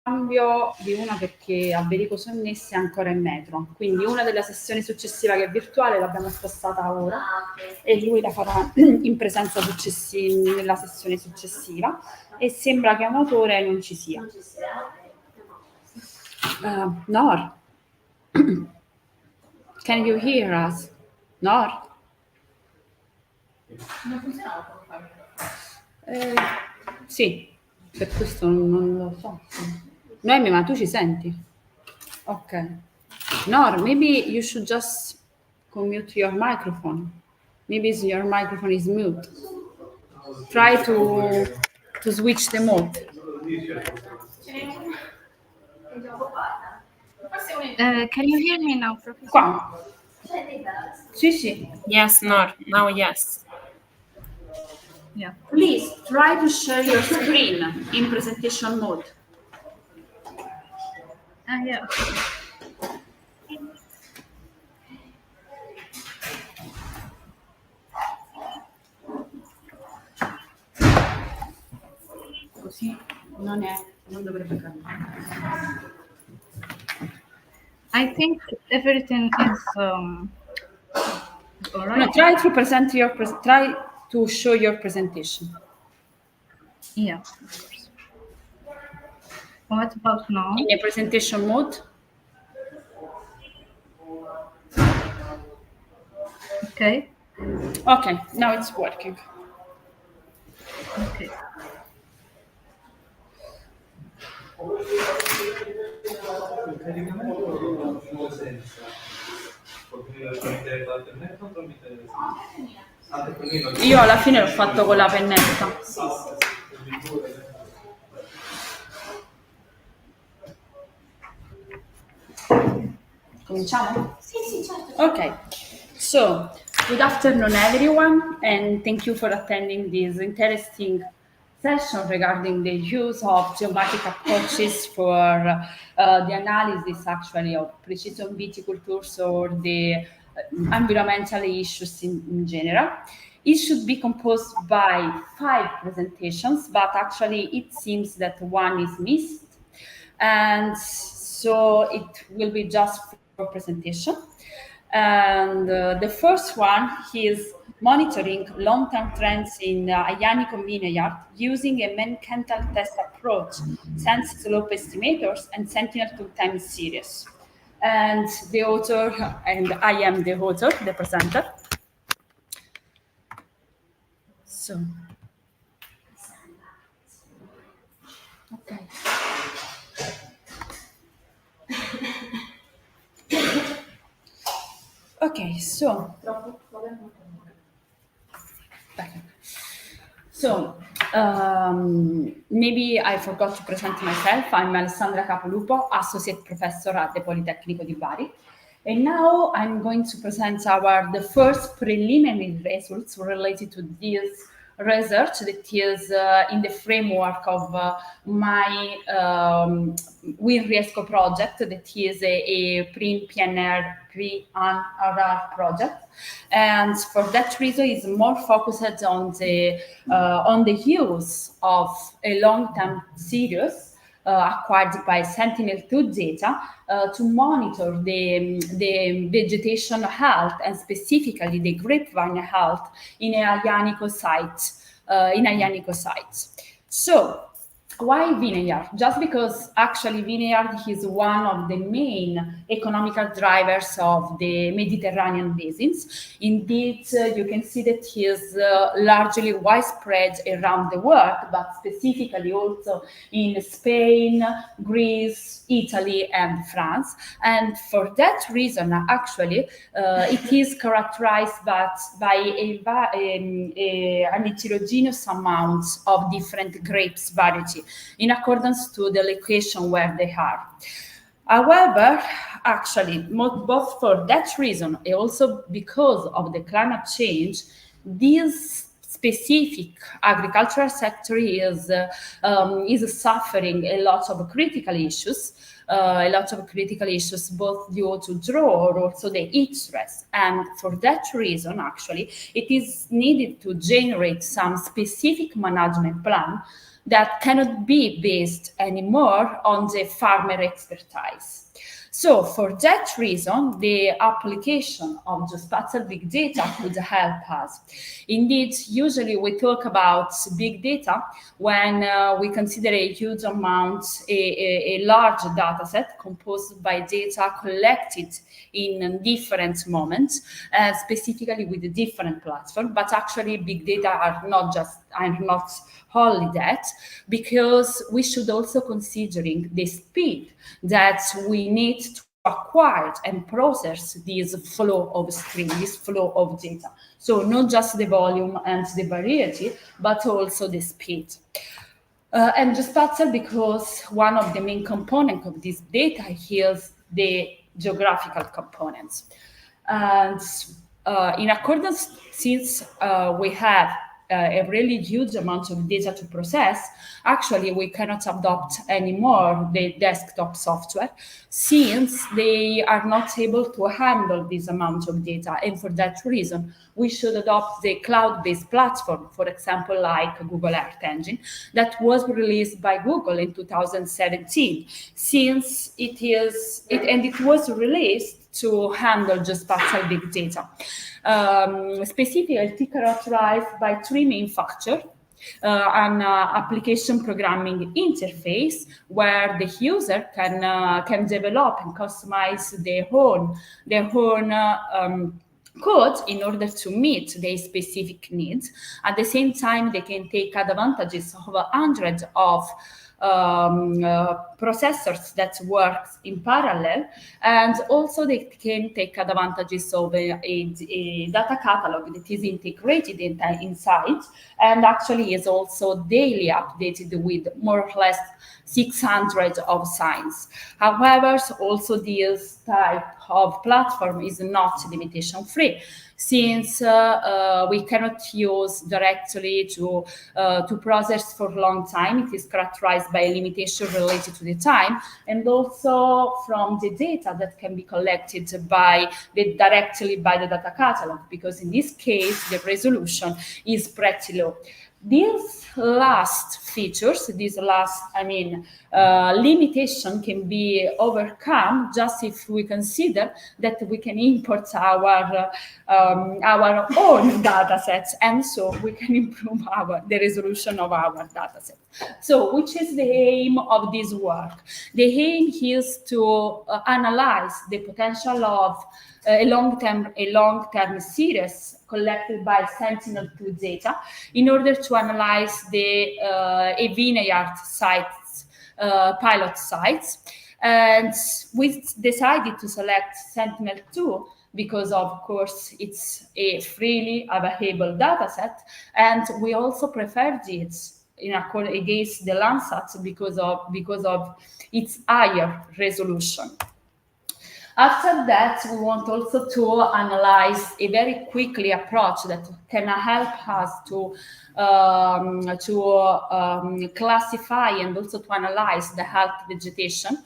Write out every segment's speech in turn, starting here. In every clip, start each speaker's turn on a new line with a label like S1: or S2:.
S1: cambio di una perché a Berico Sonnesse è ancora in metro, quindi una della sessioni successiva che è virtuale l'abbiamo spostata ora e lui la farà in presenza nella sessione successiva e sembra che un autore non ci sia. Nor, can you hear us? Nor?
S2: Non funzionava come
S1: Sì, per questo non lo so. Noemi, ma tu ci senti? Ok. Nor, maybe you should just mute your microphone. Maybe your microphone is mute. Try to switch the mode.
S2: Can you hear me now, Professor?
S1: Qua. Sì, sì.
S3: Yes, Nor. Now, yes.
S2: Yeah.
S1: Please try to share your screen in presentation mode.
S2: Yeah.
S1: Così non dovrebbe cambiare.
S2: I think everything is all right.
S1: No, try to show your presentation.
S2: Yeah. What about now?
S1: In a presentation mode.
S2: Okay.
S1: Okay, now it's working.
S2: Okay.
S1: Io alla fine l'ho fatto con la pennetta. Cominciamo?
S4: Sì, certo.
S1: Okay. So, good afternoon everyone and thank you for attending this interesting session regarding the use of geomatic approaches for the analysis actually of precision viticultures or the environmental issues in general. It should be composed by 5 presentations, but actually it seems that one is missed. And so it will be just for presentation. And the first one is monitoring long-term trends in Ionico vineyard using a Menkental test approach, sense slope estimators, and Sentinel-2 time series. And the author, and I am the author, the presenter. So, okay. Okay, so maybe I forgot to present myself. I'm Alessandra Capolupo, Associate Professor at the Politecnico di Bari. And now I'm going to present the first preliminary results related to this research that is in the framework of my WinRiesco project, that is a PRIN-PNR project. And for that reason, it's more focused on the use of a long-term series acquired by Sentinel-2 data to monitor the vegetation health and specifically the grapevine health in Ionico sites. So, why vineyard? Just because actually vineyard is one of the main economical drivers of the Mediterranean basins. Indeed, you can see that it is largely widespread around the world, but specifically also in Spain, Greece, Italy, and France. And for that reason, actually, it is characterized by an heterogeneous amount of different grapes variety in accordance to the location where they are. However, actually, both for that reason and also because of the climate change, this specific agricultural sector is suffering a lot of critical issues, both due to drought or also the heat stress. And for that reason, actually, it is needed to generate some specific management plan that cannot be based anymore on the farmer expertise. So for that reason, the application of geospatial big data could help us. Indeed, usually we talk about big data when we consider a huge amount, a large data set composed by data collected in different moments, specifically with a different platform. But actually, big data are not only that, because we should also considering the speed that we need to acquire and process this flow of stream, this flow of data. So not just the volume and the variety, but also the speed. And geospatial, because one of the main components of this data is the geographical components. And in accordance, since we have a really huge amount of data to process, actually we cannot adopt anymore the desktop software, since they are not able to handle this amount of data. And for that reason, we should adopt the cloud-based platform, for example, like Google Earth Engine, that was released by Google in 2017, since it was released to handle geospatial big data. Specifically characterized by three main factors. An application programming interface where the user can develop and customize their own code in order to meet their specific needs. At the same time, they can take advantages of hundreds of processors that work in parallel, and also they can take advantages of a data catalog that is integrated inside, and actually is also daily updated with more or less 600 of signs. However, also this type of platform is not limitation free, since we cannot use directly to process for a long time. It is characterized by a limitation related to the time, and also from the data that can be collected directly by the data catalog, because in this case the resolution is pretty low. These last features, limitation can be overcome just if we consider that we can import our own data sets, and so we can improve the resolution of our data set. So, which is the aim of this work? The aim is to analyze the potential of a long-term series collected by Sentinel-2 data in order to analyze the vineyard sites, pilot sites. And we decided to select Sentinel-2 because, of course, it's a freely available data set, and we also preferred it against the Landsat because of its higher resolution. After that, we want also to analyze a very quickly approach that can help us to classify and also to analyze the health vegetation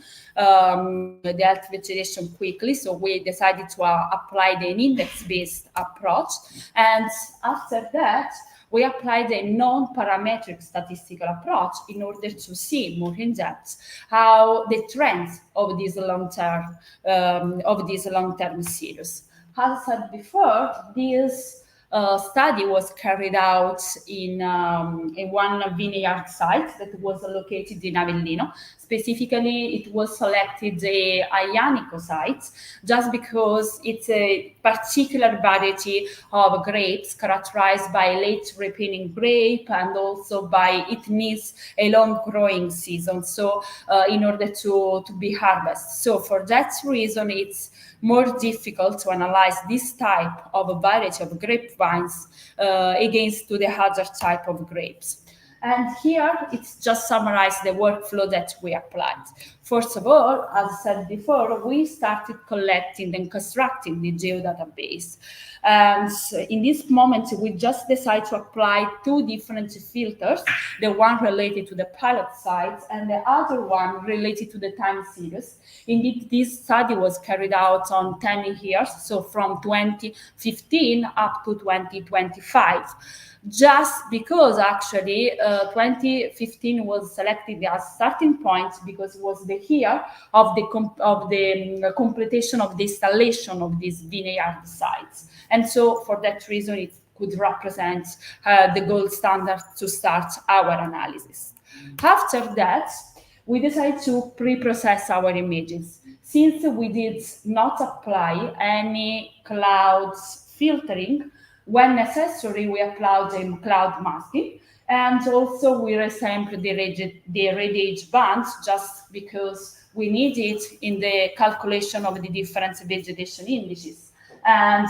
S1: quickly. So we decided to apply the index-based approach, and after that, we applied a non-parametric statistical approach in order to see more in depth how the trends of these long-term series. As I said before, this study was carried out in one vineyard site that was located in Avellino. Specifically, it was selected the Aianico site just because it's a particular variety of grapes characterized by late ripening grape, and also by it needs a long growing season. So in order to be harvested. So for that reason, it's more difficult to analyze this type of variety of grapevines against to the other type of grapes. And here it's just summarize the workflow that we applied. First of all, as I said before, we started collecting and constructing the geodatabase. And in this moment, we just decided to apply two different filters, the one related to the pilot sites and the other one related to the time series. Indeed, this study was carried out on 10 years, so from 2015 up to 2025. just because actually 2015 was selected as starting point because it was the year of the completion of the installation of these vineyard sites. And so for that reason, it could represent the gold standard to start our analysis. After that, we decided to pre-process our images. Since we did not apply any clouds filtering, when necessary, we applied cloud masking, and also we resampled the radiage bands just because we need it in the calculation of the different vegetation indices. And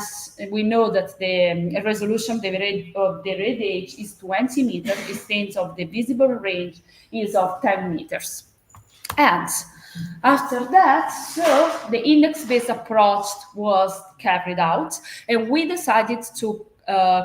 S1: we know that the resolution of the radiage is 20 meters, the extent of the visible range is of 10 meters. And after that, so the index-based approach was carried out, and we decided to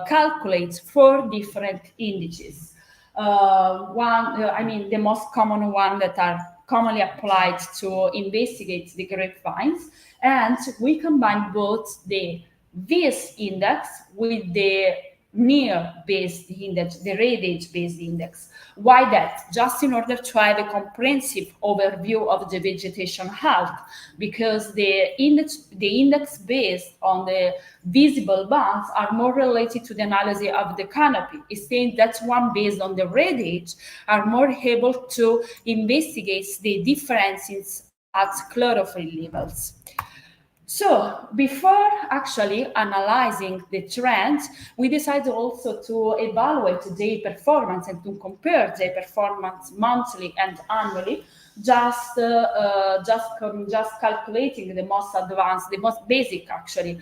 S1: calculate 4 different indices. The most common one that are commonly applied to investigate the grapevines, and we combined both the VS index with the near-based index, the radiage-based index. Why that? Just in order to have a comprehensive overview of the vegetation health, because the index based on the visible bands are more related to the analysis of the canopy. Instead, that one based on the radiage are more able to investigate the differences at chlorophyll levels. So before actually analyzing the trends, we decided also to evaluate the performance and to compare the performance monthly and annually, just calculating the most advanced, the most basic actually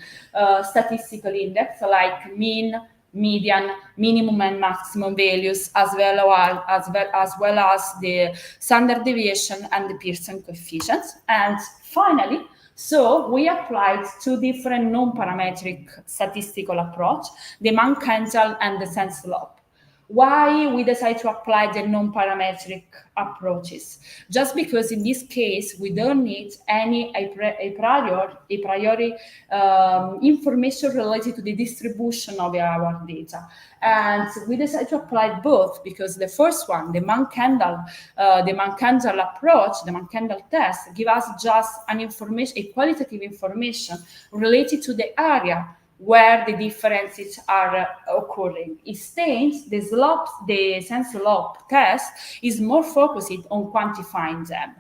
S1: statistical index like mean, median, minimum and maximum values, as well as the standard deviation and the Pearson coefficients. And finally, so we applied 2 different non-parametric statistical approach, the Mann-Kendall and the Sense-Lopp. Why we decided to apply the non-parametric approaches? Just because in this case, we don't need any a priori information related to the distribution of our data. And we decided to apply both because the first one, the Mann-Kendall approach, the Mann-Kendall test, give us just an information, a qualitative information related to the area where the differences are occurring. Instead, the Sense-Lopp test is more focused on quantifying them.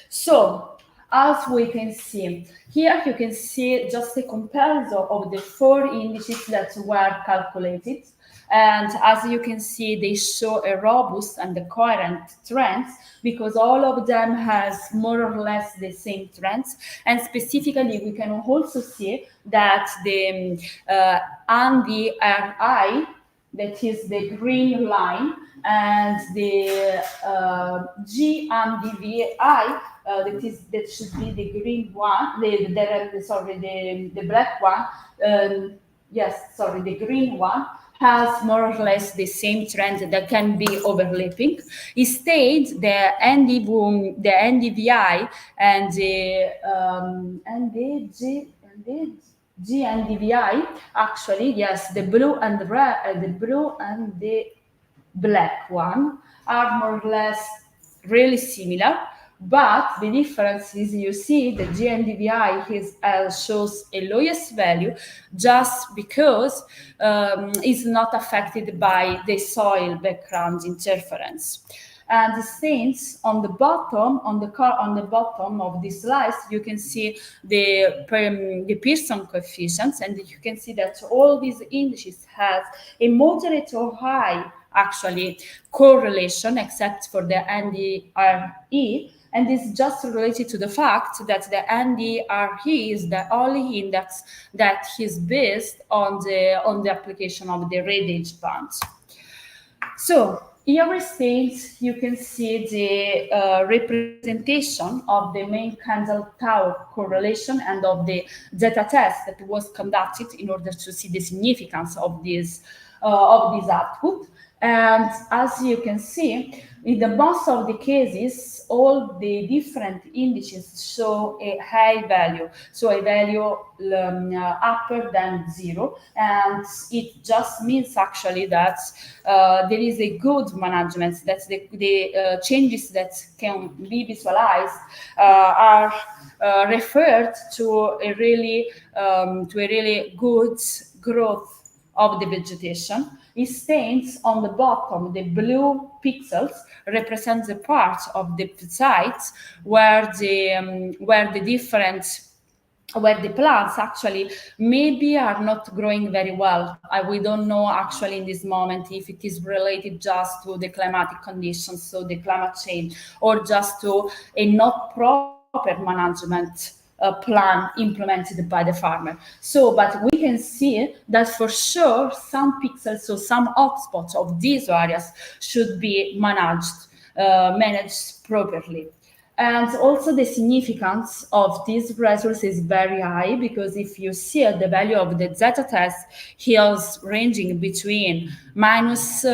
S1: So, as we can see, here you can see just a comparison of the 4 indices that were calculated. And as you can see, they show a robust and a coherent trends because all of them has more or less the same trends. And specifically, we can also see that the NDRI, that is the green line, and the GNDVI, that should be the green one, the black one. The green one has more or less the same trend that can be overlapping. Instead, the NDVI and the GNDVI, actually, yes, the blue and the black one are more or less really similar. But the difference is, you see, the GNDVI shows a lowest value just because it's not affected by the soil background interference. And since on the bottom of this slide, you can see the Pearson coefficients, and you can see that all these indices have a moderate or high actually correlation, except for the NDRE. And this is just related to the fact that the NDRE is the only index that is based on the application of the radiage bands. So here instead, you can see the representation of the Mann-Kendall-Tau correlation and of the zeta test that was conducted in order to see the significance of this output. And as you can see, in the most of the cases, all the different indices show a high value, so a value upper than 0, and it just means actually that there is a good management, that the changes that can be visualized are referred to a really good growth of the vegetation. It stains on the bottom. The blue pixels represent the part of the site where the plants actually maybe are not growing very well. We don't know actually in this moment if it is related just to the climatic conditions, so the climate change, or just to a not proper management plan implemented by the farmer. So, but we can see that for sure some pixels, so some hotspots of these areas should be managed properly. And also the significance of these results is very high, because if you see the value of the zeta test is ranging between minus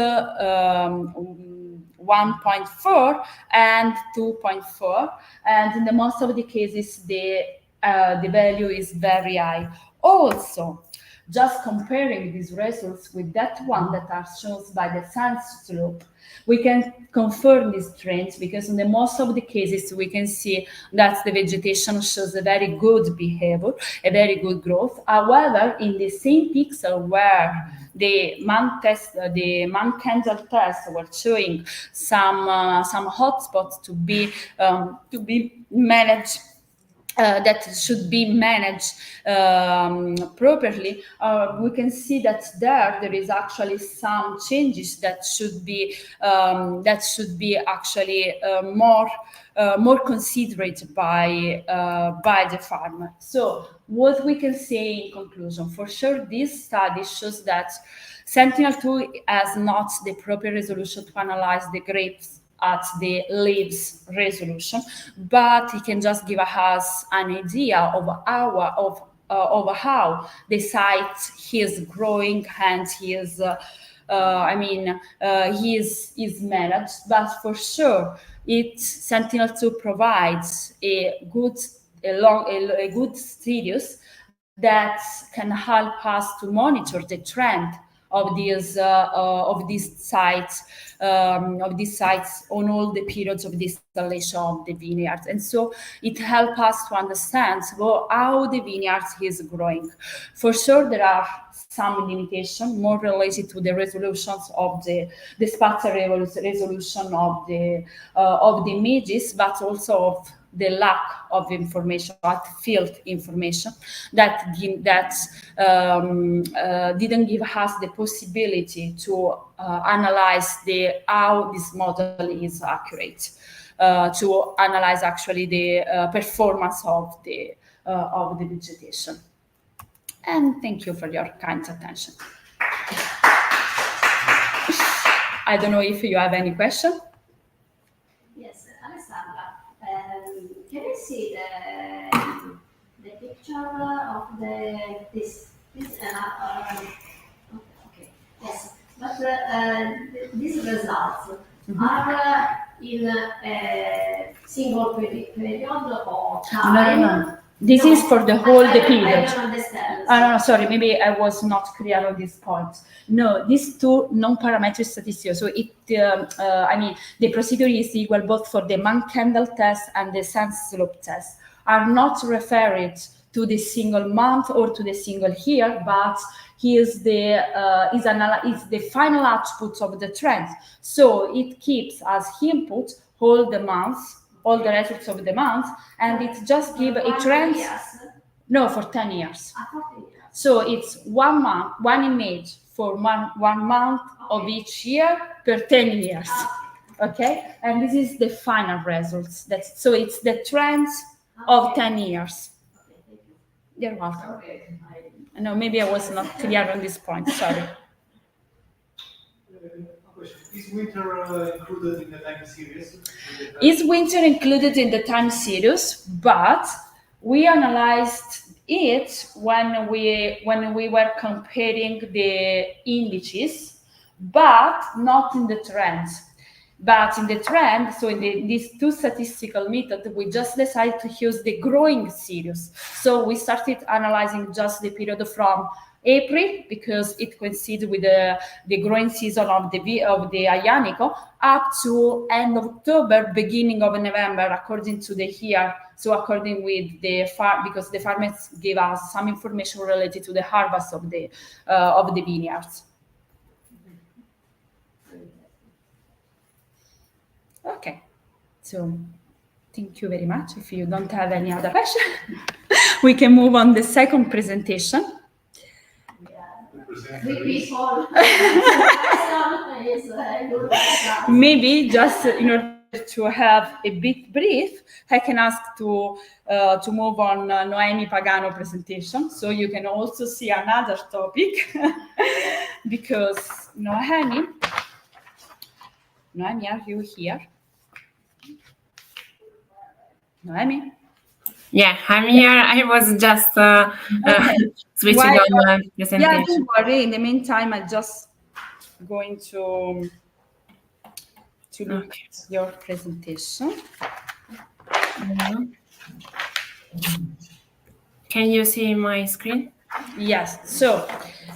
S1: 1.4 and 2.4, and in the most of the cases the value is very high. Also, just comparing these results with that one that are shown by the sand slope, we can confirm these trends, because in the most of the cases we can see that the vegetation shows a very good behavior, a very good growth. However, in the same pixel where the man candle test were showing some hotspots to be managed, that should be managed properly, we can see that there is actually some changes that should be actually more considered by the farmer. So what we can say in conclusion, for sure, this study shows that Sentinel-2 has not the proper resolution to analyze the grapes at the leaves resolution, but it can just give us an idea of how the site is growing and he is managed. But for sure, Sentinel-2 provides a good studies that can help us to monitor the trend of these sites on all the periods of the installation of the vineyards. And so it helps us to understand how the vineyards is growing. For sure, there are some limitations more related to the resolutions of the spatial resolution of the images, but also of the lack of information, field information, that didn't give us the possibility to analyze how this model is accurate, to analyze actually the performance of the vegetation. And thank you for your kind attention. I don't know if you have any question.
S4: Yes, Alessandra, can you see the picture of this? Okay, yes, but these results are in a single period or time?
S1: No. This is for the whole period.
S4: I don't understand.
S1: No, sorry, maybe I was not clear on this point. No, these two non-parametric statistics. So the procedure is equal both for the man-candle test and the sand slope test, are not referred to the single month or to the single year, but is the final output of the trend. So it keeps as input all the months, all the results of the month, and it just gives a trend. No, for 10 years.
S4: 14 years.
S1: So it's 1 month, one image for one month of each year per 10 years. Okay, and this is the final results. So it's the trends of 10 years.
S4: Okay, thank you.
S1: You're welcome. No, maybe I was not clear on this point. Sorry.
S5: Is winter included in the time series?
S1: Is winter included in the time series? But we analyzed it when we were comparing the indices but not in the trends. But in the trend, so in these two statistical methods, we just decided to use the growing series. So we started analyzing just the period from April, because it coincides with the growing season of the Ionico, up to end of October, beginning of November, according to the year. So according with the because the farmers gave us some information related to the harvest of the vineyards. Okay, so thank you very much. If you don't have any other question, we can move on the second presentation. Maybe just in order to have a bit brief, I can ask to move on Noemi Pagano presentation, so you can also see another topic because Noemi, are you here? Noemi?
S3: Yeah, I'm here. I was just switching on the presentation.
S1: Yeah, don't worry. In the meantime, I'm just going to look at your presentation.
S3: Can you see my screen?
S1: Yes. So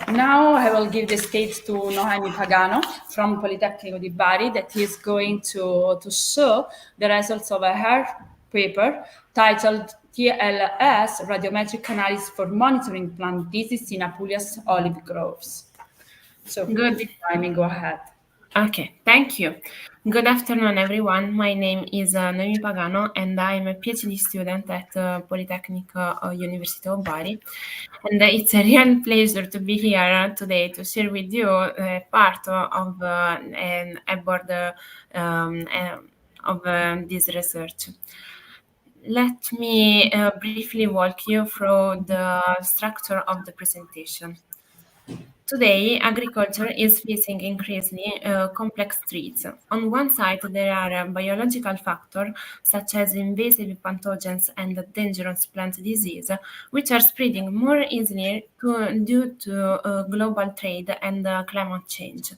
S1: now I will give the stage to Noemi Pagano from Politecnico di Bari, that is going to show the results of her paper titled TLS Radiometric Analysis for Monitoring Plant Disease in Apulia's Olive Groves. So good, Noemi, go ahead.
S3: Okay, thank you. Good afternoon, everyone. My name is Noemi Pagano, and I'm a PhD student at Polytechnic University of Bari. And it's a real pleasure to be here today to share with you part of this research. Let me briefly walk you through the structure of the presentation. Today, agriculture is facing increasingly complex threats. On one side, there are biological factors such as invasive pathogens and dangerous plant disease, which are spreading more easily due to global trade and climate change.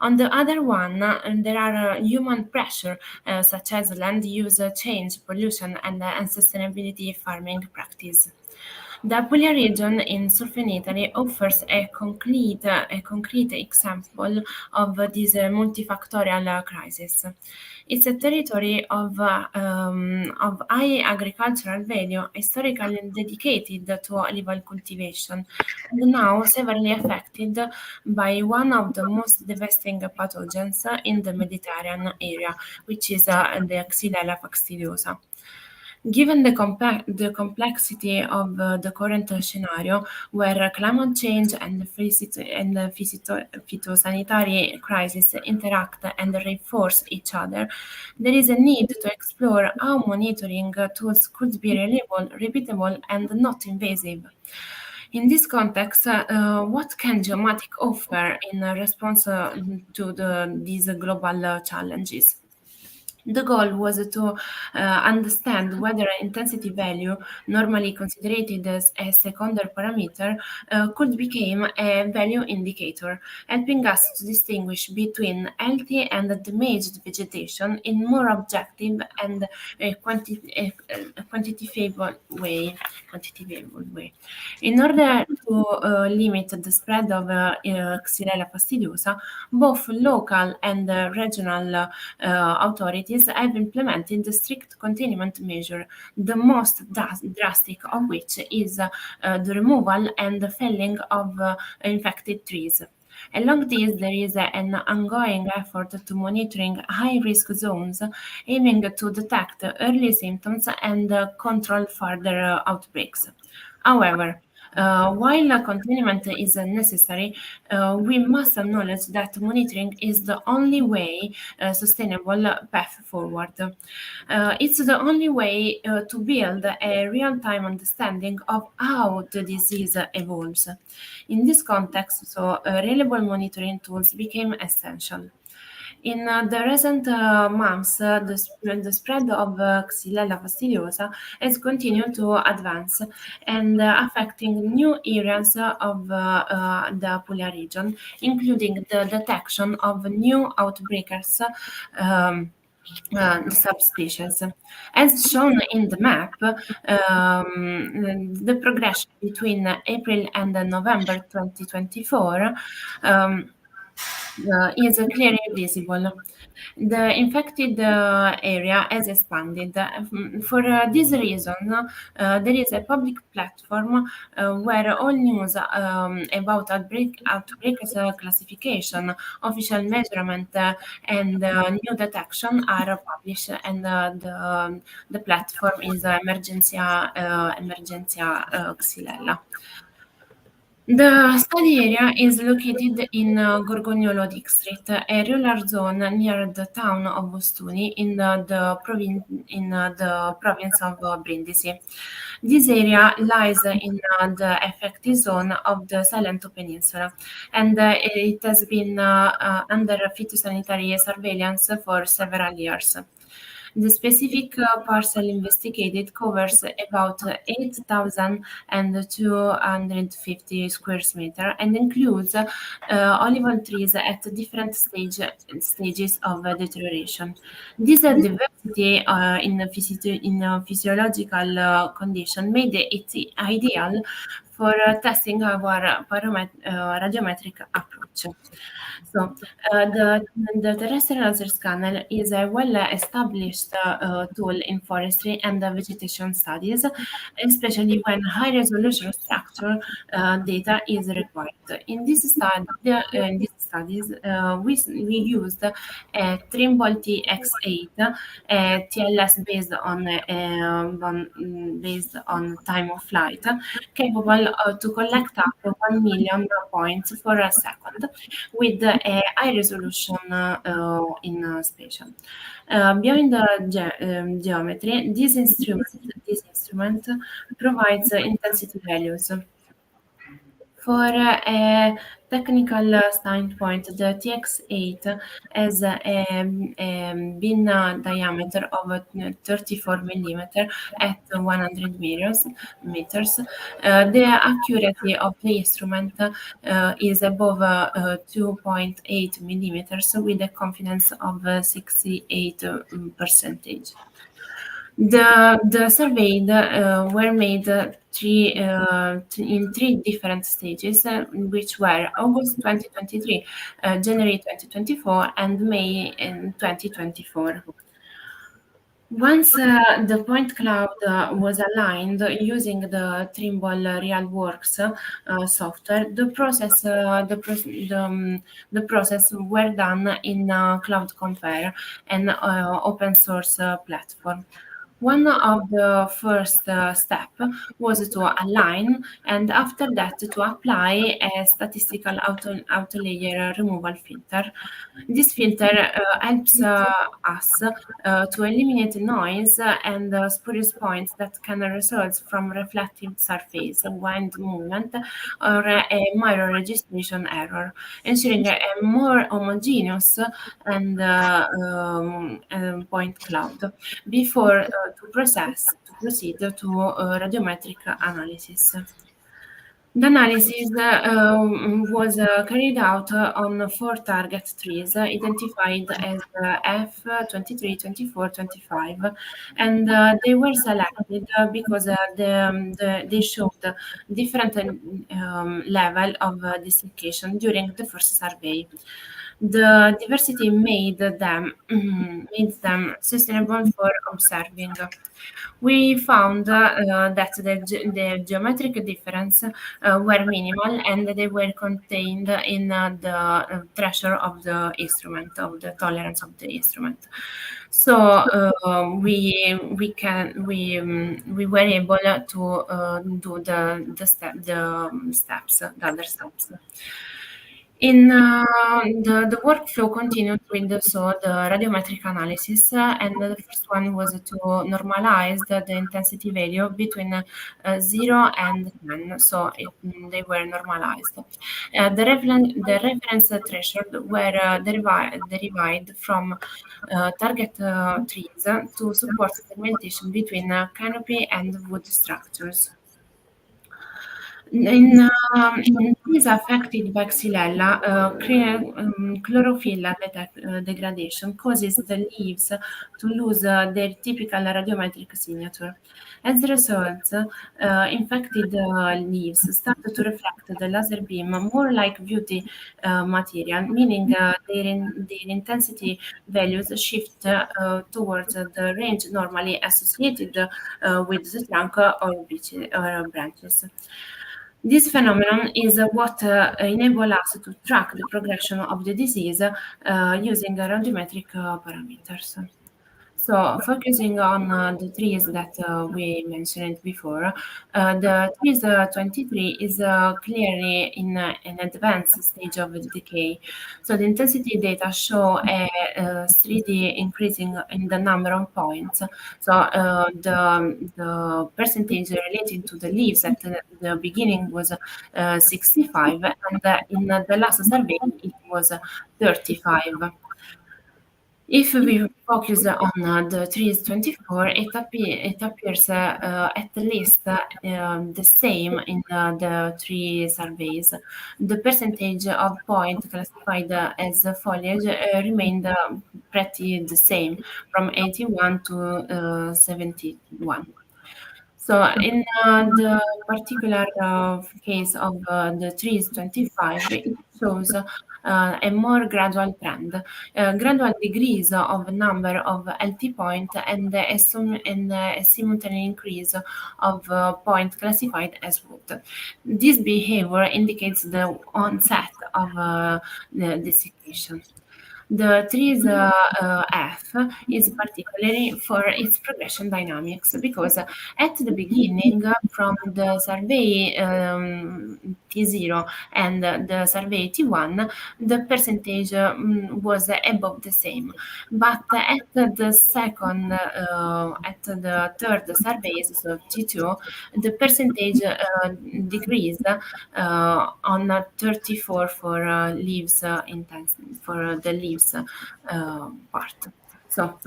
S3: On the other one, there are human pressure such as land use change, pollution, and unsustainability farming practice. The Apulia region in southern Italy offers a concrete example of this multifactorial crisis. It's a territory of high agricultural value, historically dedicated to olive oil cultivation, and now severely affected by one of the most devastating pathogens in the Mediterranean area, which is the Xylella fastidiosa. Given the complexity of the current scenario, where climate change and phytosanitary crisis interact and reinforce each other, there is a need to explore how monitoring tools could be reliable, repeatable, and not invasive. In this context, what can geomatic offer in response to these global challenges? The goal was to understand whether intensity value, normally considered as a secondary parameter, could become a value indicator, helping us to distinguish between healthy and damaged vegetation in more objective and quantitative way. In order to limit the spread of Xylella fastidiosa, both local and regional authorities have implemented the strict containment measure, the most drastic of which is the removal and the felling of infected trees. Along this, there is an ongoing effort to monitoring high-risk zones, aiming to detect early symptoms and control further outbreaks. However, while containment is necessary, we must acknowledge that monitoring is the only way sustainable path forward. It's the only way to build a real-time understanding of how the disease evolves. In this context, reliable monitoring tools became essential. In the recent months, the spread of Xylella fastidiosa has continued to advance and affecting new areas of the Apulia region, including the detection of new outbreakers. Subspecies. As shown in the map, the progression between April and November 2024 is clearly visible. The infected area has expanded. For this reason, there is a public platform where all news about outbreaks classification, official measurement, and new detection are published, and the platform is Emergencia Xylella. The study area is located in Gorgognolo district, a rural zone near the town of Ostuni in the province of Brindisi. This area lies in the affected zone of the Salento Peninsula, and it has been under phytosanitary surveillance for several years. The specific parcel investigated covers about 8,250 square meters and includes olive trees at different stages of deterioration. This diversity in physiological condition made it ideal for testing our radiometric approach. So, the terrestrial laser scanner is a well-established tool in forestry and vegetation studies, especially when high-resolution structure data is required. In this studies, we used a Trimble TX8, a TLS based on time of flight, capable to collect up to 1 million points for a second, with a high resolution in spatial. Beyond the geometry, this instrument provides intensity values. For a technical standpoint, the TX8 has a bin diameter of 34 millimeter at 100 meters. The accuracy of the instrument is above 2.8 millimeters with a confidence of 68%. The surveys were made in three different stages, which were August 2023, January 2024, and May 2024. Once the point cloud was aligned using the Trimble RealWorks software, the process were done in Cloud Compare, an open source platform. One of the first steps was to align, and after that to apply a statistical auto layer removal filter. This filter helps us to eliminate noise and spurious points that can result from reflective surface, wind movement, or a mirror registration error, ensuring a more homogeneous and point cloud before to proceed to radiometric analysis. The analysis was carried out on 4 target trees identified as F23, 24, 25, and they were selected because they showed different level of desiccation during the first survey. The diversity made them sustainable for observing. We found that the geometric difference were minimal and they were contained in the threshold of the instrument, of the tolerance of the instrument. So we were able to do the other steps. In the workflow continued with the radiometric analysis, and the first one was to normalize the intensity value between 0 and 10, so they were normalized. The reference threshold were derived from target trees to support segmentation between canopy and wood structures. In trees affected by Xylella, chlorophyll degradation causes the leaves to lose their typical radiometric signature. As a result, infected leaves start to reflect the laser beam more like beauty material, meaning their intensity values shift towards the range normally associated with the trunk or branches. This phenomenon is what enables us to track the progression of the disease using radiometric parameters. So, focusing on the trees that we mentioned before, the trees 23 is clearly in an advanced stage of decay. So, the intensity data show a 3D increasing in the number of points. So, the percentage related to the leaves at the beginning was 65, and in the last survey it was 35. If we focus on the trees 24, it appears at least the same in the three surveys. The percentage of points classified as foliage remained pretty the same, from 81 to 71. So in the particular case of the trees 25, it shows a more gradual trend, gradual degrees of number of LT point and a simultaneous increase of point classified as wood. This behavior indicates the onset of the desiccation. The trees F is particularly for its progression dynamics because at the beginning, from the survey T0 and the survey T1, the percentage was above the same. But at the third survey, so T2, the percentage decreased on 34 for leaves for the leaves part. So,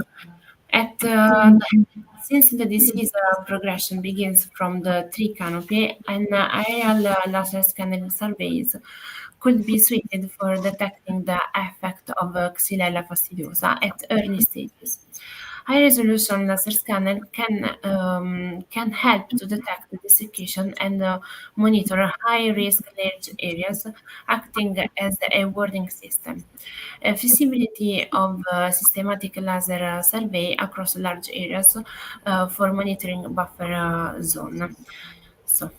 S3: since the disease progression begins from the tree canopy, an aerial laser scanning surveys could be suited for detecting the effect of Xylella fastidiosa at early stages. High-resolution laser scanner can help to detect the desiccation and monitor high-risk large areas, acting as a warning system. Feasibility of systematic laser survey across large areas for monitoring buffer zone. So,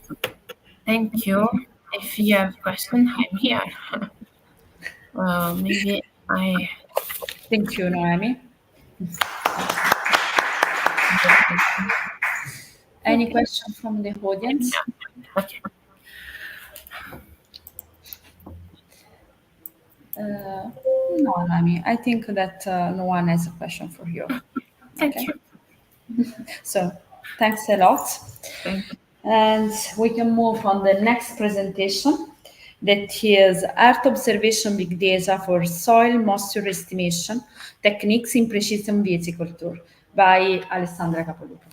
S3: thank you. If you have questions, I'm here. Maybe I.
S1: Thank you, Noemi. Any question from the audience?
S3: Okay.
S1: No, Noemi. I think that no one has a question for you.
S3: Thank you.
S1: So, thanks a lot.
S3: Thank you.
S1: And we can move on the next presentation, that is Earth Observation Big Data for Soil Moisture Estimation Techniques in Precision Viticulture by Alessandra Capoluto.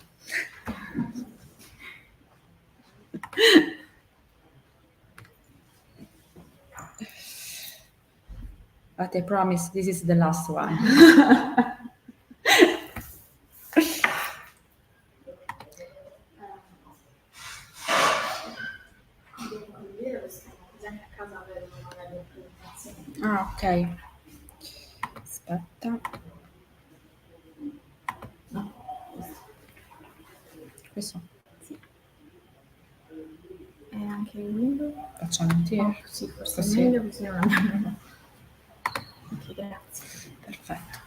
S1: But I promise this is the last one. Ah, ok. Aspetta. Questo?
S6: Sì. E anche il libro?
S1: Facciamo intero?
S6: Sì, forse è
S1: Così.
S6: meglio così non andiamo. Ok, grazie.
S1: Perfetto.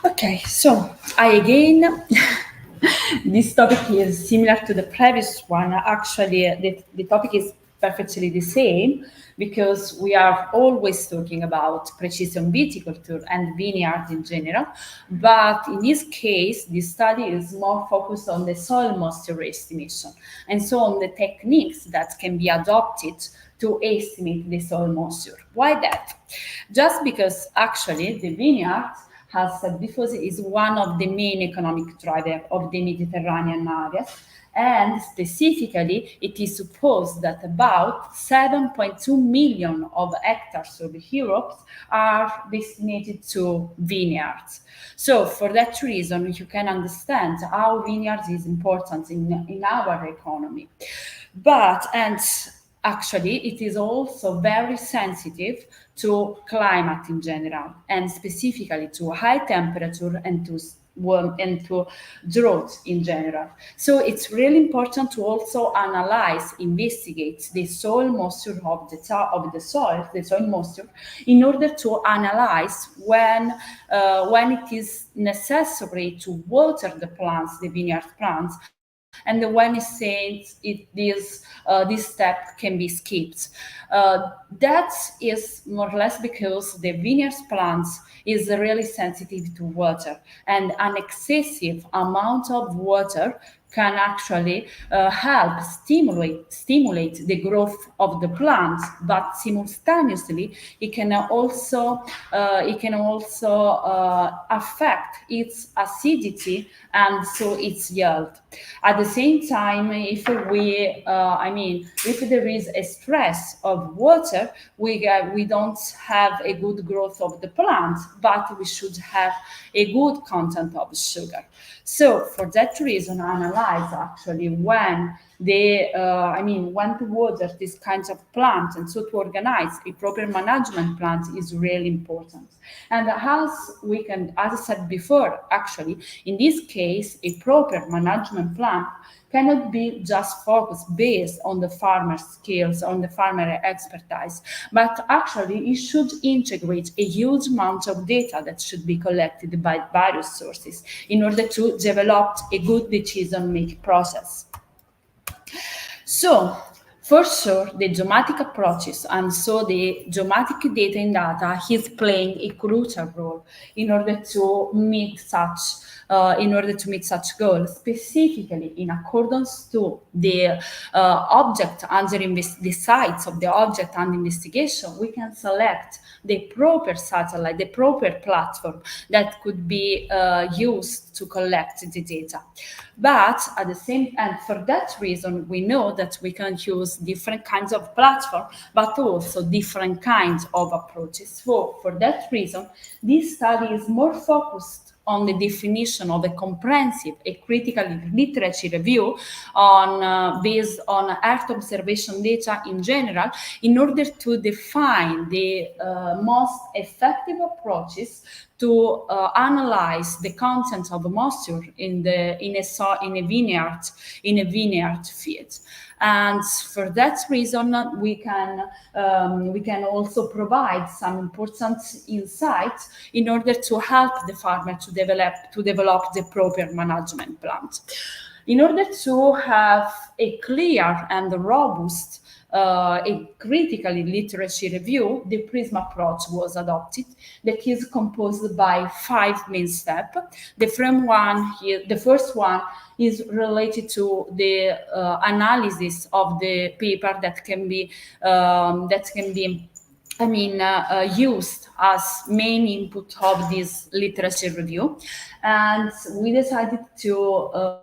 S1: Okay, so I again this topic is similar to the previous one. Actually, the topic is perfectly the same because we are always talking about precision viticulture and vineyard in general. But in this case, the study is more focused on the soil moisture estimation and so on the techniques that can be adopted to estimate the soil moisture. Why that? Just because actually the vineyard, as said before, is one of the main economic drivers of the Mediterranean areas. And specifically, it is supposed that about 7.2 million of hectares of Europe are destinated to vineyards. So for that reason, you can understand how vineyards is important in our economy. And actually, it is also very sensitive to climate in general, and specifically to high temperature and to drought in general. So it's really important to also analyze, investigate the soil moisture of the soil moisture, in order to analyze when it is necessary to water the plants, the vineyard plants, and when it says this step can be skipped. That is more or less because the vineyard plants is really sensitive to water, and an excessive amount of water can actually help stimulate the growth of the plant, but simultaneously it can also affect its acidity and so its yield. At the same time, if there is a stress of water, we don't have a good growth of the plant, but we should have a good content of sugar. So for that reason, analyze actually when to water these kinds of plants, and so to organize a proper management plan is really important. And as I said before, actually, in this case, a proper management plan cannot be just focused based on the farmer skills, on the farmer expertise, but actually it should integrate a huge amount of data that should be collected by various sources in order to develop a good decision-making process. So, for sure, the geomatic approaches and so the geomatic data in data is playing a crucial role in order to meet such goals, specifically in accordance to the object under the sites of the object under investigation. We can select the proper satellite, the proper platform that could be used to collect the data. But at the same, and for that reason, we know that we can use different kinds of platform, but also different kinds of approaches. So for that reason, this study is more focused on the definition of a comprehensive, a critical literature review based on Earth observation data in general, in order to define the most effective approaches to analyze the content of moisture in a vineyard field. And for that reason, we can also provide some important insights in order to help the farmer to develop the proper management plan. In order to have a clear and robust a critical literature review, the PRISM approach was adopted, that is composed by 5 main steps. The first one is related to the analysis of the paper that can be used as main input of this literature review. And we decided to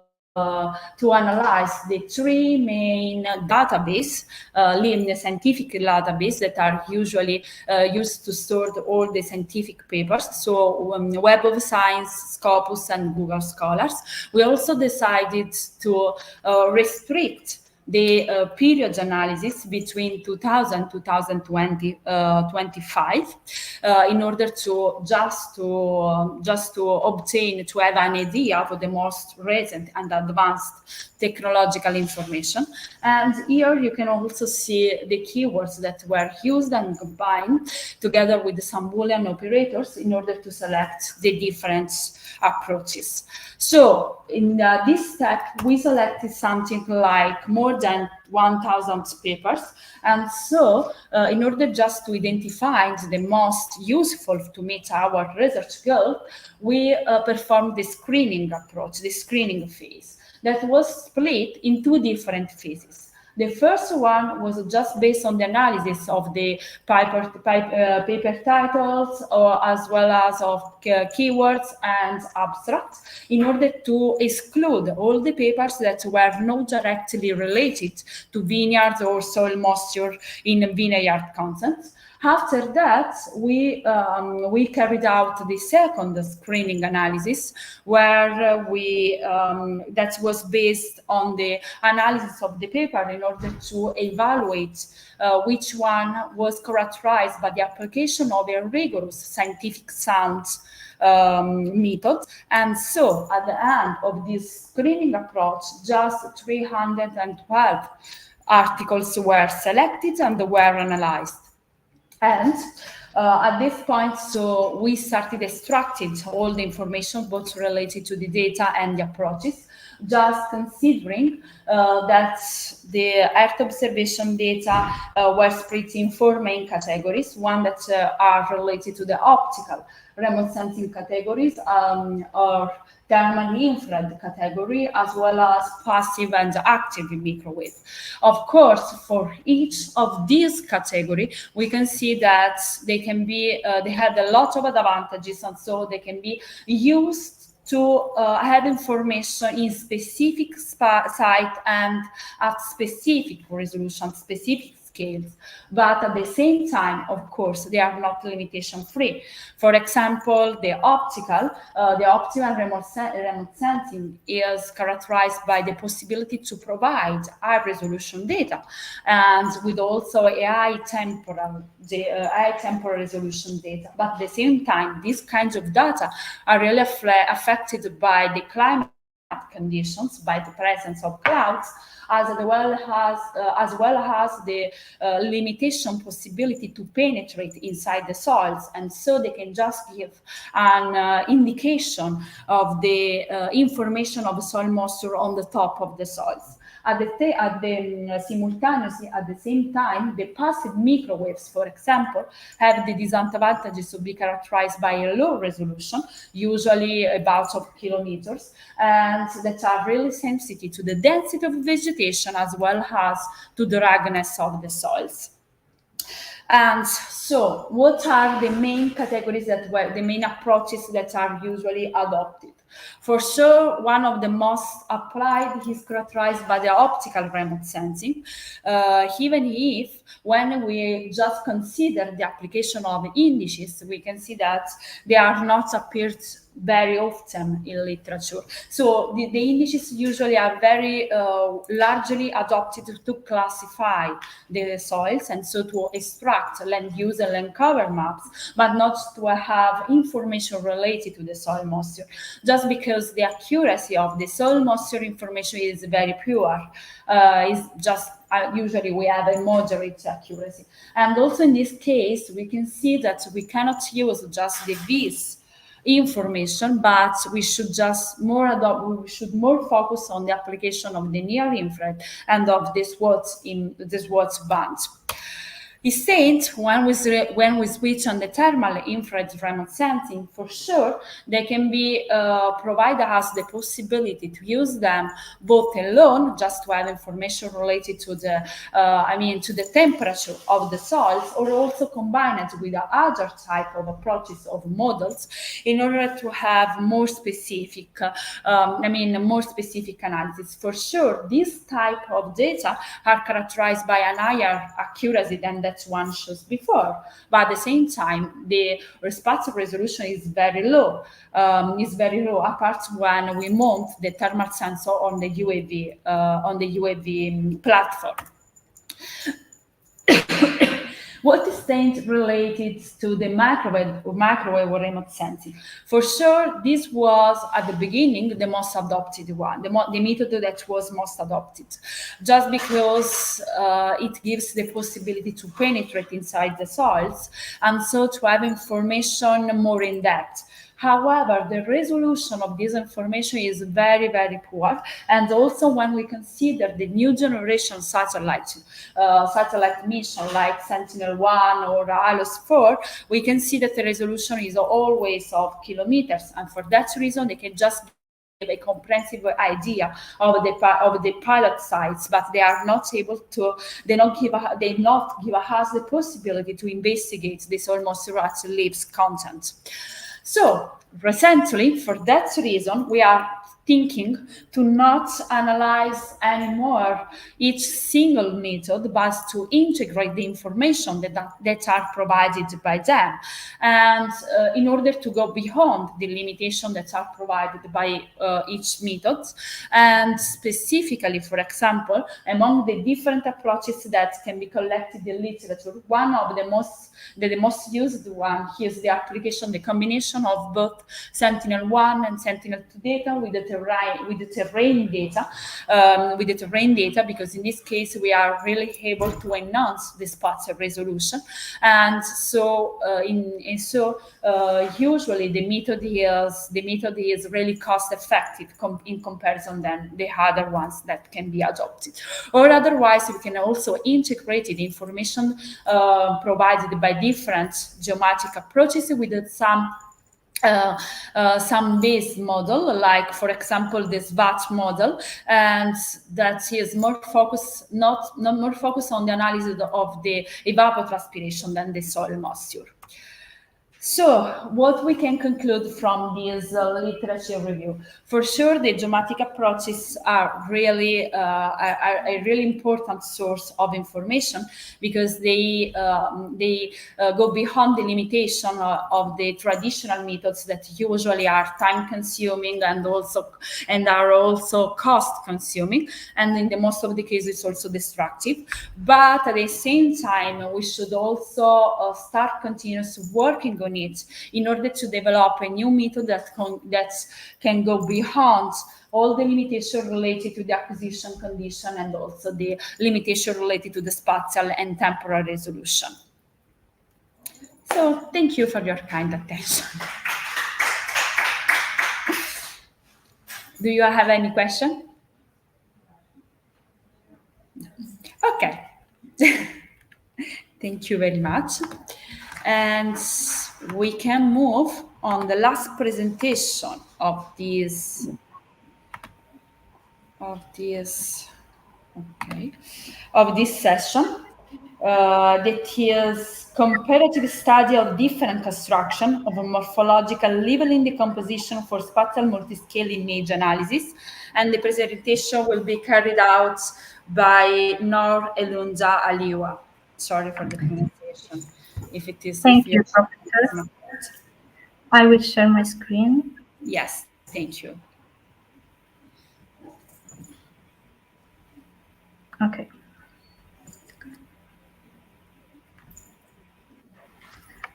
S1: analyze the 3 main database, scientific database that are usually used to store all the scientific papers. So Web of Science, Scopus, and Google Scholars. We also decided to restrict the period analysis between 2000 2020 25 in order to just to obtain, to have an idea of the most recent and advanced technological information. And here you can also see the keywords that were used and combined together with some Boolean operators in order to select the different approaches. So in this step, we selected something like more than 1,000 papers. And so in order just to identify the most useful to meet our research goal, we performed the screening approach, the screening phase, that was split in two different phases. The first one was just based on the analysis of the paper titles, or as well as of keywords and abstracts, in order to exclude all the papers that were not directly related to vineyards or soil moisture in vineyard content. After that, we carried out the second screening analysis, where that was based on the analysis of the paper in order to evaluate which one was characterized by the application of a rigorous scientific sound method. And so at the end of this screening approach, just 312 articles were selected and were analyzed. And at this point, so we started extracting all the information, both related to the data and the approaches, just considering that the Earth observation data were split in four main categories. One that are related to the optical remote sensing categories, or thermal infrared category, as well as passive and active microwave. Of course, for each of these categories, we can see that they can be, they have a lot of advantages, and so they can be used to have information in specific site and at specific resolution, specific scales. But at the same time, of course, they are not limitation free. For example, the optical remote sensing is characterized by the possibility to provide high resolution data, and with also a high temporal resolution data. But at the same time, these kinds of data are really affected by the climate conditions, by the presence of clouds, as well as the limitation possibility to penetrate inside the soils, and so they can just give an indication of the information of soil moisture on the top of the soils. Simultaneously, at the same time, the passive microwaves, for example, have the disadvantages to be characterized by a low resolution, usually about of kilometers, and that are really sensitive to the density of vegetation as well as to the ruggedness of the soils. And so, what are the main categories the main approaches that are usually adopted? For sure, one of the most applied is characterized by the optical remote sensing, even if when we just consider the application of indices, we can see that they are not appeared very often in literature. So the indices usually are very largely adopted to classify the soils, and so to extract land use and land cover maps, but not to have information related to the soil moisture, just because the accuracy of the soil moisture information is very poor. It's just usually we have a moderate accuracy. And also in this case, we can see that we cannot use just the vis information, but we should just more focus on the application of the near infrared and of this SWOT band. Instead, when we switch on the thermal infrared remote sensing, for sure, they can be provide us the possibility to use them both alone, just to have information related to the, to the temperature of the soils, or also combined with other type of approaches of models in order to have more specific, more specific analysis. For sure, this type of data are characterized by an higher accuracy than that one shows before. But at the same time, the spatial resolution is very low. Apart when we mount the thermal sensor on the UAV platform. What is then related to the microwave or remote sensing? For sure, this was at the beginning the most adopted one, the method that was most adopted, just because it gives the possibility to penetrate inside the soils and so to have information more in depth. However, the resolution of this information is very, very poor. And also when we consider the new generation satellite mission like Sentinel-1 or ALOS-4, we can see that the resolution is always of kilometers. And for that reason, they can just give a comprehensive idea of the pilot sites, but they are not able to, they not give us the possibility to investigate this almost rat leaves content. So recently, for that reason, we are thinking to not analyze anymore each single method, but to integrate the information that are provided by them. And in order to go beyond the limitation that are provided by each method, and specifically, for example, among the different approaches that can be collected in literature, one of the most used one is the application, the combination of both Sentinel-1 and Sentinel-2 data with the terrain data, because in this case we are really able to enhance the spatial resolution, and so usually the method is really cost effective in comparison than the other ones that can be adopted. Or otherwise, we can also integrate the information provided by different geometric approaches with some base model, like for example the SVAT model, and that is more focused, not more focused on the analysis of the evapotranspiration than the soil moisture. So, what we can conclude from this literature review? For sure, the geometric approaches are really a really important source of information, because they go beyond the limitation of the traditional methods that usually are time-consuming and are also cost-consuming, and in the most of the cases also destructive. But at the same time, we should also start continuously working on it in order to develop a new method that can go beyond all the limitations related to the acquisition condition and also the limitation related to the spatial and temporal resolution. So thank you for your kind attention. Do you have any question? Okay. Thank you very much. And we can move on the last presentation of this session, that is comparative study of different construction of a morphological leveling decomposition for spatial multiscale image analysis. And the presentation will be carried out by Noor Elunja Aliwa. Sorry for the pronunciation. If it is.
S2: Thank you, Professor. I will share my screen.
S1: Yes, thank you.
S2: Okay.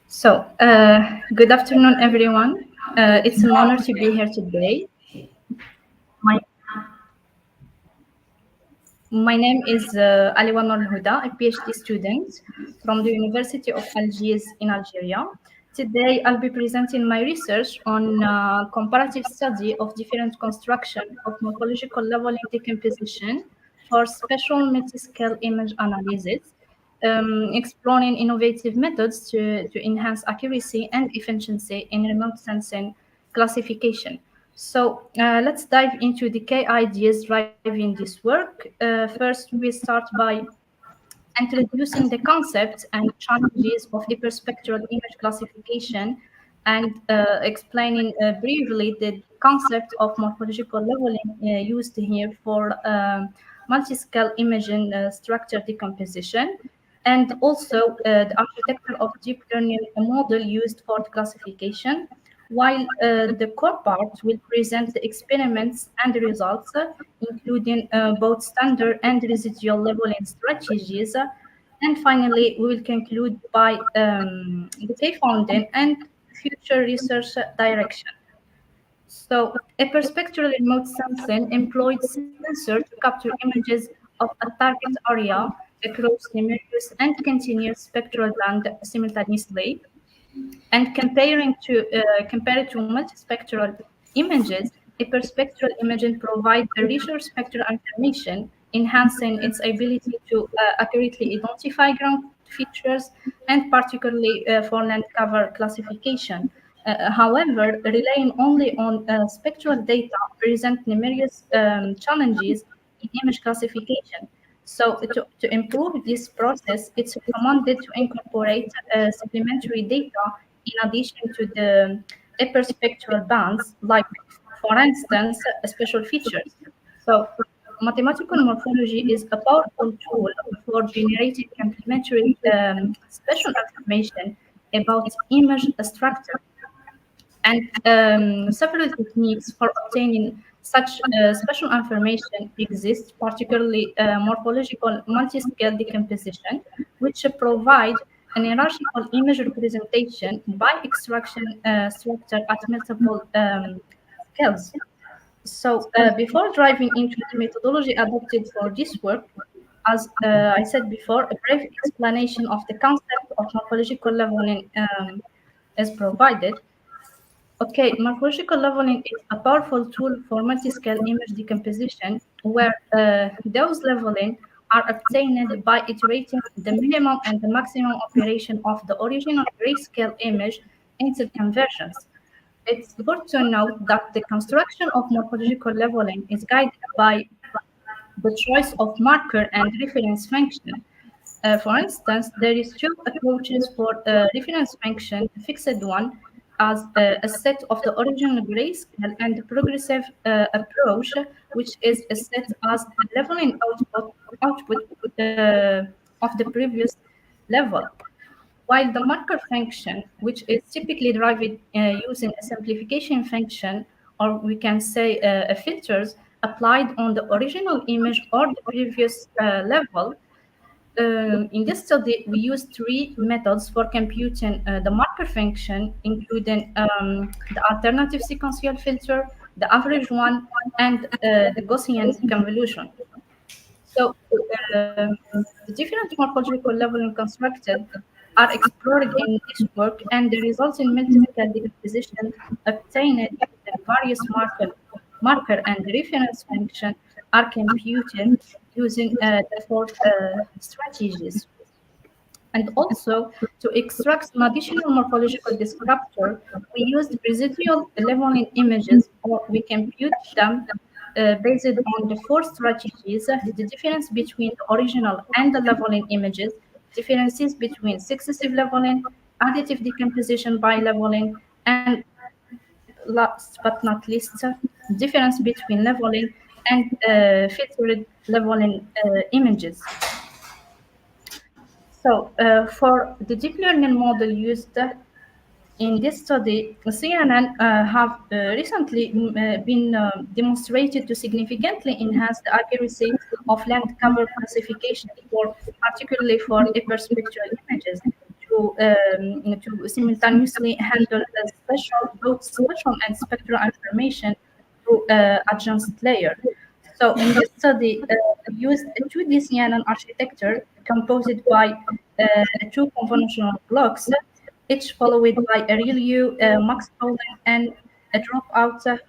S2: So, good afternoon, everyone. It's an honor to be here today. My name is Aliwa Noor Huda, a PhD student from the University of Algiers in Algeria. Today, I'll be presenting my research on comparative study of different construction of morphological leveling decomposition for spatial multiscale image analysis, exploring innovative methods to enhance accuracy and efficiency in remote sensing classification. So let's dive into the key ideas driving this work. First, we start by introducing the concepts and challenges of hyperspectral image classification and explaining briefly the concept of morphological leveling used here for multiscale imaging structure decomposition. and also the architecture of deep learning model used for the classification, while the core part will present the experiments and the results, including both standard and residual leveling strategies. And finally, we will conclude by the key finding and future research direction. So, a perspective remote sensing employed sensor to capture images of a target area across numerous and continuous spectral band simultaneously, and compared to multispectral images, a perspectral imaging provides a richer spectral information, enhancing its ability to accurately identify ground features, and particularly for land cover classification. However, relying only on spectral data present numerous challenges in image classification. So to improve this process, it's recommended to incorporate supplementary data in addition to the hyperspectral bands, like, for instance, special features. So mathematical morphology is a powerful tool for generating complementary special information about image structure, and several techniques for obtaining such special information exist, particularly morphological multi-scale decomposition, which provide an hierarchical image representation by extraction structure at multiple scales. So, before diving into the methodology adopted for this work, as I said before, a brief explanation of the concept of morphological leveling is provided. Okay, morphological leveling is a powerful tool for multi-scale image decomposition where those leveling are obtained by iterating the minimum and the maximum operation of the original grayscale image into conversions. It's good to note that the construction of morphological leveling is guided by the choice of marker and reference function. For instance, there is two approaches for reference function, a fixed one as a set of the original grayscale, and the progressive approach, which is a set as a leveling output of the previous level. While the marker function, which is typically derived using a simplification function, or we can say filters applied on the original image or the previous level, in this study, we used three methods for computing the marker function, including the alternative sequential filter, the average one, and the Gaussian convolution. So the different morphological leveling constructed are explored in this work, and the resulting multi-scale decomposition obtained using various marker and reference function are computed using the four strategies. And also, to extract an additional morphological descriptor, we used residual leveling images, or we compute them based on the four strategies: the difference between the original and the leveling images, differences between successive leveling, additive decomposition by leveling, and last but not least, difference between leveling and filtered leveling images. So, for the deep learning model used in this study, CNN have recently been demonstrated to significantly enhance the accuracy of land cover classification, particularly for hyperspectral images, to simultaneously handle both spatial and spectral information through adjacent layer. So in this study, we used a 2D CNN architecture composed by two convolutional blocks, each followed by a ReLU, max polling, and a dropout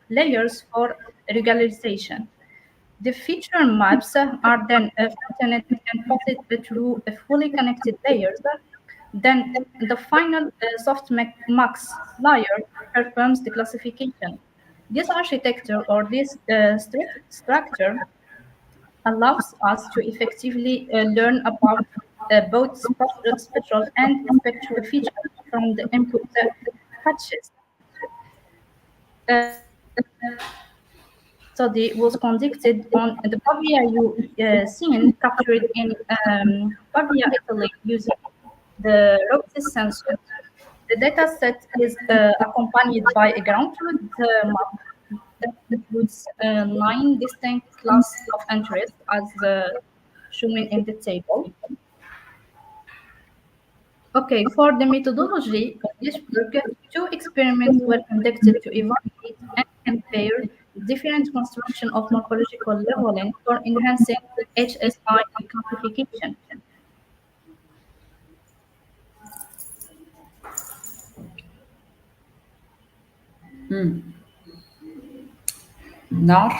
S2: layers for regularization. The feature maps are then flattened and passed through a fully connected layers. Then the final softmax layer performs the classification. This architecture or this structure allows us to effectively learn about both spatial and spectral features from the input patches. So study was conducted on the Pavia scene captured in Pavia, Italy, using the Roxy sensor. The data set is accompanied by a ground truth map that includes 9 distinct classes of interest as shown in the table. Okay, for the methodology of this work, 2 experiments were conducted to evaluate and compare different construction of morphological leveling for enhancing HSI classification.
S1: Nar?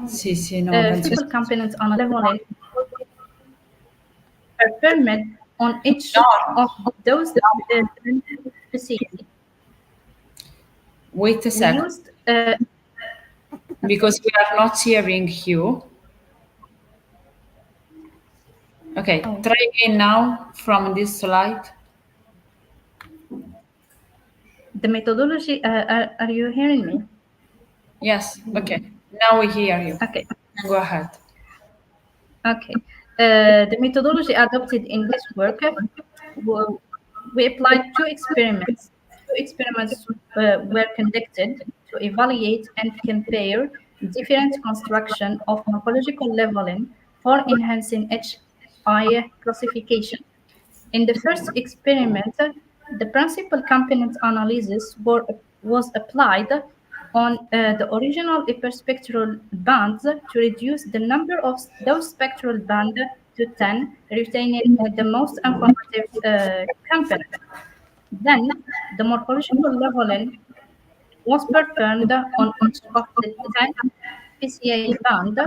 S1: Sì, no, penso
S2: Physical components on leveling performed on each of those species.
S1: Wait a
S2: We
S1: second,
S2: used
S1: because we are not hearing you. Okay, try again now from this slide.
S2: the methodology. Are you hearing me?
S1: Yes, okay. Now we hear you.
S2: Okay.
S1: Go ahead.
S2: Okay. The methodology adopted in this work, we applied 2 experiments. 2 experiments were conducted to evaluate and compare different construction of morphological leveling for enhancing HI classification. In the first experiment, the principal component analysis was applied on the original hyperspectral bands to reduce the number of those spectral bands to 10, retaining the most informative component. Then, the morphological leveling was performed on each of the 10 PCA band.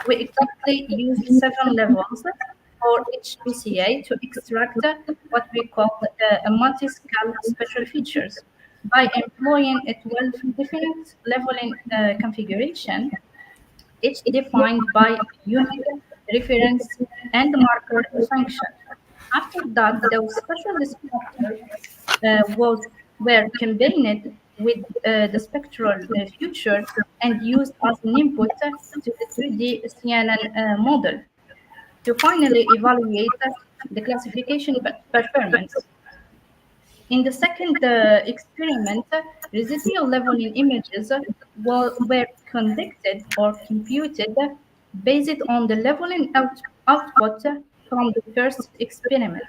S2: We exactly used 7 levels for each PCA to extract what we call a multi-scale special features. By employing a 12 different leveling configuration, each defined by unique reference and marker function. After that, those special descriptors were combined with the spectral feature and used as an input to the 3D CNN model to finally evaluate the classification performance. In the second experiment, residual leveling images were conducted or computed based on the leveling output from the first experiment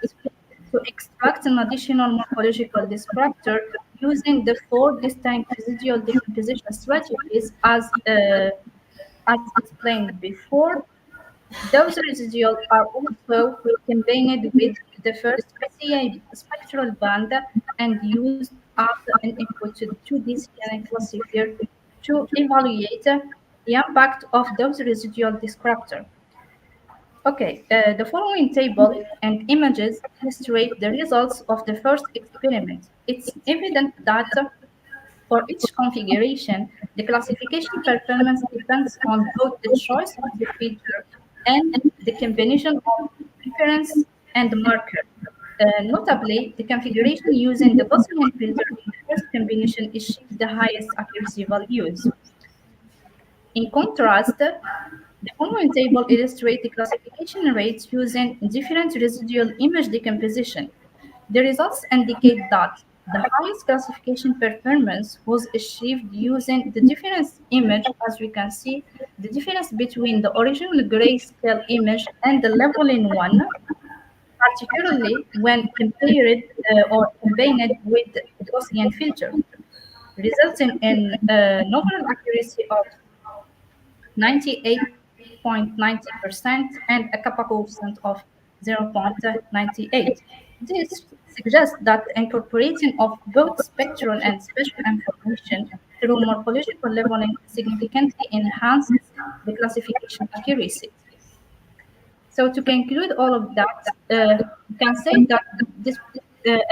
S2: to extract an additional morphological descriptor using the 4 distinct residual decomposition strategies as explained before. Those residuals are also combined with the first PCA spectral band and used as an input to this CNN classifier to evaluate the impact of those residual descriptors. Okay, the following table and images illustrate the results of the first experiment. It's evident that for each configuration, the classification performance depends on both the choice of the feature and the combination of reference and marker. Notably, the configuration using the Gaussian filter in the first combination achieved the highest accuracy values. In contrast, the following table illustrates the classification rates using different residual image decomposition. The results indicate that the highest classification performance was achieved using the difference image. As we can see, the difference between the original grayscale image and the leveling one, particularly when compared or combined with the Gaussian filter, resulting in an overall accuracy of 98.90% and a kappa coefficient of 0.98. This suggests that incorporating of both spectral and spatial information through morphological leveling significantly enhances the classification accuracy. So to conclude all of that, we can say that this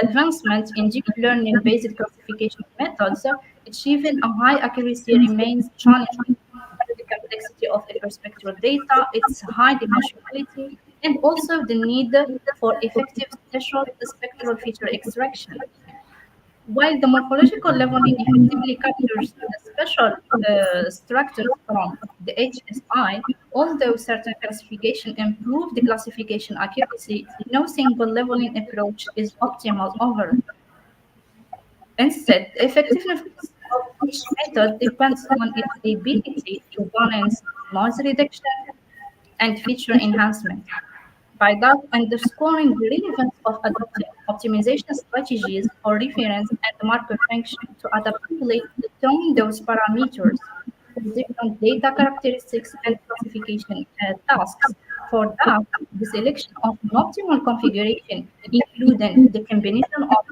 S2: advancement in deep learning-based classification methods, achieving a high accuracy remains challenging due to the complexity of hyperspectral data, its high dimensionality, and also the need for effective spectral feature extraction. While the morphological leveling effectively captures the special structures from the HSI, although certain classification improve the classification accuracy, no single leveling approach is optimal overall. Instead, the effectiveness of each method depends on its ability to balance noise reduction and feature enhancement. By that, underscoring the relevance of adopting optimization strategies for reference and marker function to adaptively tune those parameters to different data characteristics and classification tasks. For that, the selection of an optimal configuration, including the combination of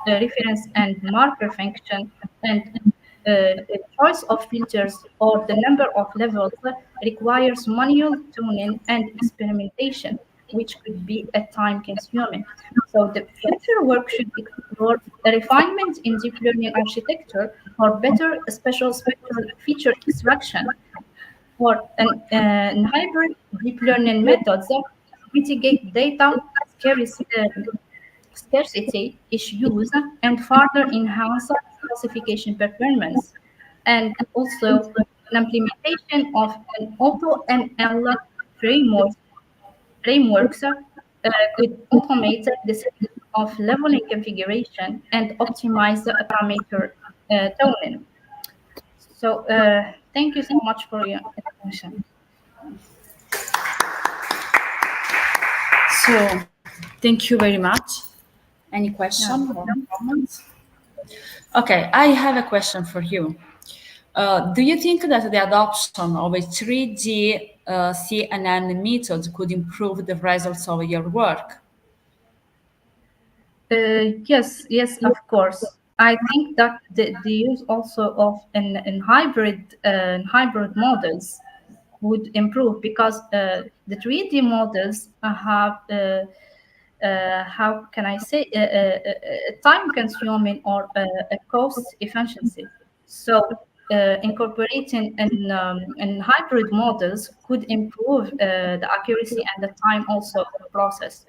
S2: reference and marker function and the choice of filters or the number of levels requires manual tuning and experimentation, which could be a time consuming. So the future work should explore a refinement in deep learning architecture for better special spectral feature extraction or an hybrid deep learning methods that mitigate data scarcity issues and further enhance classification performance, and also an implementation of an AutoML frameworks could automate the setting of leveling configuration and optimize the parameter tuning. So thank you so much for your attention.
S1: So, thank you very much. Any question
S2: Yeah.
S1: or comments? Okay, I have a question for you. Do you think that the adoption of a 3D CNN method could improve the results of your work?
S2: Yes, of course. I think that the use also of in hybrid models would improve because the 3D models have how can I say time consuming or a cost efficiency. So incorporating in hybrid models could improve the accuracy and the time also of the process.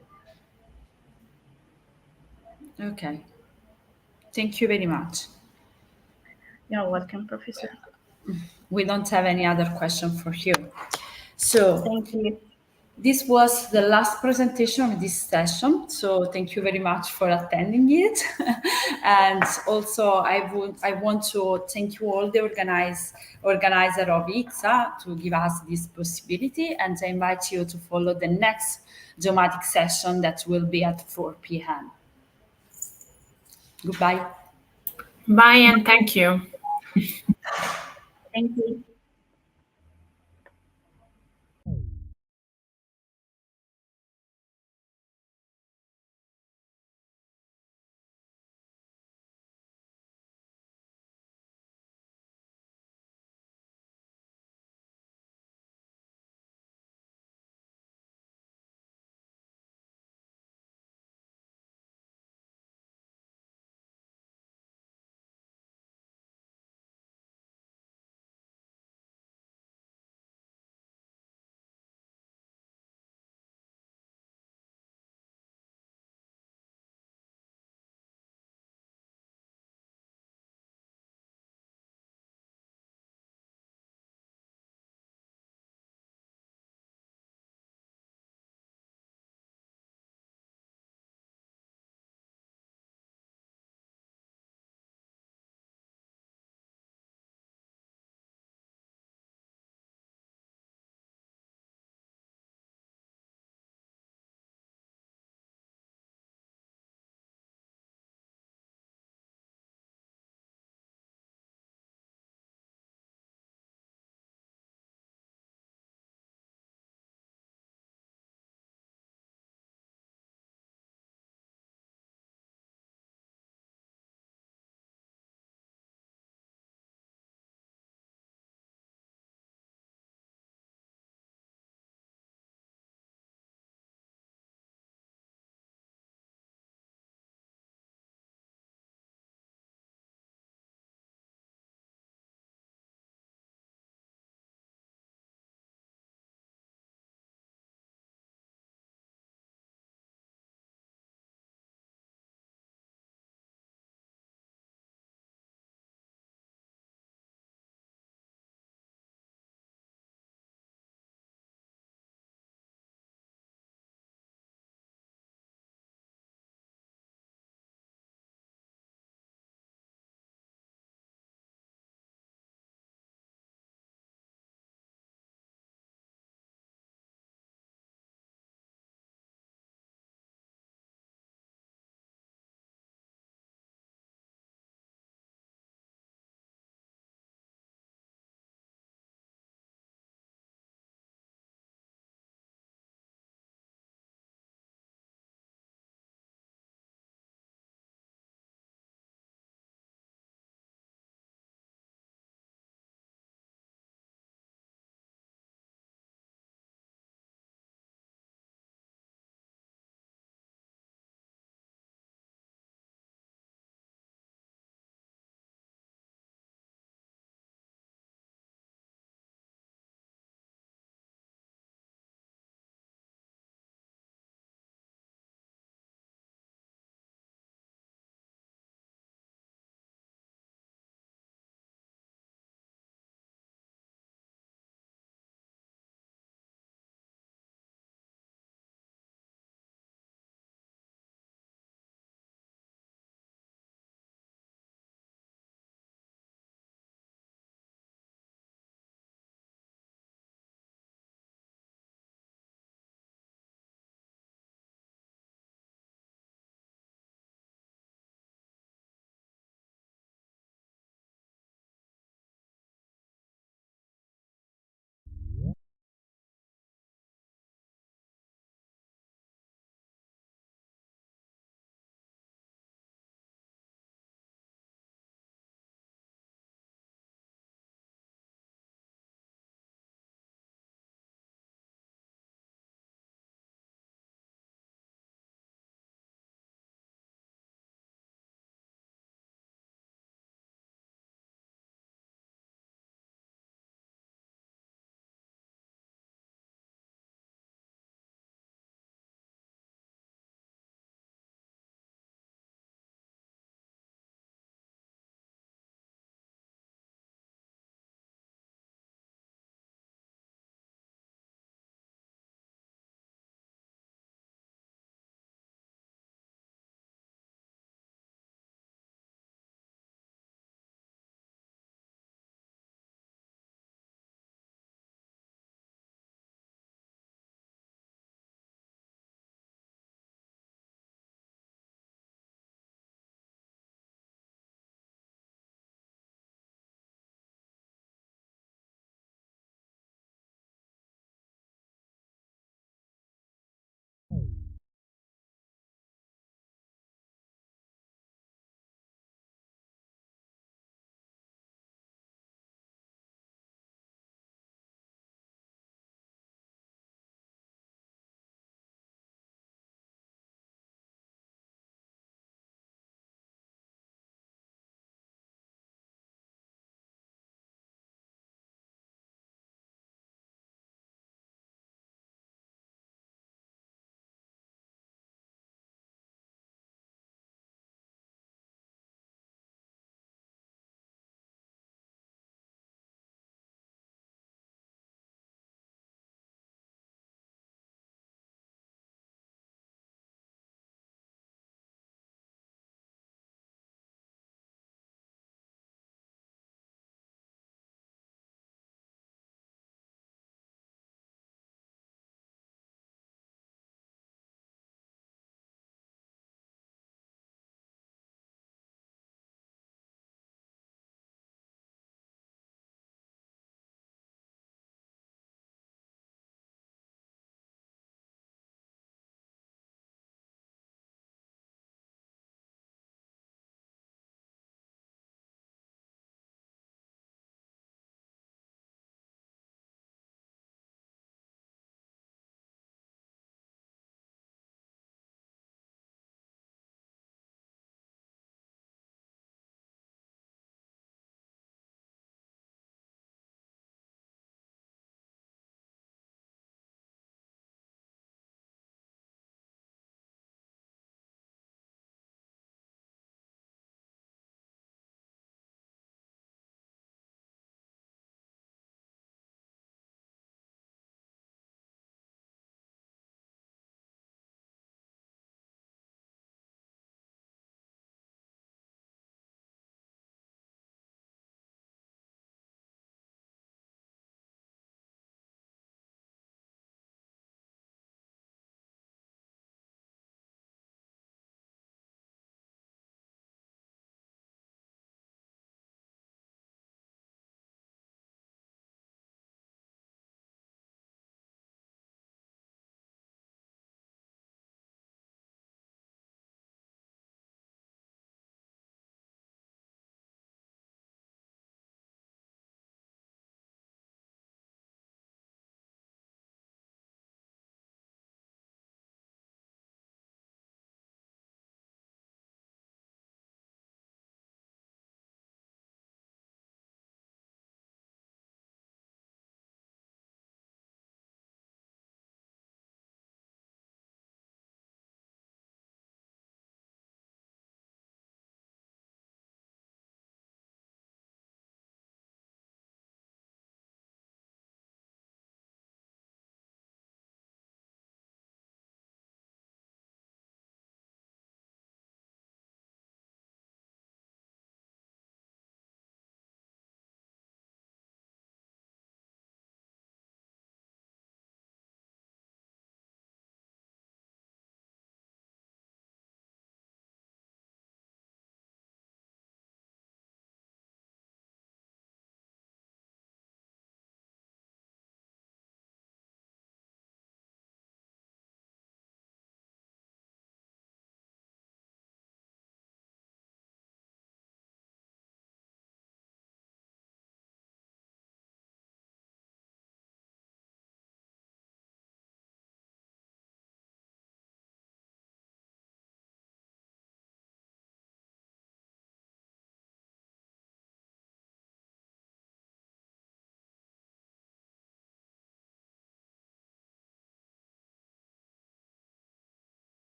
S1: Okay, thank you very much.
S2: You're welcome, Professor.
S1: We don't have any other question for you. So,
S2: Thank you.
S1: this was the last presentation of this session, so thank you very much for attending it. And also, I want to thank you all the organizer of ICSA to give us this possibility, and I invite you to follow the next geomatic session that will be at 4 p.m. Goodbye.
S3: Bye and thank you.
S2: Thank you.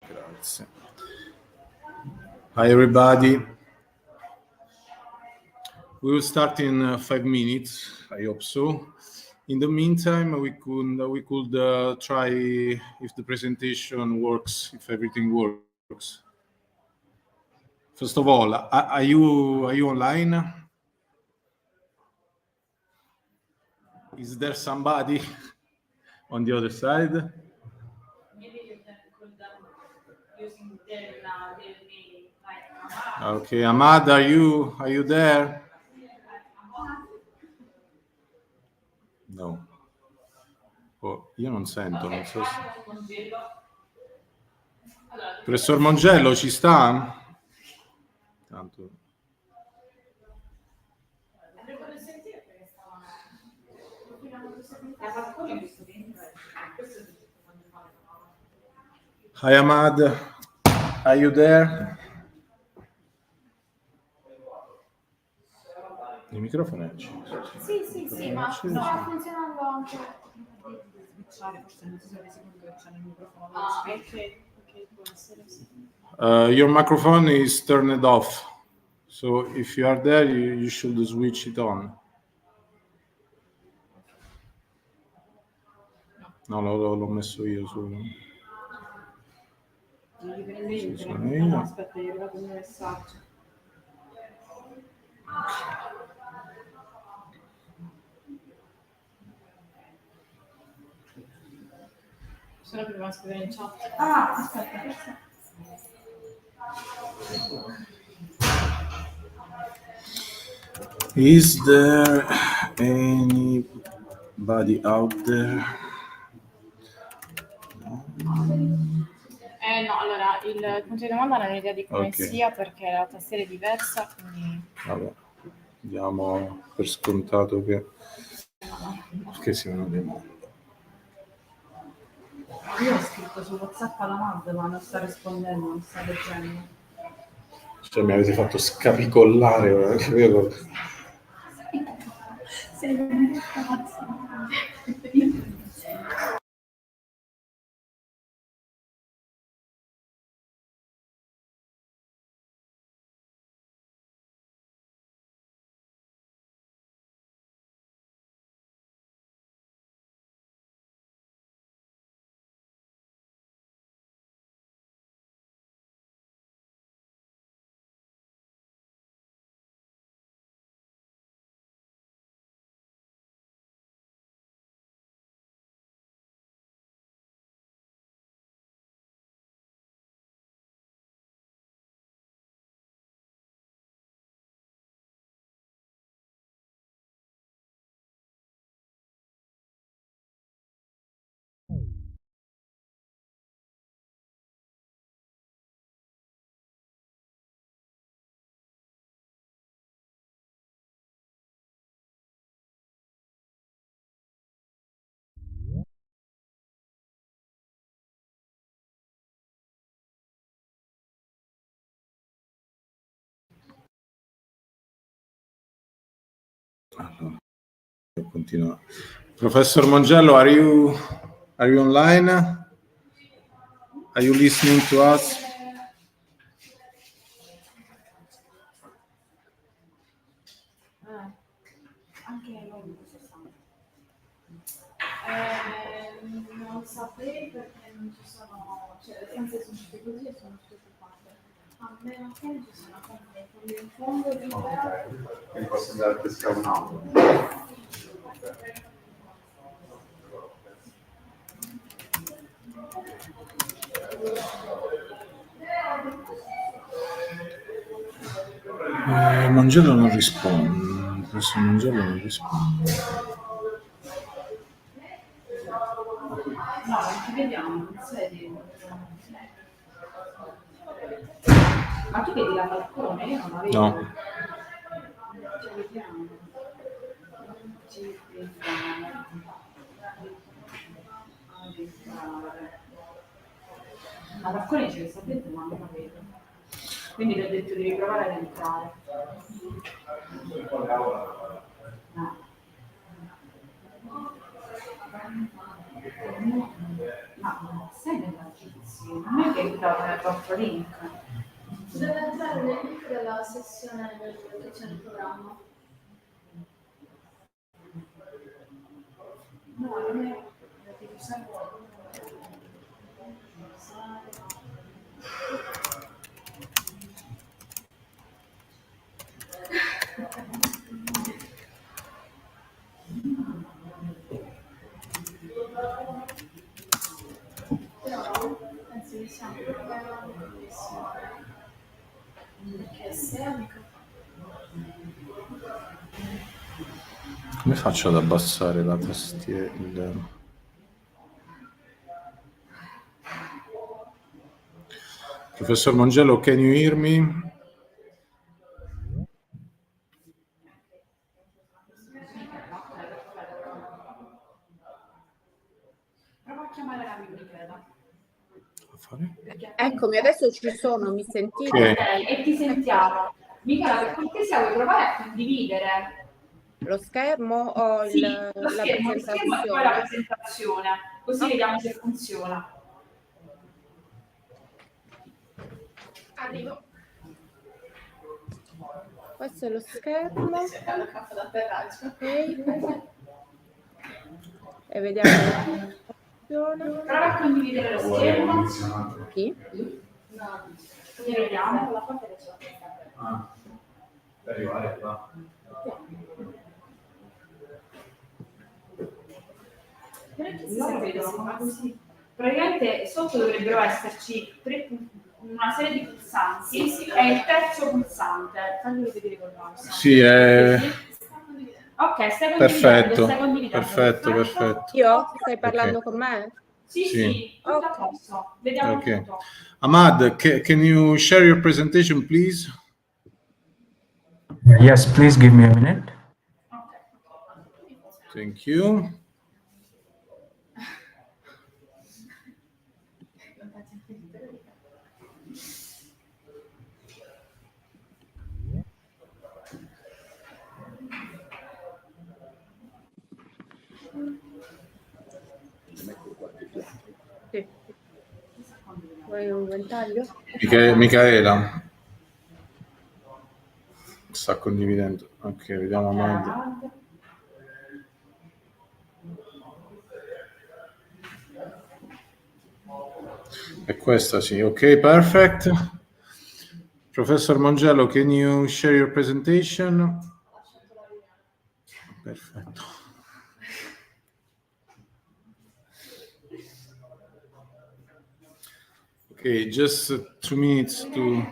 S7: Grazie. Hi everybody. We will start in 5 minutes. I hope so. In the meantime, we could try if the presentation works, if everything works. First of all, are you online? Is there somebody on the other side?
S1: Maybe you can call them using their name, like
S7: Okay, Ahmad, are you there? No. Oh, io non sento, non so se... Professor Mongello ci sta? Tanto... Hi Ahmad, are you there? Il microfono è acceso.
S1: Sì, ma sta funzionando anche switchare, forse non si sono resi conto che c'è il microfono. Ok, può essere sì.
S7: Your microphone is turned off, so if you are there, you should switch it on. No, l'ho messo io solo.
S1: No, aspetta, è arrivato un messaggio. Solo che dobbiamo scrivere in chat. Ah, aspetta.
S7: Is there anybody out there?
S1: No, allora, il punto di domanda non ho idea di come
S7: Okay.
S1: sia perché la tastiera è diversa, quindi...
S7: Vabbè, diamo per scontato che sia una domanda.
S1: Io ho scritto su WhatsApp alla Mad, ma non sta rispondendo, non sta leggendo.
S7: Cioè mi avete fatto scapicollare ora, capito?
S1: Sei veramente pazzo.
S7: Allora, continua. Professor Mongello, are you online? Are you listening to us?
S1: Anche noi non si sanno. Non saprei perché non ci sono, cioè le stanze sono tutte così e sono tutte occupate. A meno che non ci siano fondi in fondo di
S5: Quindi posso andare a pescare un'auto.
S7: Mongello non risponde. Professor Mongello non risponde.
S1: No, ci vediamo, non sei. Ma tu vedi la balcone? Io non la vedo.
S7: No.
S1: Ci vediamo. Ci vediamo. La balcone ci sta dentro, ma non la vedo. Quindi ti ho detto devi provare ad entrare. Ma sei nella giudizia, non è che ti dà il vostro link.
S6: Deve entrare nel link della sessione che c'è nel programma.
S1: No, non è.
S6: Però penso che sia un problema di connessione. Perché se è un
S7: Come faccio ad abbassare la tastiera? Professor Mongello, can you hear me?
S1: Prova a chiamare la Michela.
S8: Eccomi, adesso ci sono, mi sentite?
S7: Ok.
S1: E ti sentiamo. Michela, per cortesia vuoi provare a condividere?
S8: Lo schermo o
S1: Sì,
S8: la
S1: lo schermo e poi la
S8: presentazione?
S1: presentazione, così vediamo se funziona.
S8: Arrivo. Questo è lo schermo. Ok. E vediamo la presentazione.
S1: Prova a condividere lo schermo.
S8: Sì.
S1: Così vediamo. Non vedo, ma così. Praticamente sotto dovrebbero esserci una serie di pulsanti e il terzo pulsante. Fammi vedere col mouse.
S7: Sì, è
S1: Ok, stai condividendo,
S7: perfetto,
S1: stai condividendo.
S7: perfetto.
S8: Io? Stai parlando con me?
S1: Sì,
S7: Sì.
S1: sì, tutto a
S8: Ok.
S1: posto. Vediamo
S7: Okay.
S1: tutto.
S7: Ahmad, can you share your presentation, please?
S9: Yes, please give me a minute.
S7: Thank you.
S8: Sì. Vuoi un ventaglio?
S7: Michaela sta condividendo. Ok, vediamo Ahmad. È questa, sì. Ok, perfect. Professor Mongello, can you share your presentation? Perfetto. Okay, just 2 minutes to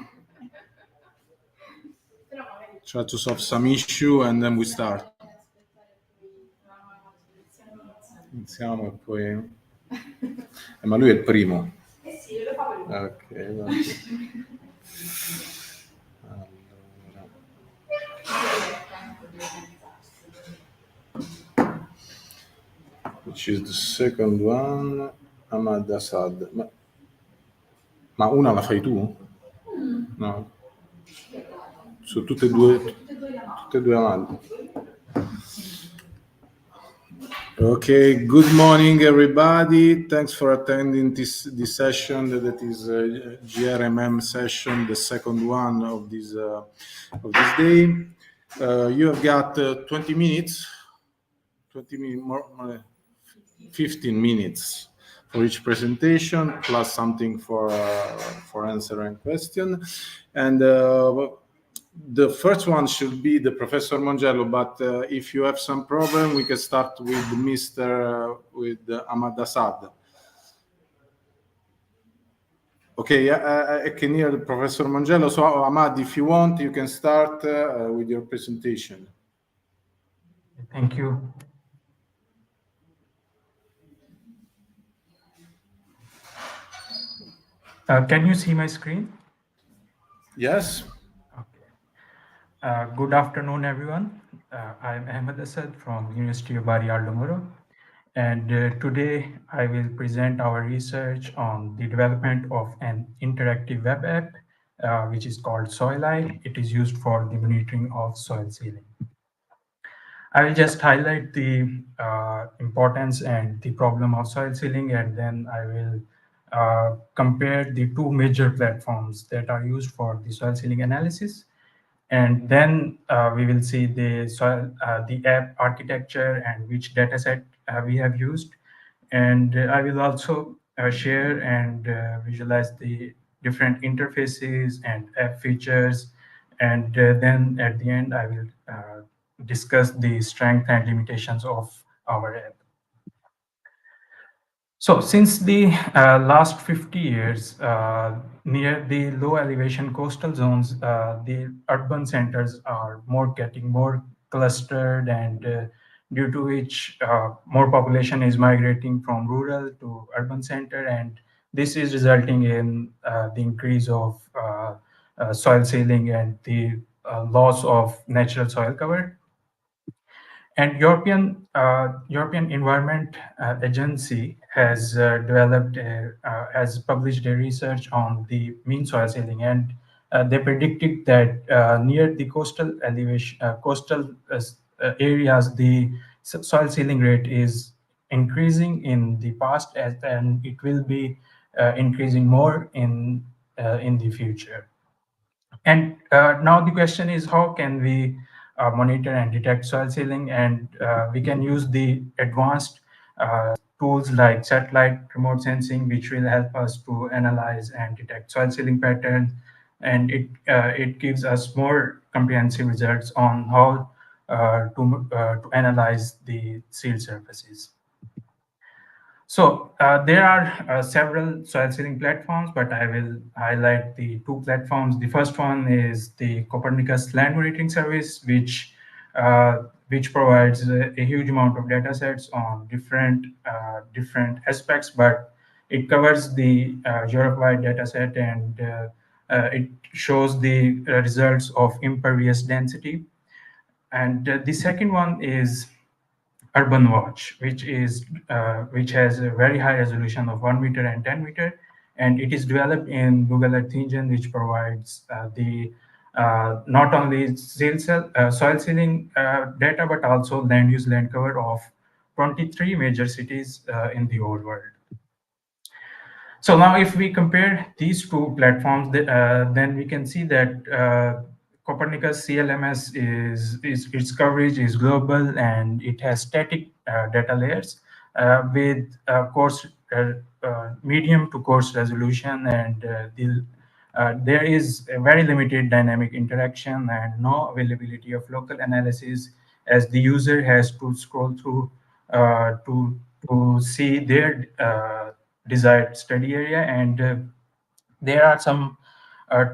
S7: try to solve some issue and then we start. Iniziamo e poi... ma lui è il primo.
S1: Sì, lo fa lui.
S7: Ok, va. Which is the second one, Ahmad Assad. Ma una la fai tu? No. Su tutte e due Ahmad. Okay, good morning everybody. Thanks for attending this session that is GRMM session, the second one of this day. You have got 20 minutes, 15 minutes for each presentation, plus something for answering question. And the first one should be the Professor Mongello, but if you have some problem, we can start with with Ahmad Assad. Okay, I can hear the Professor Mongello. So Ahmad, if you want, you can start with your presentation.
S9: Thank you. Can you see my screen?
S7: Yes.
S9: Okay. Good afternoon, everyone. I'm Ahmed Assad from University of Bari Al Dumuro, and today I will present our research on the development of an interactive web app, which is called Soileye. It is used for the monitoring of soil sealing. I will just highlight the importance and the problem of soil sealing, and then I will compare the two major platforms that are used for the soil sealing analysis. And then we will see the app architecture and which dataset we have used. And I will also share and visualize the different interfaces and app features. And then at the end, I will discuss the strength and limitations of our app. So since the last 50 years, near the low elevation coastal zones, the urban centers are getting more clustered, and due to which more population is migrating from rural to urban center, and this is resulting in the increase of soil sealing and the loss of natural soil cover. And European Environment Agency has published a research on the mean soil sealing, and they predicted that near the coastal areas, the soil sealing rate is increasing in the past, and it will be increasing more in the future. And now the question is, how can we monitor and detect soil sealing? And we can use the advanced tools like satellite remote sensing, which will help us to analyze and detect soil sealing patterns. And it gives us more comprehensive results on how to analyze the sealed surfaces. So there are several soil sealing platforms, but I will highlight the two platforms. The first one is the Copernicus Land Monitoring Service, which provides a huge amount of data sets on different aspects, but it covers the Europe-wide data set, and it shows the results of impervious density. And the second one is Urban Watch, which has a very high resolution of 1 meter and 10 meter, and it is developed in Google Earth Engine, which provides the not only soil sealing data, but also land use land cover of 23 major cities in the whole world. So now if we compare these two platforms, then we can see that Copernicus CLMS is its coverage is global, and it has static data layers with coarse medium to coarse resolution, and there is a very limited dynamic interaction and no availability of local analysis, as the user has to scroll through to see their desired study area. And there are some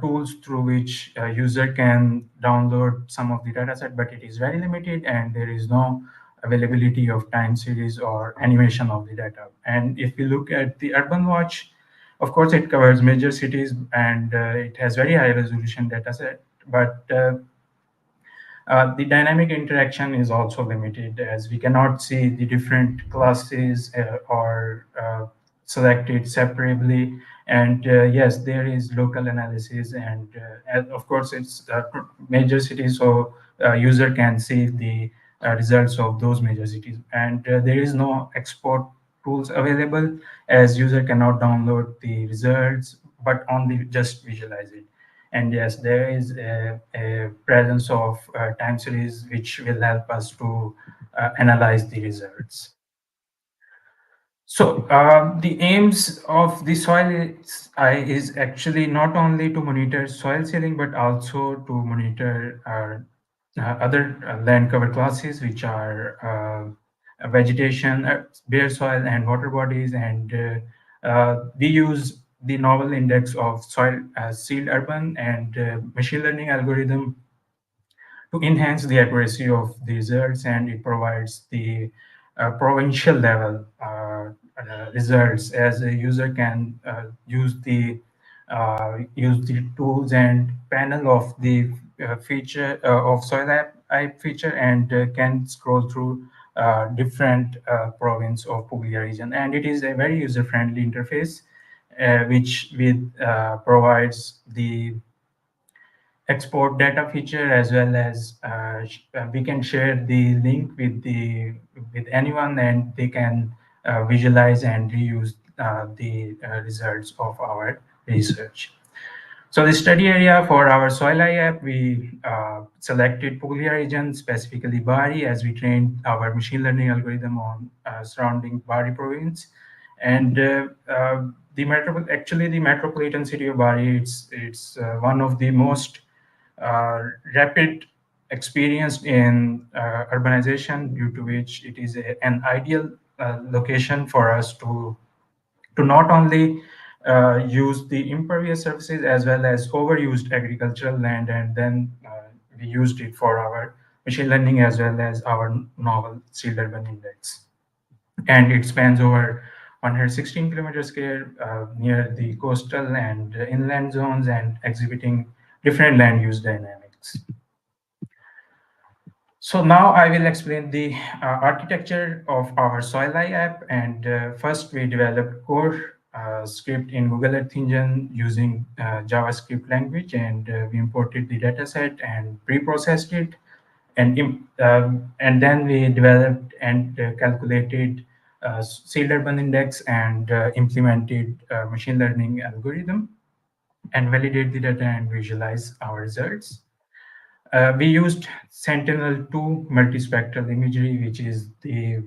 S9: tools through which a user can download some of the dataset, but it is very limited, and there is no availability of time series or animation of the data. And if we look at the Urban Watch, of course, it covers major cities, and it has very high resolution dataset, but the dynamic interaction is also limited, as we cannot see the different classes or selected separately. And yes, there is local analysis, and of course, it's major cities, so user can see the results of those major cities. And there is no export tools available, as user cannot download the results, but only just visualize it. And yes, there is a presence of time series which will help us to analyze the results. So the aims of the is actually not only to monitor soil sealing, but also to monitor other land cover classes, which are vegetation, bare soil, and water bodies. And we use the novel index of soil sealed urban and machine learning algorithm to enhance the accuracy of the results, and it provides the provincial level results, as a user can use the tools and panel of the feature of soil app feature, and can scroll through different province of Puglia region. And it is a very user-friendly interface, which provides the export data feature, as well as we can share the link with anyone, and they can visualize and reuse the results of our research. So the study area for our soil eye app, we selected Puglia region, specifically Bari, as we trained our machine learning algorithm on surrounding Bari province. And the metropolitan city of Bari, it's one of the most rapid experienced in urbanization, due to which it is an ideal location for us to not only use the impervious surfaces as well as overused agricultural land, and then we used it for our machine learning as well as our novel sealed urban index. And it spans over 116 kilometers square near the coastal and inland zones and exhibiting different land use dynamics. So now I will explain the architecture of our soil eye app. And first we developed core script in Google Earth Engine using JavaScript language, and we imported the dataset and pre-processed it, and then we developed and calculated sealed urban index and implemented machine learning algorithm and validate the data and visualize our results. We used Sentinel-2 multispectral imagery, which is the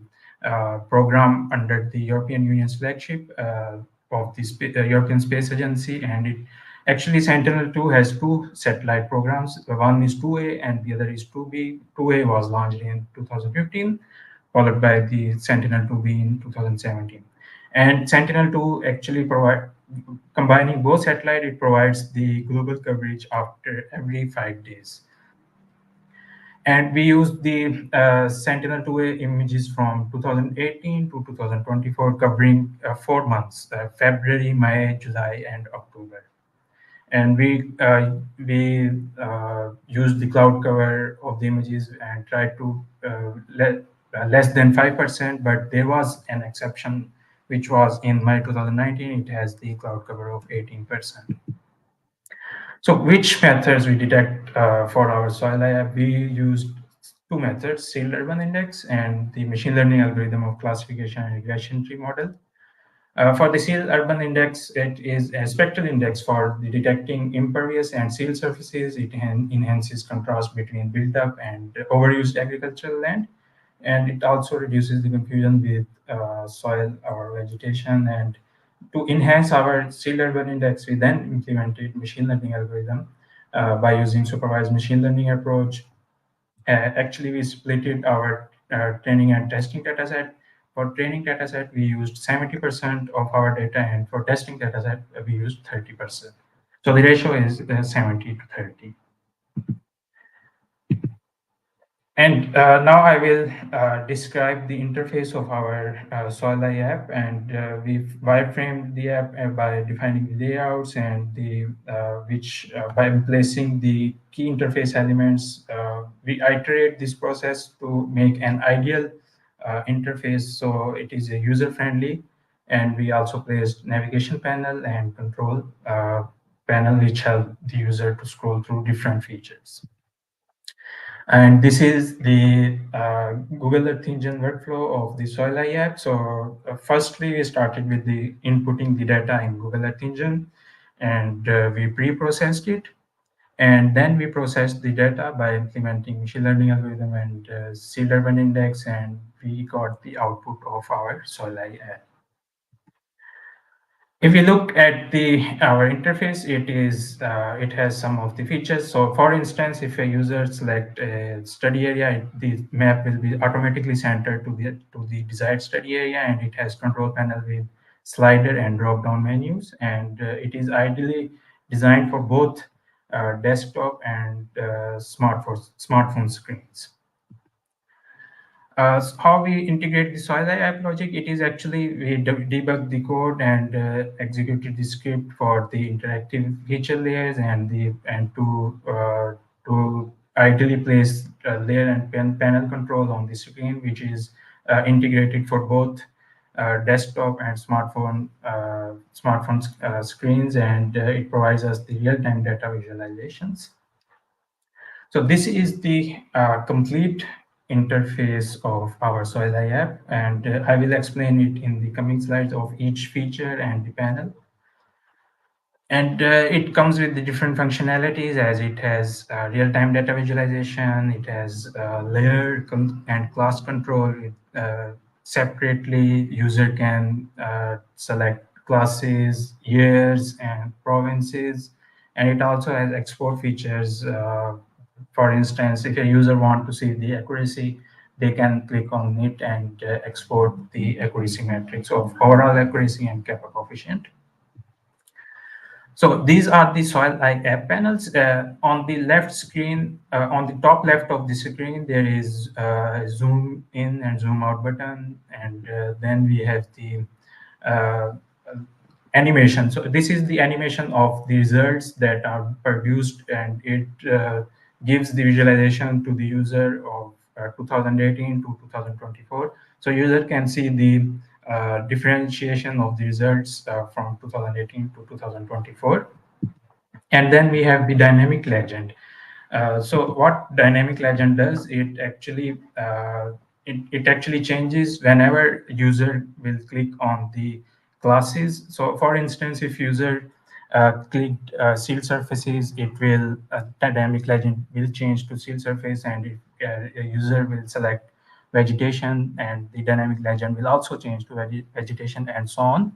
S9: program under the European Union's flagship of the European Space Agency. And it actually, Sentinel-2 has two satellite programs. One is 2A and the other is 2B. 2A was launched in 2015, followed by the Sentinel-2B in 2017. And Sentinel-2 actually combining both satellite, it provides the global coverage after every 5 days. And we used the Sentinel-2A images from 2018 to 2024, covering 4 months, February, May, July, and October. And we used the cloud cover of the images and tried to less than 5%, but there was an exception, which was in May 2019. It has the cloud cover of 18%. So which methods we detect for our soil eye app? We used two methods, sealed urban index and the machine learning algorithm of classification and regression tree model. For the sealed urban index, it is a spectral index for the detecting impervious and sealed surfaces. It enhances contrast between built-up and overused agricultural land. And it also reduces the confusion with soil or vegetation. And to enhance our sealed urban index, we then implemented machine learning algorithm by using supervised machine learning approach. Actually, we split our training and testing dataset. For training dataset, we used 70% of our data, and for testing dataset, we used 30%. So the ratio is 70 to 30. And now I will describe the interface of our soil eye app, and we've wireframed the app by defining the layouts and the by replacing the key interface elements. We iterate this process to make an ideal interface so it is user friendly, and we also placed navigation panel and control panel, which help the user to scroll through different features. And this is the Google Earth Engine workflow of the soil eye app. So firstly, we started with the inputting the data in Google Earth Engine, and we pre-processed it. And then we processed the data by implementing machine learning algorithm and sealed urban index, and we got the output of our soil eye app. If we look at our interface, it has some of the features. So for instance, if a user select a study area, the map will be automatically centered to the desired study area, and it has control panel with slider and drop down menus, and it is ideally designed for both desktop and smartphone screens. How we integrate the soil eye app logic, it is actually we debug the code and executed the script for the interactive feature layers and to ideally place layer and panel control on the screen, which is integrated for both desktop and smartphone screens, and it provides us the real-time data visualizations. So this is the complete interface of our Soil Eye app, and I will explain it in the coming slides of each feature and the panel. And it comes with the different functionalities, as it has real-time data visualization, it has layer and class control. Separately, user can select classes, years, and provinces. And it also has export features. For instance, if a user wants to see the accuracy, they can click on it and export the accuracy metrics of overall accuracy and kappa coefficient. So these are the Soil Eye app panels. On the left screen, on the top left of the screen, there is zoom in and zoom out button, and then we have the uh, animation. So this is the animation of the results that are produced, and it gives the visualization to the user of 2018 to 2024. So user can see the differentiation of the results from 2018 to 2024. And then we have the dynamic legend. So what dynamic legend does, it actually changes whenever user will click on the classes. So for instance, if user clicked seal surfaces, it will dynamic legend will change to seal surface, and if a user will select vegetation, and the dynamic legend will also change to vegetation, and so on.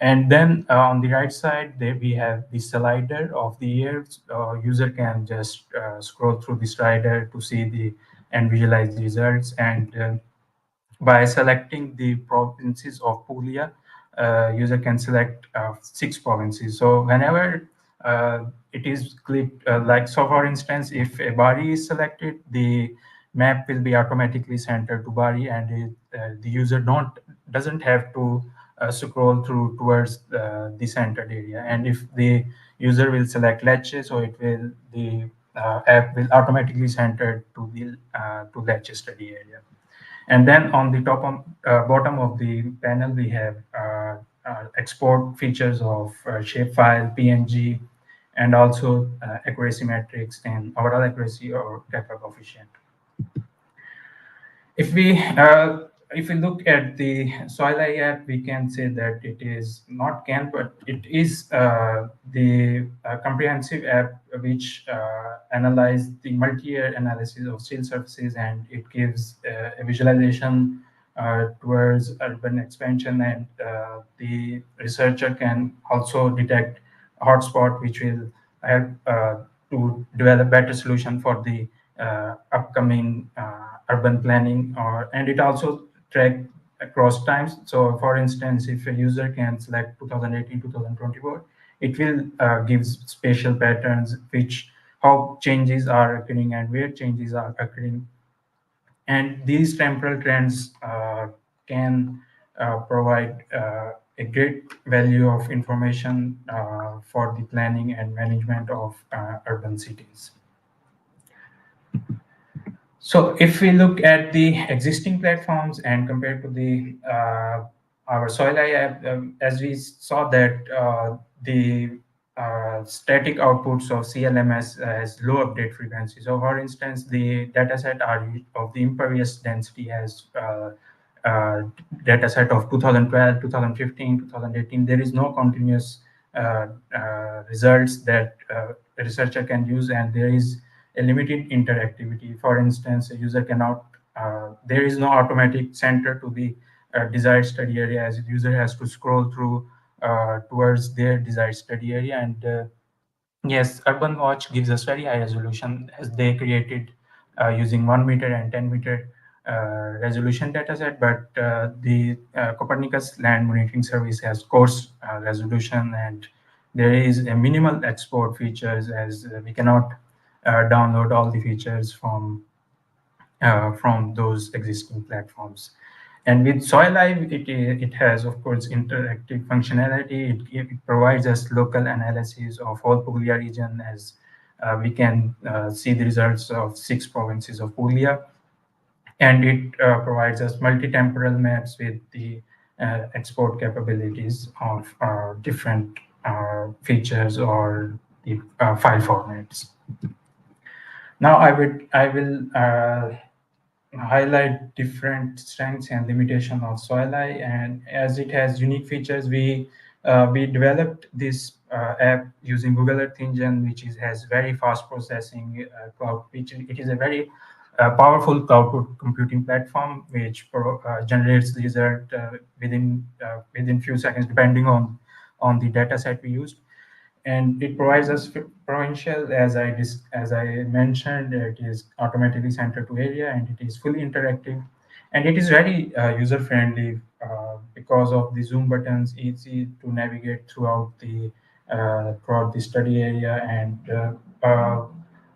S9: And then on the right side, there we have the slider of the years. User can just scroll through the slider to see the and visualize the results. And by selecting the provinces of Puglia, user can select 6 provinces. So whenever it is clicked, like so for instance, if a Bari is selected, the map will be automatically centered to Bari, and the user doesn't have to scroll through towards the centered area. And if the user will select Lecce, so the app will automatically center to the to Lecce study area. And then on the bottom of the panel, we have export features of shapefile, PNG, and also accuracy metrics and overall accuracy or kappa coefficient. If we look at the Soil Eye app, we can say that it is not CAN, but it is the comprehensive app which analyzes the multi-year analysis of soil surfaces, and it gives a visualization towards urban expansion, and the researcher can also detect hotspot, which will help to develop better solution for the upcoming urban planning, and it also track across times. So for instance, if a user can select 2018 2024, it will give spatial patterns, which how changes are occurring and where changes are occurring. And these temporal trends can provide a great value of information for the planning and management of urban cities. So if we look at the existing platforms and compared to the our Soil Eye app, as we saw that the static outputs of CLMS has low update frequency. So for instance, the dataset of the impervious density has dataset of 2012, 2015, 2018. There is no continuous results that a researcher can use, and there is a limited interactivity. For instance, a user cannot, there is no automatic center to the desired study area, as the user has to scroll through towards their desired study area. And yes, Urban Watch gives us very high resolution, as they created using 1 meter and 10 meter resolution dataset, but the Copernicus Land Monitoring Service has coarse resolution, and there is a minimal export features, as we cannot download all the features from those existing platforms. And with Soil Eye, it has, of course, interactive functionality. It provides us local analysis of whole Puglia region, as we can see the results of 6 provinces of Puglia. And it provides us multi-temporal maps with the export capabilities of different features or the file formats. Now I will highlight different strengths and limitation of Soilai. And as it has unique features, we developed this app using Google Earth Engine, which has very fast processing cloud. Which it is a very powerful cloud computing platform which generates the result within few seconds, depending on the data set we used. And it provides us provincial, as I mentioned. It is automatically centered to area, and it is fully interactive, and it is very user friendly because of the zoom buttons, easy to navigate throughout the study area. And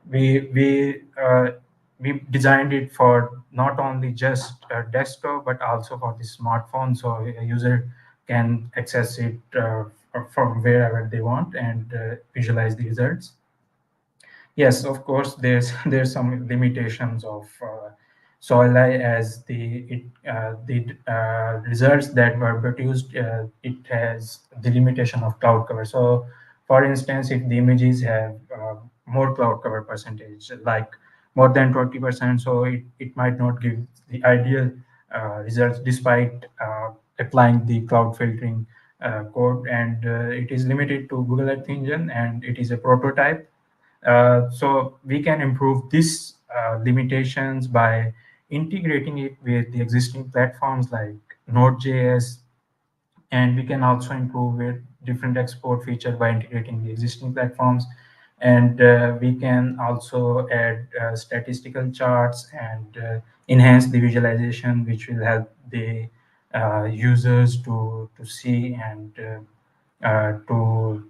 S9: we we uh, we designed it for not only just desktop but also for the smartphone, so a user can access it from wherever they want and visualize the results. Yes, of course, there's some limitations of Soilai, as the results that were produced, it has the limitation of cloud cover. So, for instance, if the images have more cloud cover percentage, like more than 20%, so it might not give the ideal results despite applying the cloud filtering code. And it is limited to Google Earth Engine, and it is a prototype. So we can improve these limitations by integrating it with the existing platforms like Node.js, and we can also improve with different export features by integrating the existing platforms. And we can also add statistical charts and enhance the visualization, which will help the users to see and to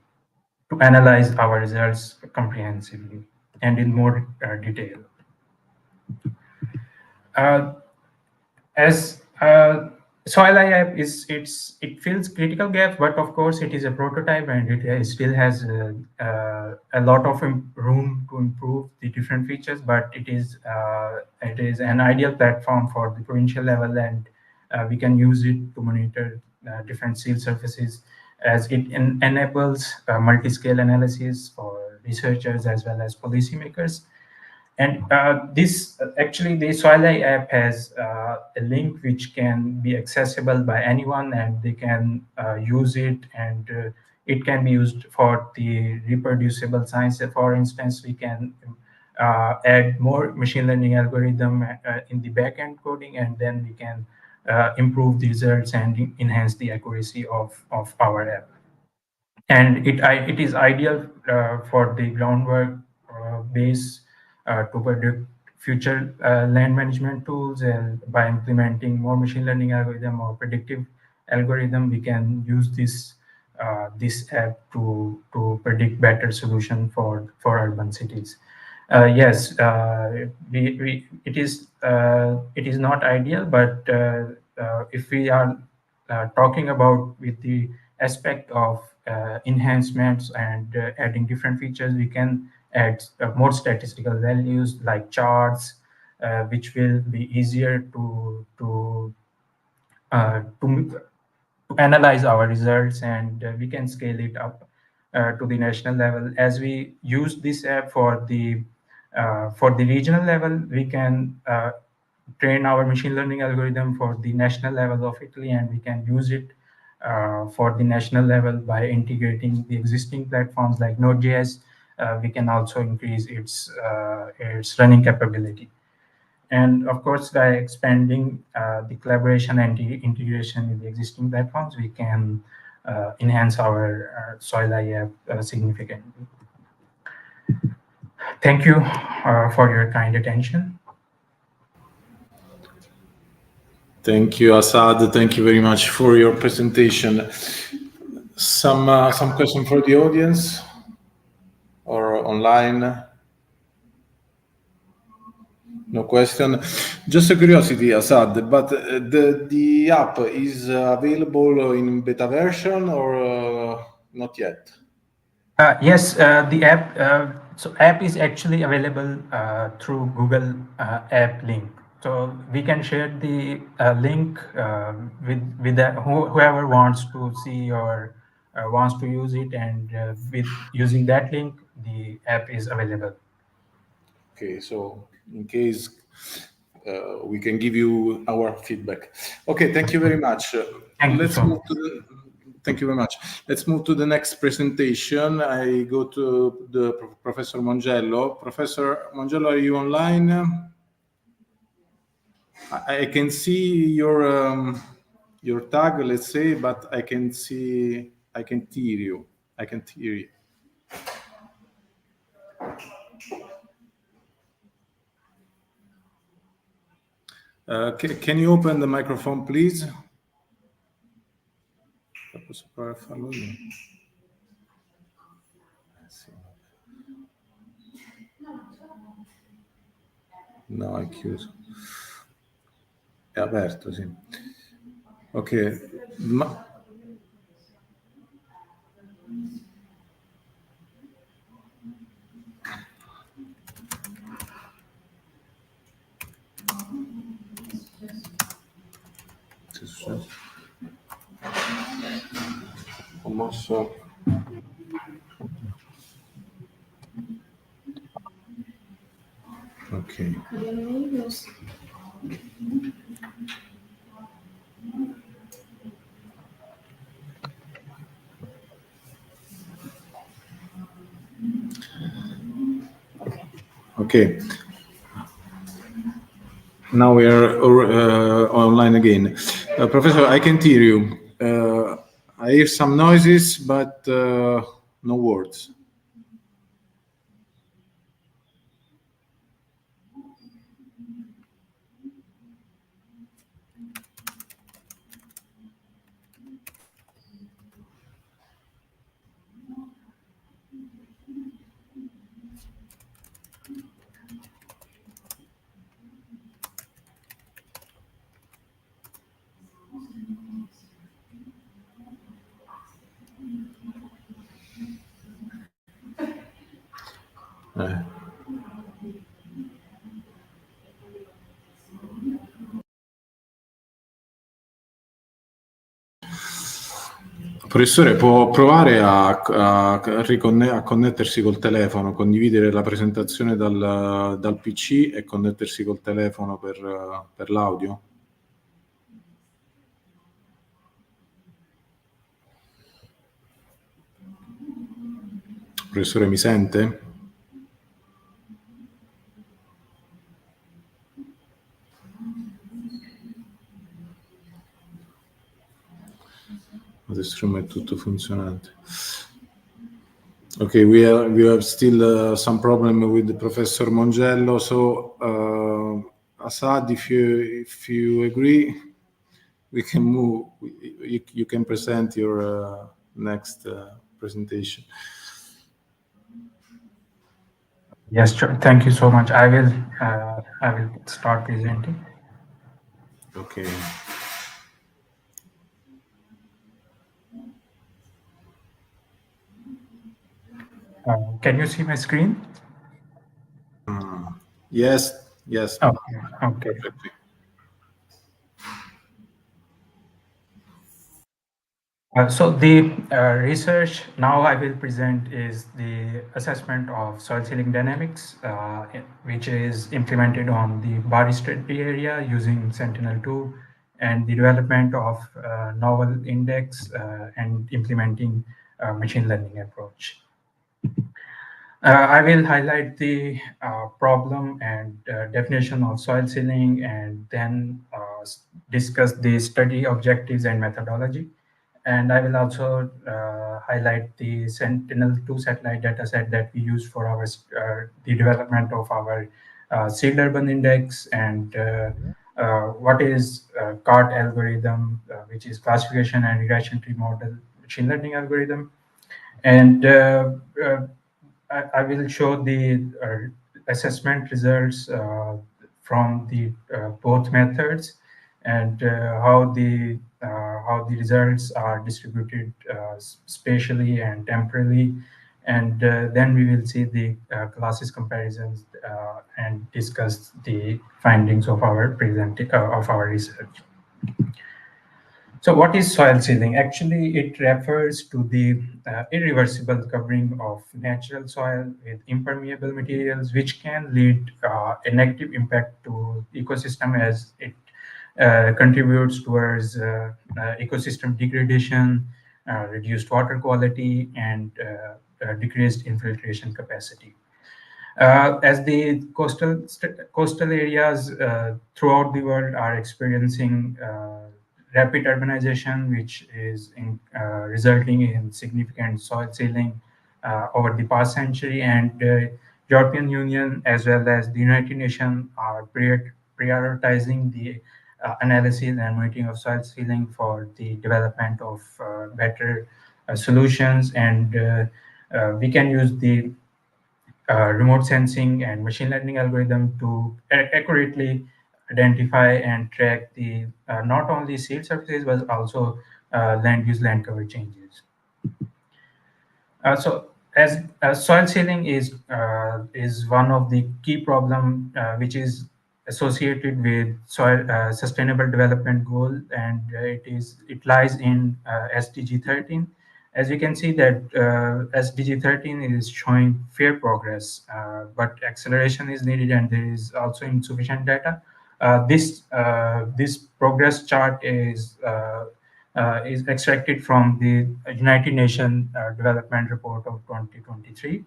S9: analyze our results comprehensively and in more detail. Uh, as Soil app it fills critical gaps, but of course it is a prototype, and it still has a lot of room to improve the different features. But it is an ideal platform for the provincial level, and we can use it to monitor different seal surfaces, as it enables multi-scale analysis for researchers as well as policymakers. And this actually, the Soilai app has a link which can be accessible by anyone, and they can use it, and it can be used for the reproducible science. For instance, we can add more machine learning algorithm in the backend coding, and then we can improve the results and enhance the accuracy of our app. And it is ideal for the groundwork base to predict future land management tools. And by implementing more machine learning algorithm or predictive algorithm, we can use this app to predict better solution for urban cities. Yes, it is not ideal, but if we are talking about with the aspect of enhancements and adding different features, we can add more statistical values like charts, which will be easier to analyze our results, and we can scale it up to the national level. As we use this app for the regional level, we can train our machine learning algorithm for the national level of Italy, and we can use it for the national level by integrating the existing platforms like Node.js. We can also increase its running capability. And of course, by expanding the collaboration and the integration with the existing platforms, we can enhance our Soil app significantly. Thank you for your kind attention.
S7: Thank you, Assad. Thank you very much for your presentation. Some question for the audience or online? No question. Just a curiosity, Assad, but the app is available in beta version or not yet?
S9: Yes, the app. So app is actually available through Google App link. So we can share the link with whoever wants to see or wants to use it, and with using that link, the app is available.
S7: Okay, so in case we can give you our feedback. Okay, thank you very much.
S9: Thank you so much.
S7: Thank you very much. Let's move to the next presentation. I go to the Professor Mongello. Professor Mongello, are you online? I can see your tag, let's say, but I can't hear you. I can't hear you. Can you open the microphone, please? Posso farlo io? Sì. No, è chiuso. È aperto, sì. Ok, ma... Che è successo? Ho mosso... Ok. Okay. Now we are online again. Professor, I can't hear you. I hear some noises, but no words. Professore, può provare a connettersi col telefono, condividere la presentazione dal PC e connettersi col telefono per l'audio? Professore, mi sente? Adesso non è tutto funzionante. Okay, we have still some problem with the Professor Mongello. So, Assad, if you agree, we can move. You can present your next presentation.
S9: Yes, sure. Thank you so much. I will start presenting.
S7: Okay.
S9: Can you see my screen?
S7: Yes.
S9: Okay. So the research now I will present is the assessment of soil sealing dynamics, which is implemented on the Bari study area using Sentinel-2, and the development of novel index and implementing machine learning approach. I will highlight the problem and definition of soil sealing, and then discuss the study objectives and methodology. And I will also highlight the Sentinel-2 satellite dataset that we use for our the development of our sealed urban index, and what is CART algorithm, which is classification and regression tree model machine learning algorithm. And I will show the assessment results from the both methods, and how the results are distributed spatially and temporally, and then we will see the classes comparisons and discuss the findings of our research. So, what is soil sealing? Actually, it refers to the irreversible covering of natural soil with impermeable materials, which can lead a negative impact to ecosystem as it contributes towards ecosystem degradation, reduced water quality, and decreased infiltration capacity. As the coastal areas throughout the world are experiencing rapid urbanization, which is resulting in significant soil sealing over the past century, and European Union as well as the United Nations are prioritizing the analysis and monitoring of soil sealing for the development of better solutions, and we can use the remote sensing and machine learning algorithm to accurately identify and track the not only seed surfaces but also land cover changes. So as soil sealing is one of the key problem which is associated with soil sustainable development goal, and it lies in SDG 13. As you can see that SDG 13 is showing fair progress, but acceleration is needed, and there is also insufficient data. This progress chart is extracted from the United Nations Development Report of 2023.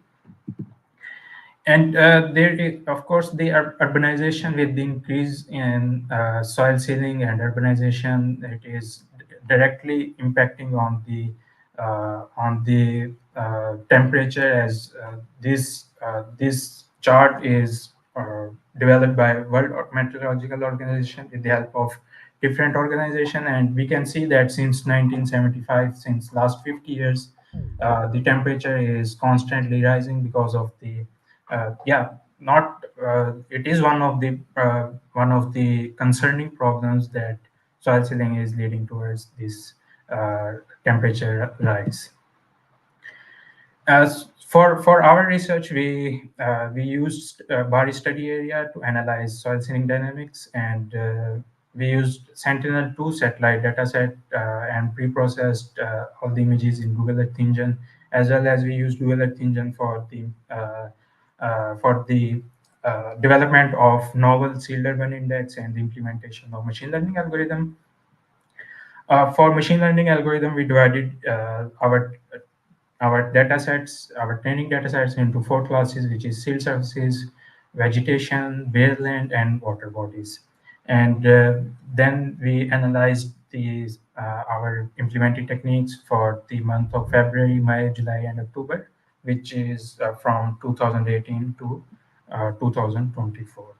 S9: And of course, the urbanization with the increase in soil sealing and urbanization, it is directly impacting on the temperature, as this chart is developed by World Meteorological Organization with the help of different organization, and we can see that since 1975, since last 50 years, the temperature is constantly rising because of the yeah not it is one of the concerning problems that soil sealing is leading towards this temperature rise. As for our research, we used Bari study area to analyze soil sealing dynamics, and we used Sentinel-2 satellite dataset and pre-processed all the images in Google Earth Engine, as well as we used Google Earth Engine for the development of novel sealed urban index and the implementation of machine learning algorithm. For machine learning algorithm, we divided our data sets, our training data sets into four classes, which is sealed surfaces, vegetation, bare land, and water bodies. And then we analyzed these our implemented techniques for the month of February, May, July, and October, which is from 2018 to 2024.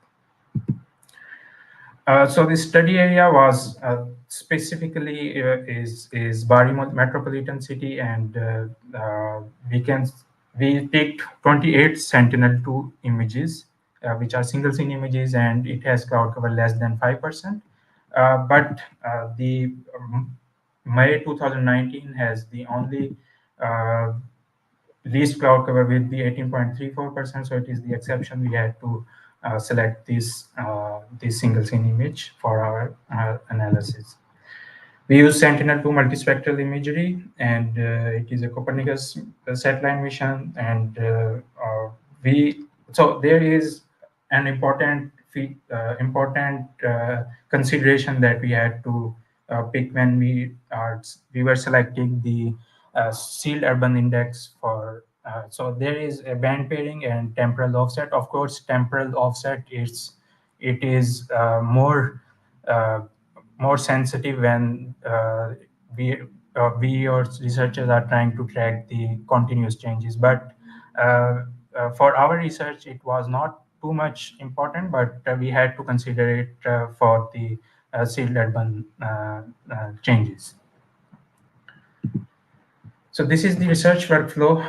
S9: So the study area was specifically is Bari metropolitan city, and we picked 28 Sentinel-2 images, which are single scene images, and it has cloud cover less than 5%. But the May 2019 has the only least cloud cover with the 18.34%. So it is the exception. We had to select this single scene image for our analysis. We use Sentinel-2 multispectral imagery, and it is a Copernicus satellite mission. And so there is an important consideration that we had to pick when we were selecting the sealed urban index for. So there is a band pairing and temporal offset. Of course, temporal offset is uh, more sensitive when we or researchers are trying to track the continuous changes. But for our research, it was not too much important, but we had to consider it for the sealed urban changes. So this is the research workflow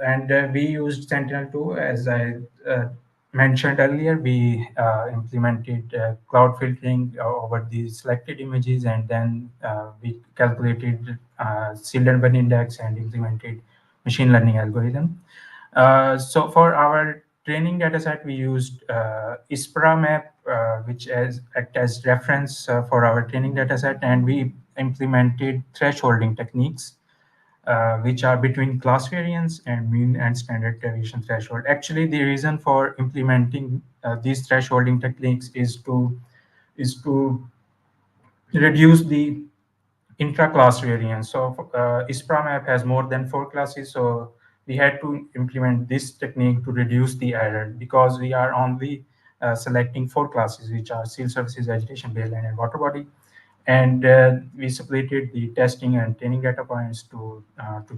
S9: and we used Sentinel-2. As I mentioned earlier, we implemented cloud filtering over the selected images, and then we calculated sealed urban index and implemented machine learning algorithm. So for our training dataset, we used ISPRA map which act as reference for our training data set, and we implemented thresholding techniques, which are between class variance and mean and standard deviation threshold. Actually, the reason for implementing these thresholding techniques is to reduce the intra-class variance. So ISPRA map has more than 4 classes, so we had to implement this technique to reduce the error, because we are only selecting 4 classes, which are seal surfaces, vegetation, baseline, and water body. And we separated the testing and training data points to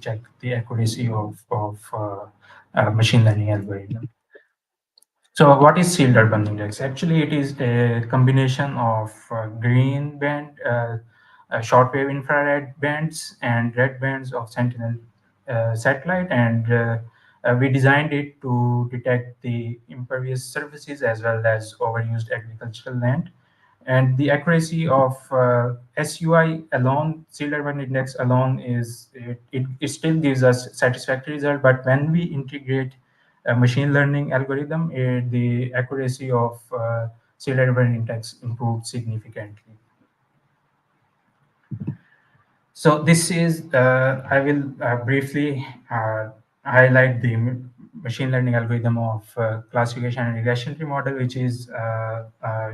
S9: check the accuracy of machine learning algorithm. So what is sealed urban index? Actually, it is a combination of green band, shortwave infrared bands, and red bands of Sentinel satellite. And we designed it to detect the impervious surfaces as well as overused agricultural land. And the accuracy of SUI alone, sealed urban index alone, it still gives us satisfactory result. But when we integrate a machine learning algorithm, the accuracy of sealed urban index improved significantly. So this is, I will briefly highlight the machine learning algorithm of classification and regression tree model, which is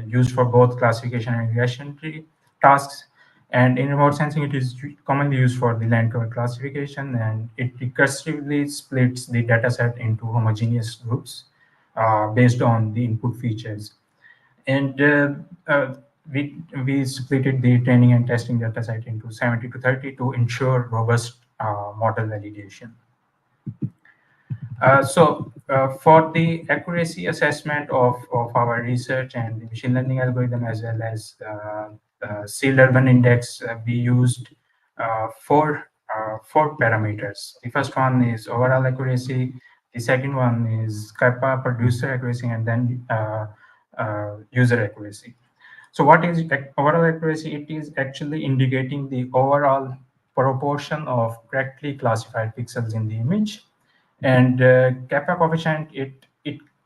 S9: used for both classification and regression tree tasks. And in remote sensing, it is commonly used for the land cover classification, and it recursively splits the dataset into homogeneous groups based on the input features. And we splitted the training and testing dataset into 70 to 30 to ensure robust model validation. For the accuracy assessment of our research and the machine learning algorithm, as well as sealed urban index, we used four parameters. The first one is overall accuracy. The second one is kappa, producer accuracy, and then user accuracy. So what is overall accuracy? It is actually indicating the overall proportion of correctly classified pixels in the image. And kappa coefficient,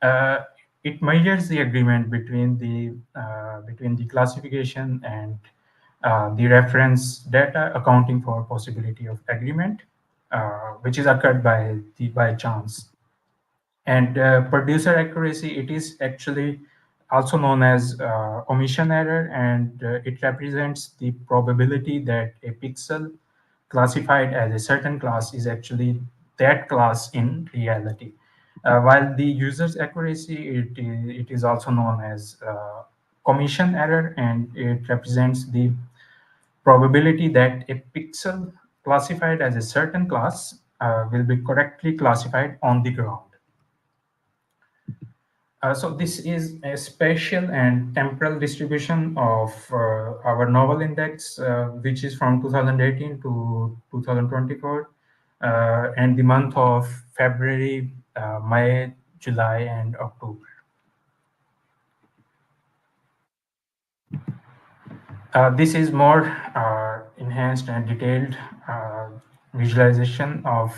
S9: uh, it measures the agreement between the classification and the reference data, accounting for possibility of agreement, which is occurred by chance. And producer accuracy, it is actually also known as omission error, and it represents the probability that a pixel classified as a certain class is actually that class in reality. While the user's accuracy, it is also known as commission error, and it represents the probability that a pixel classified as a certain class will be correctly classified on the ground. So this is a spatial and temporal distribution of our novel index, which is from 2018 to 2024, and the month of February, May, July, and October. This is more enhanced and detailed visualization of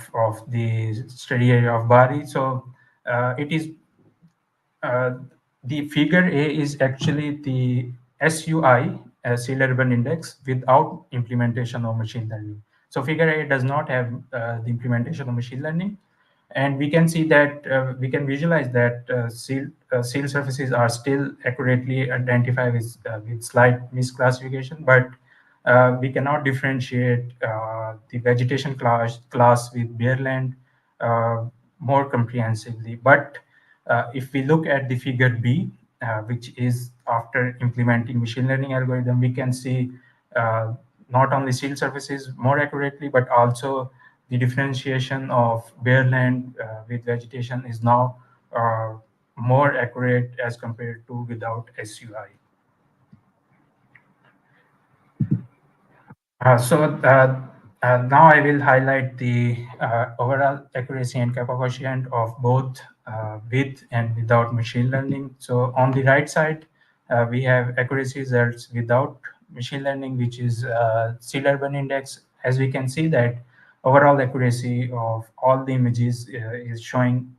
S9: the study area of Bari. So it is the figure A is actually the SUI, Sealed Urban Index, without implementation of machine learning. So figure A does not have the implementation of machine learning. And we can see that we can visualize that seal surfaces are still accurately identified with slight misclassification, but we cannot differentiate the vegetation class with bare land more comprehensively. But if we look at the figure B, which is after implementing machine learning algorithm, we can see not only seal surfaces more accurately, but also the differentiation of bare land with vegetation is now more accurate as compared to without SUI. Now I will highlight the overall accuracy and kappa coefficient of both with and without machine learning. So on the right side, we have accuracy results without machine learning, which is sealed urban index. As we can see that overall accuracy of all the images is showing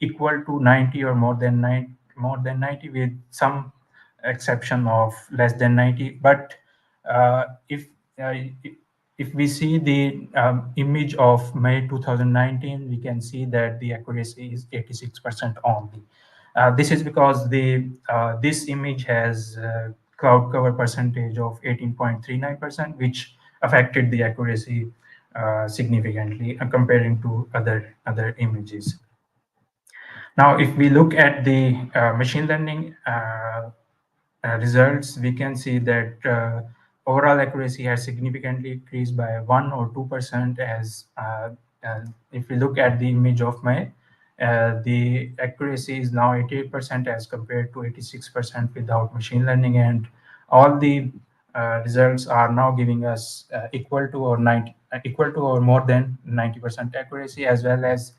S9: equal to 90 or more than 90, with some exception of less than 90. But if uh, if we see the image of May 2019, we can see that the accuracy is 86% only. This is because this image has cloud cover percentage of 18.39%, which affected the accuracy significantly comparing to other images. Now, if we look at the machine learning results, we can see that overall accuracy has significantly increased by 1 or 2%. If we look at the image of May, the accuracy is now 88% as compared to 86% without machine learning, and all the results are now giving us equal to or more than 90% accuracy, as well as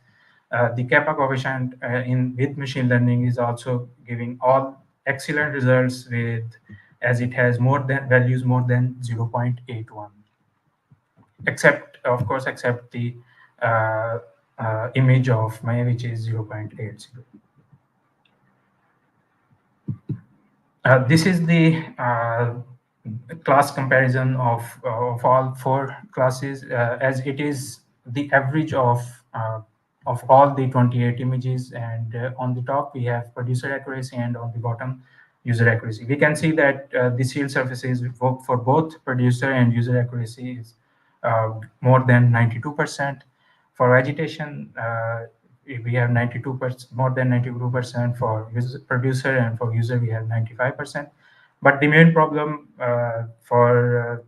S9: the kappa coefficient in with machine learning is also giving all excellent results with, as it has more than values more than 0.81, except of course except the image of May, which is 0.80. This is the class comparison of all four classes, as it is the average of all the 28 images, and on the top we have producer accuracy, and on the bottom user accuracy. We can see that the field surfaces for both producer and user accuracy is more than 92%. For vegetation, we have 92%, more than 92% for producer, and for user we have 95%. But the main problem for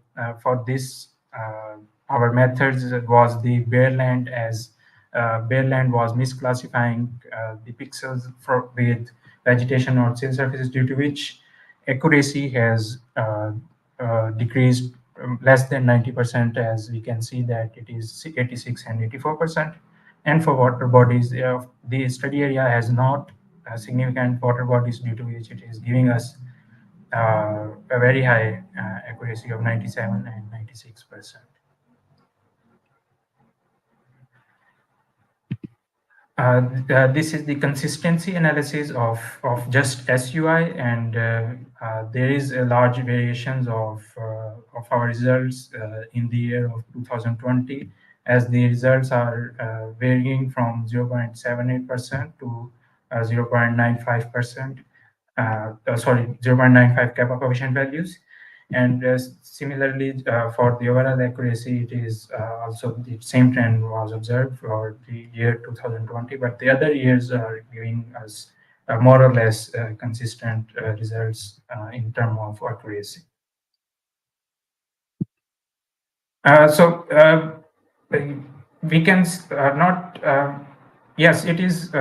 S9: this our methods was the bare land, as bare land was misclassifying the pixels with vegetation or cell surfaces, due to which accuracy has decreased less than 90%, as we can see that it is 86 and 84%. And for water bodies, the study area has not significant water bodies, due to which it is giving us a very high accuracy of 97 and 96%. This is the consistency analysis of just SUI, and there is a large variations of our results in the year of 2020, as the results are varying from 0.78% to 0.95%. Sorry, 0.95 kappa coefficient values. And similarly, for the overall accuracy, it is also the same trend was observed for the year 2020, but the other years are giving us more or less consistent results in terms of accuracy. So we can not. Yes, it is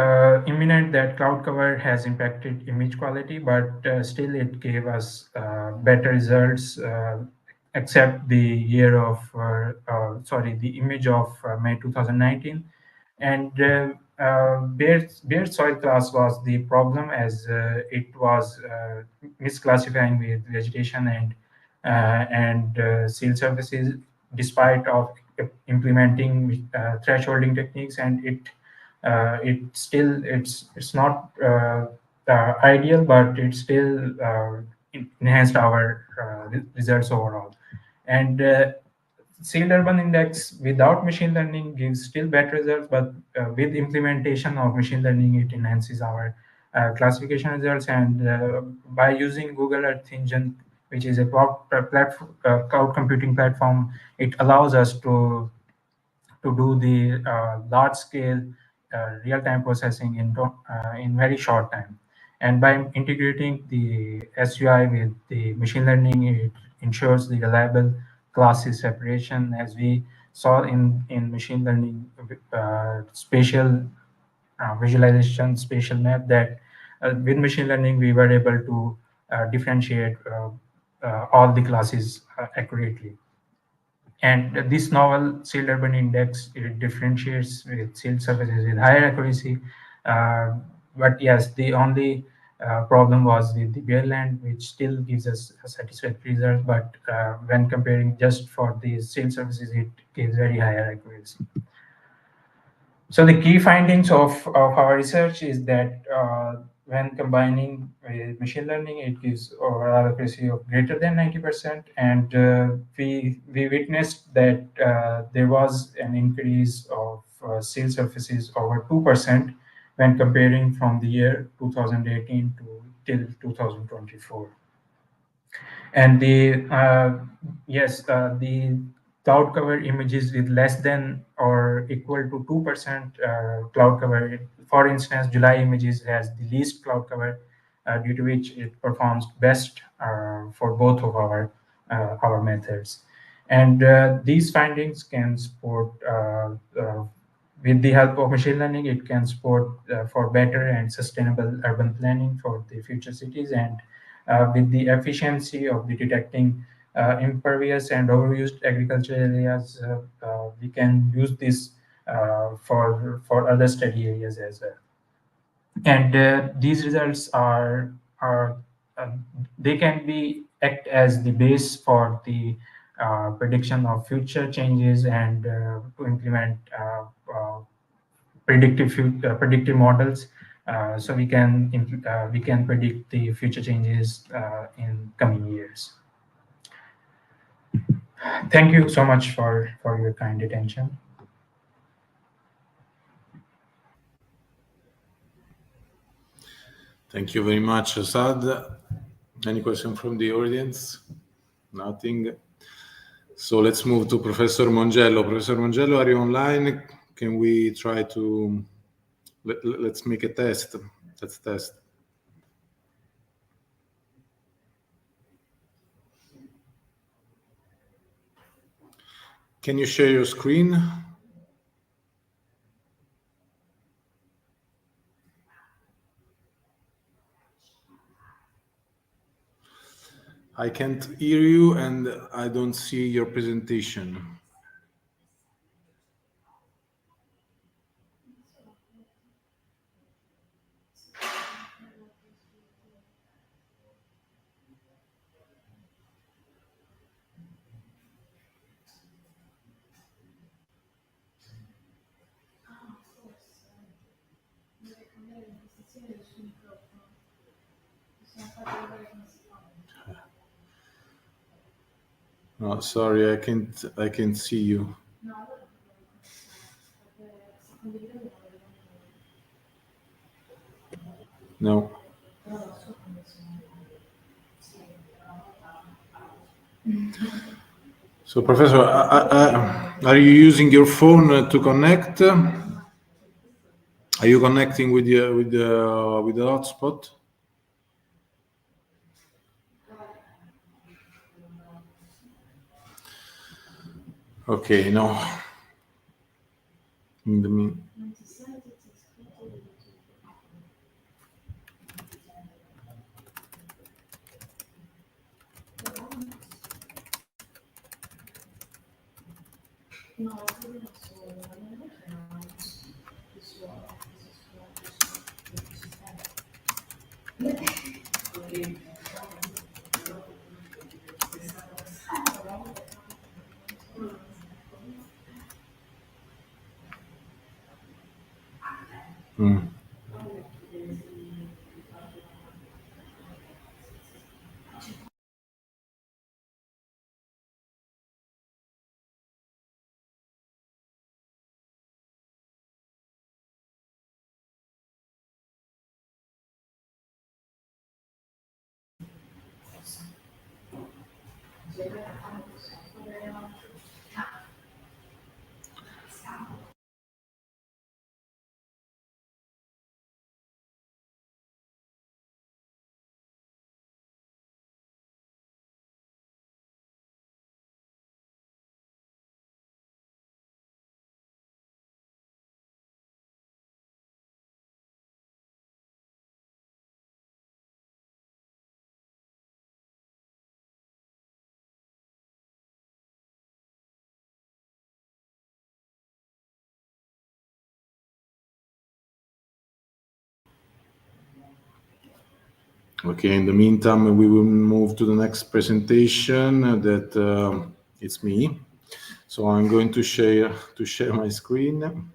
S9: imminent that cloud cover has impacted image quality, but still it gave us better results, except the year of, the image of May 2019. And bare soil class was the problem, as it was misclassifying with vegetation and seal surfaces, despite of implementing thresholding techniques, and it's not ideal, but it still enhanced our results overall. And sealed urban index without machine learning gives still better results, but with implementation of machine learning, it enhances our classification results. And by using Google Earth Engine, which is a cloud computing platform, it allows us to do the large scale real-time processing in very short time. And by integrating the SUI with the machine learning, it ensures the reliable classes separation, as we saw in machine learning spatial visualization, spatial map, that with machine learning we were able to differentiate all the classes accurately. And this novel sealed urban index, it differentiates with sealed surfaces with higher accuracy. But yes, the only problem was with the bare land, which still gives us a satisfactory result. But when comparing just for the sealed surfaces, it gives very higher accuracy. So the key findings of our research is that when combining with machine learning, it gives overall accuracy of greater than 90%. And we witnessed that there was an increase of seal surfaces over 2% when comparing from the year 2018 to till 2024. And the cloud cover images with less than or equal to 2% cloud cover. For instance, July images has the least cloud cover, due to which it performs best for both of our methods. And these findings can support, with the help of machine learning, it can support for better and sustainable urban planning for the future cities. And with the efficiency of the detecting impervious and overused agricultural areas, we can use this for other study areas as well. And these results are uh, they can be act as the base for the prediction of future changes and to implement predictive models, so we can predict the future changes in coming years. Thank you so much for your kind attention.
S7: Thank you very much, Assad. Any question from the audience? Nothing. So let's move to Professor Mongello. Professor Mongello, are you online? Can we try to let's make a test? Let's test. Can you share your screen? I can't hear you and I don't see your presentation. No, sorry, I can't see you. No. So, Professor, are you using your phone to connect? Are you connecting with the hotspot? Okay, no. In the mean. Mm. Okay, in the meantime, we will move to the next presentation that it's me. So I'm going to share my screen.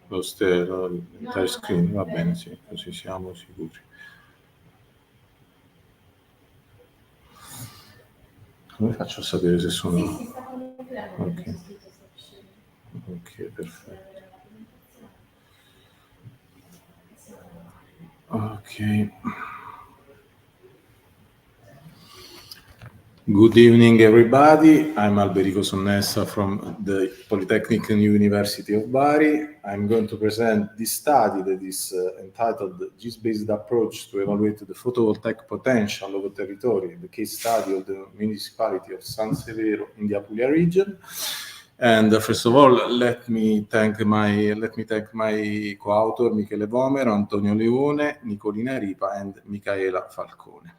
S7: L'entire screen, va bene, sì, così siamo sicuri. Come faccio a sapere se sono...
S4: Sì, sta connettendo.
S7: Ok. Ok, perfetto. Ok. Good evening, everybody. I'm Alberico Sonnessa from the Polytechnic University of Bari. I'm going to present this study that is entitled GIS-based approach to evaluate the photovoltaic potential of a territory, the case study of the municipality of San Severo in the Apulia region. And first of all, let me thank my co-author Michele Vomero, Antonio Leone, Nicolina Ripa, and Michaela Falcone.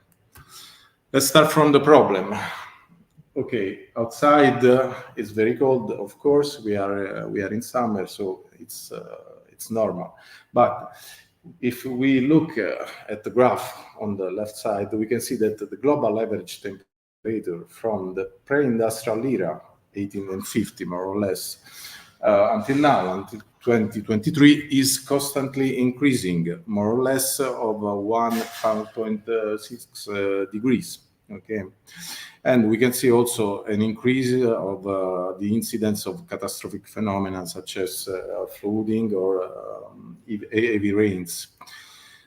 S7: Let's start from the problem. Okay, outside it's very cold. Of course, we are in summer, so it's normal. But if we look at the graph on the left side, we can see that the global average temperature from the pre-industrial era, 1850 more or less, until now, until 2023, is constantly increasing, more or less of 1.6 degrees. Okay, and we can see also an increase of the incidence of catastrophic phenomena such as flooding or heavy rains.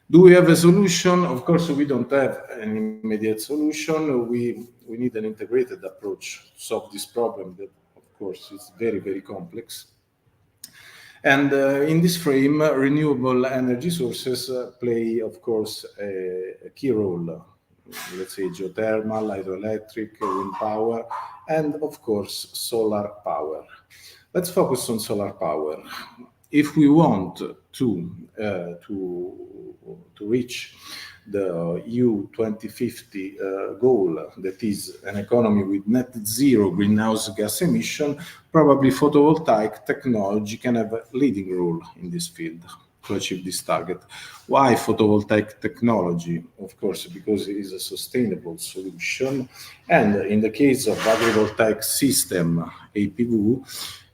S7: Do we have a solution? Of course, we don't have an immediate solution. We need an integrated approach to solve this problem that, of course, is very, very complex. And in this frame, renewable energy sources play, of course, a key role. Let's say geothermal, hydroelectric, wind power, and of course, solar power. Let's focus on solar power. If we want to reach the EU 2050 goal, that is an economy with net zero greenhouse gas emission, probably photovoltaic technology can have a leading role in this field to achieve this target. Why photovoltaic technology? Of course, because it is a sustainable solution. And in the case of agrivoltaic system, APV,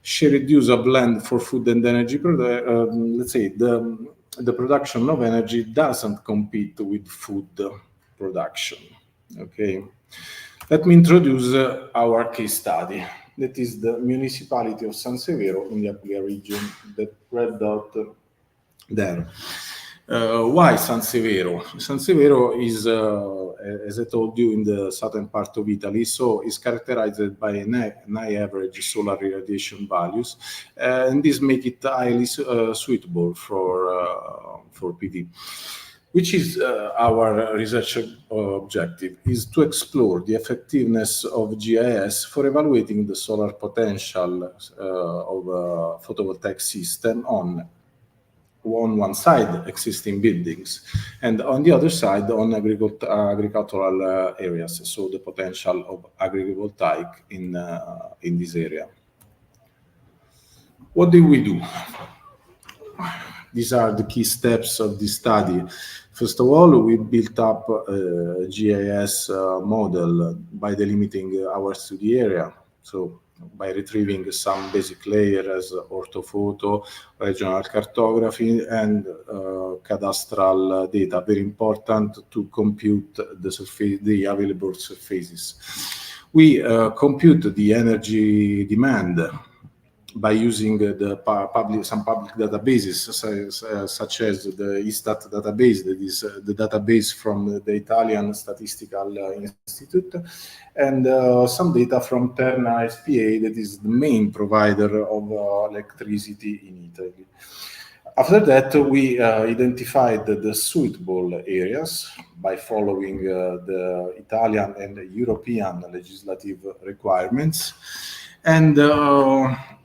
S7: shared use of land for food and energy, let's say the production of energy doesn't compete with food production. Okay. Let me introduce our case study. That is the municipality of San Severo in the Apulia region, that red dot there. Why San Severo? San Severo is, as I told you, in the southern part of Italy, so is characterized by high average solar irradiation values, and this make it highly suitable for PV. Which is our research objective, is to explore the effectiveness of GIS for evaluating the solar potential of a photovoltaic system on one side existing buildings, and on the other side on agricultural areas, so the potential of agrivoltaic in this area. What did we do? These are the key steps of this study. First of all, we built up a GIS model by delimiting our study area. So by retrieving some basic layers, orthophoto, regional cartography, and cadastral data, very important to compute the available surfaces. We compute the energy demand by using some public databases, such as the ISTAT database, that is the database from the Italian Statistical Institute, and some data from Terna SPA, that is the main provider of electricity in Italy. After that, we identified the suitable areas by following the Italian and European legislative requirements. And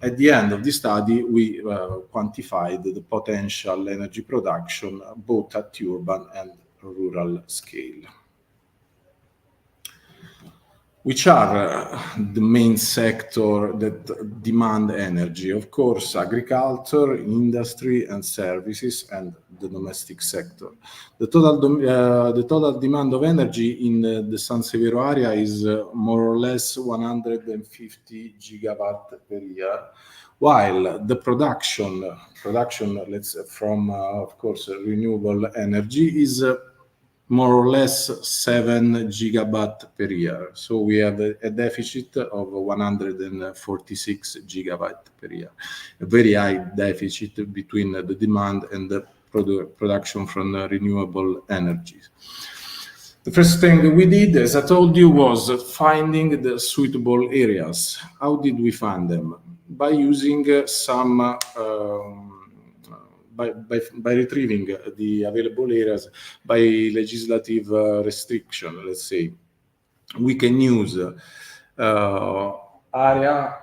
S7: at the end of the study, we quantified the potential energy production both at urban and rural scale. Which are the main sector that demand energy? Of course, agriculture, industry, and services, and the domestic sector. The total demand of energy in the San Severo area is more or less 150 gigawatt per year, while the production from of course renewable energy is more or less 7 gigawatt per year. So we have a deficit of 146 gigawatt per year, a very high deficit between the demand and the production from renewable energies. The first thing we did, as I told you, was finding the suitable areas. How did we find them? By using by retrieving the available areas by legislative restriction, let's say. We can use area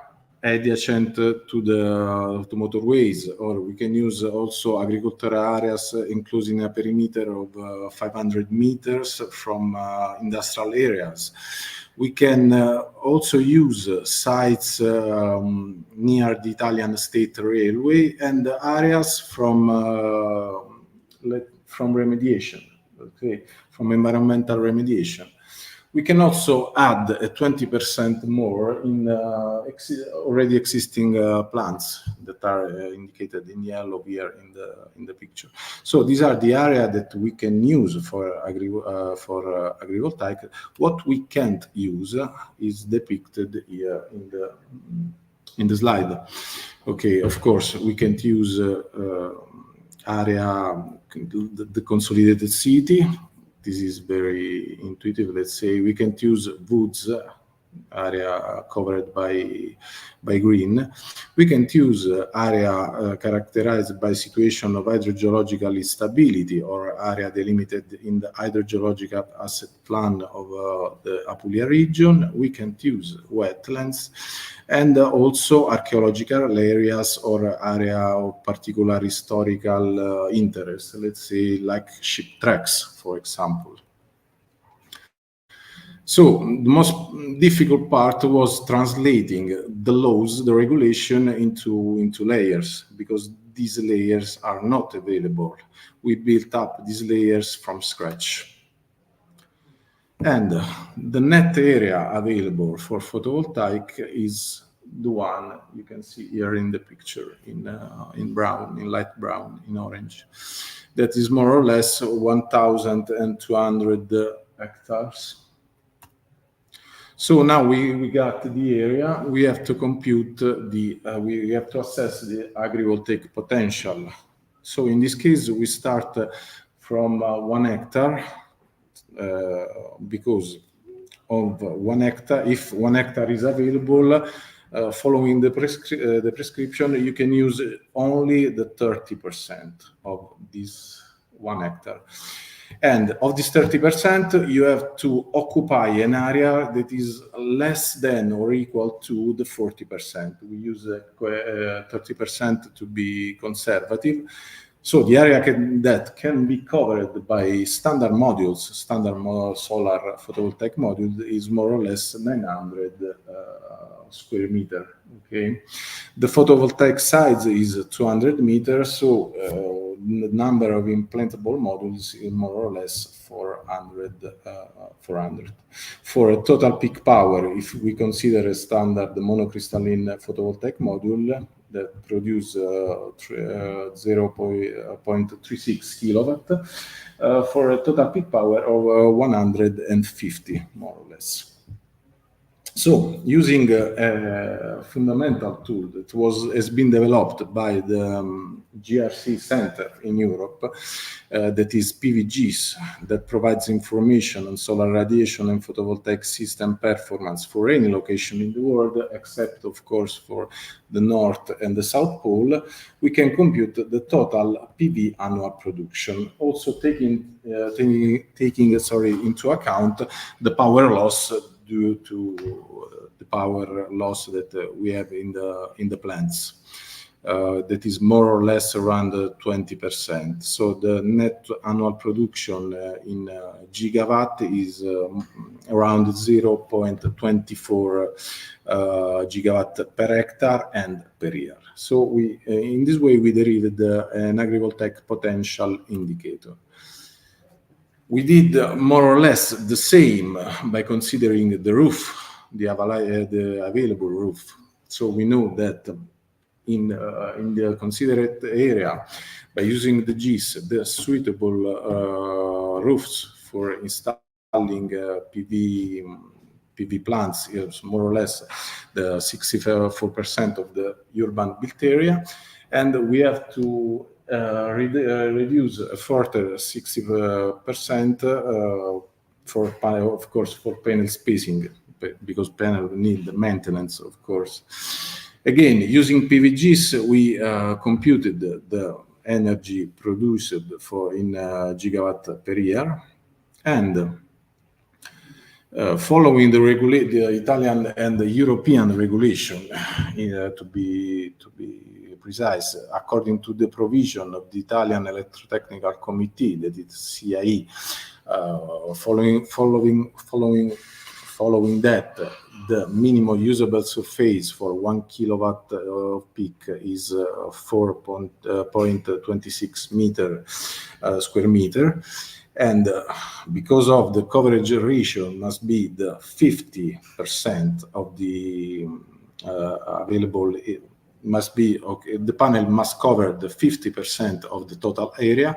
S7: adjacent to motorways, or we can use also agricultural areas enclosing a perimeter of 500 meters from industrial areas. We can also use sites near the Italian state railway and areas from remediation, okay, from environmental remediation. We can also add a 20% more in already existing plants that are indicated in yellow here in the picture. So these are the area that we can use for agrivoltaic. What we can't use is depicted here in the slide. Okay, of course we can't use area the consolidated city. This is very intuitive. Let's say we can use woods area covered by green. We can use area characterized by situation of hydrogeological instability or area delimited in the hydrogeological asset plan of the Apulia region. We can use wetlands and also archaeological areas or area of particular historical interest, let's say like ship tracks, for example. So the most difficult part was translating the laws, the regulation into layers, because these layers are not available. We built up these layers from scratch. And the net area available for photovoltaic is the one you can see here in the picture in brown, in light brown, in orange. That is more or less 1,200 hectares. So now we got the area. We have to compute we have to assess the agrivoltaic potential. So in this case, we start from 1 hectare because of 1 hectare. If 1 hectare is available, following the prescription, you can use only the 30% of this 1 hectare. And of this 30%, you have to occupy an area that is less than or equal to the 40%. We use 30% to be conservative. So the area that can be covered by standard modules, solar photovoltaic modules, is more or less 900 square meter. Okay, the photovoltaic size is 200 meters, so the number of implantable modules is more or less 400. For a total peak power, if we consider a standard monocrystalline photovoltaic module that produce 0.36 kilowatt, for a total peak power of 150, more or less. So, using a fundamental tool that has been developed by the GRC Center in Europe, that is PVGIS, that provides information on solar radiation and photovoltaic system performance for any location in the world, except, of course, for the North and the South Pole, we can compute the total PV annual production, also taking into account the power loss due to the power loss that we have in the plants. that is more or less around 20%. So the net annual production in gigawatt is around 0.24 gigawatt per hectare and per year. So we, in this way, we derived an agrivoltaic potential indicator. We did more or less the same by considering the roof, the available roof. So we know that in the considered area, by using the GIS, the suitable roofs for installing PV plants is more or less the 64% of the urban built area, and we have to reduce a further 60% for, of course, for panel spacing, because panel need maintenance, of course. Again, using PVGs, we computed the energy produced for in gigawatt per year, and following the Italian and the European regulation, to be precise, according to the provision of the Italian Electrotechnical Committee, that is CIE, following that, the minimum usable surface for 1 kilowatt of peak is 4.26 square meter. And because of the coverage ratio must be the 50% of the available, must be, okay, the panel must cover the 50% of the total area.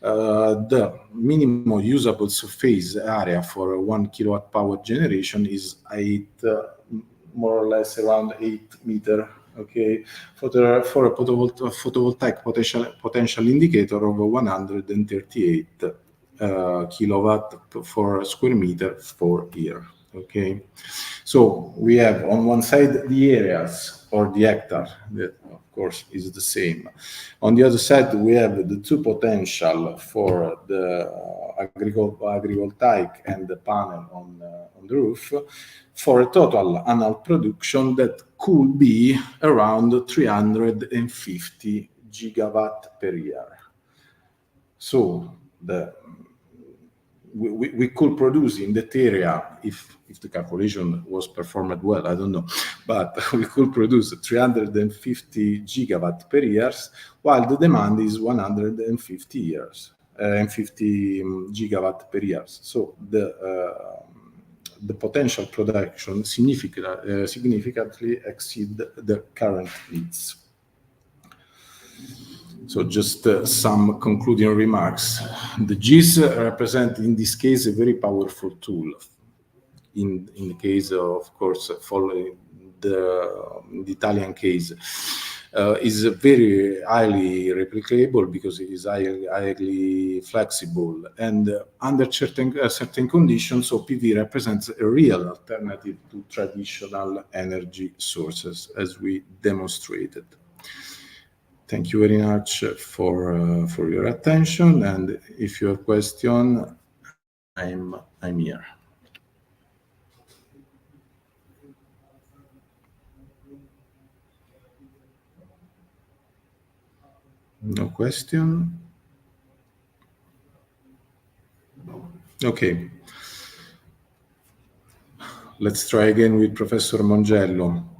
S7: The minimum usable surface area for 1 kilowatt power generation is more or less around 8 meter. Okay, for a photovoltaic potential indicator of 138 kilowatt for square meter for year. Okay, so we have on one side the areas or the hectare, that of course is the same. On the other side, we have the two potential for the agrivoltaic and the panel on the roof, for a total annual production that could be around 350 gigawatt per year. So we could produce in that area, if the calculation was performed well, I don't know, but we could produce 350 gigawatt per year, while the demand is 150 gigawatt per year. So the potential production significantly exceed the current needs. So just some concluding remarks. The GIS represent, in this case, a very powerful tool. In the case, of course, following the Italian case, is very highly replicable because it is highly flexible, and under certain conditions, so PV represents a real alternative to traditional energy sources, as we demonstrated. Thank you very much for your attention, and if you have question, I'm here. No question? Okay. Let's try again with Professor Mongello.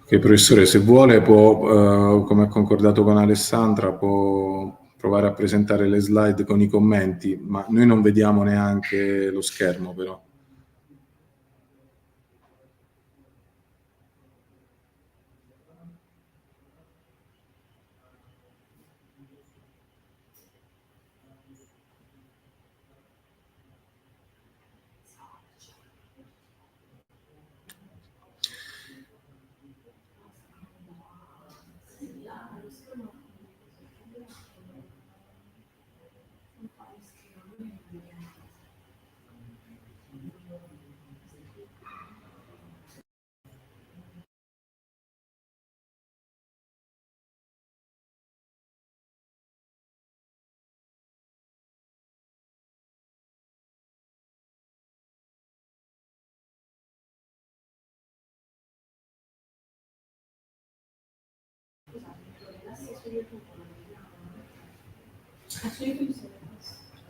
S7: Ok, professore, se vuole può, come ha concordato con Alessandra, può provare a presentare le slide con i commenti, ma noi non vediamo neanche lo schermo, però.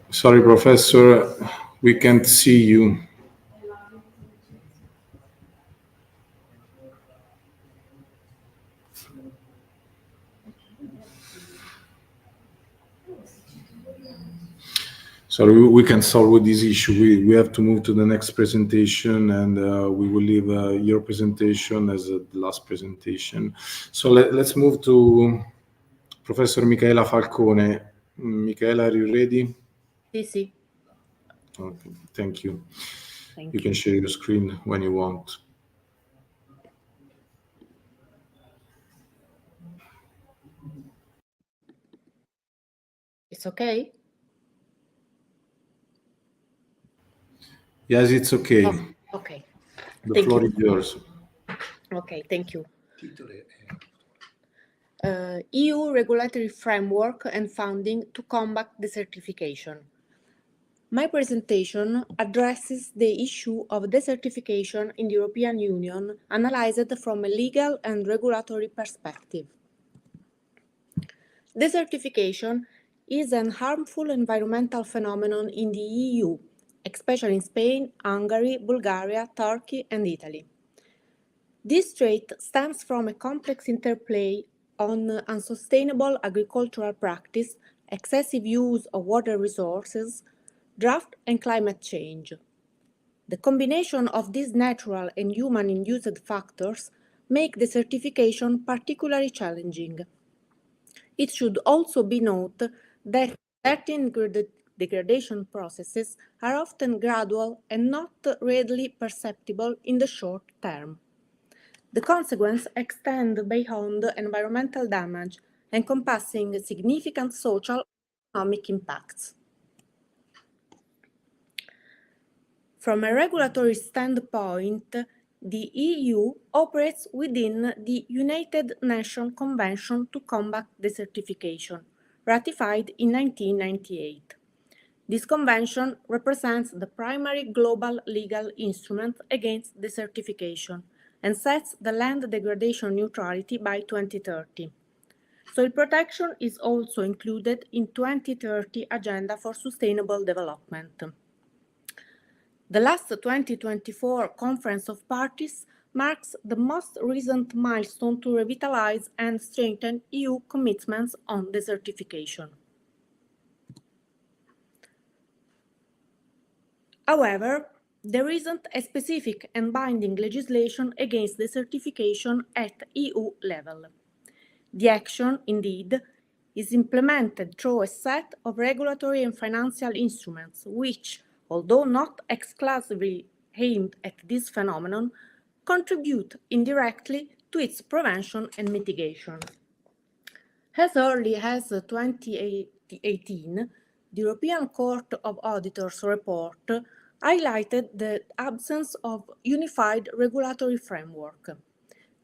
S7: Sorry, Professor, we can't see you. Sorry, we can solve with this issue. We have to move to the next presentation, and we will leave your presentation as the last presentation. So let's move to Professor Michaela Falcone. Michaela, are you ready?
S10: Sì.
S7: Okay, thank you.
S10: Thank
S7: You can share your screen when you want.
S10: It's okay?
S7: Yes, it's okay.
S10: Oh, okay.
S7: The
S10: Thank
S7: floor
S10: you.
S7: is yours.
S10: Okay, thank you. EU regulatory framework and funding to combat desertification. My presentation addresses the issue of desertification in the European Union, analyzed from a legal and regulatory perspective. Desertification is an harmful environmental phenomenon in the EU, especially in Spain, Hungary, Bulgaria, Turkey, and Italy. This trait stems from a complex interplay on unsustainable agricultural practice, excessive use of water resources, drought, and climate change. The combination of these natural and human-induced factors make desertification particularly challenging. It should also be noted that certain degradation processes are often gradual and not readily perceptible in the short term. The consequences extend beyond environmental damage, encompassing significant social and economic impacts. From a regulatory standpoint, the EU operates within the United Nations Convention to Combat Desertification, ratified in 1998. This convention represents the primary global legal instrument against desertification and sets the land degradation neutrality by 2030. Soil protection is also included in 2030 Agenda for Sustainable Development. The last 2024 Conference of Parties marks the most recent milestone to revitalize and strengthen EU commitments on desertification. However, there isn't a specific and binding legislation against desertification at EU level. The action, indeed, is implemented through a set of regulatory and financial instruments which, although not exclusively aimed at this phenomenon, contribute indirectly to its prevention and mitigation. As early as 2018, the European Court of Auditors report highlighted the absence of unified regulatory framework.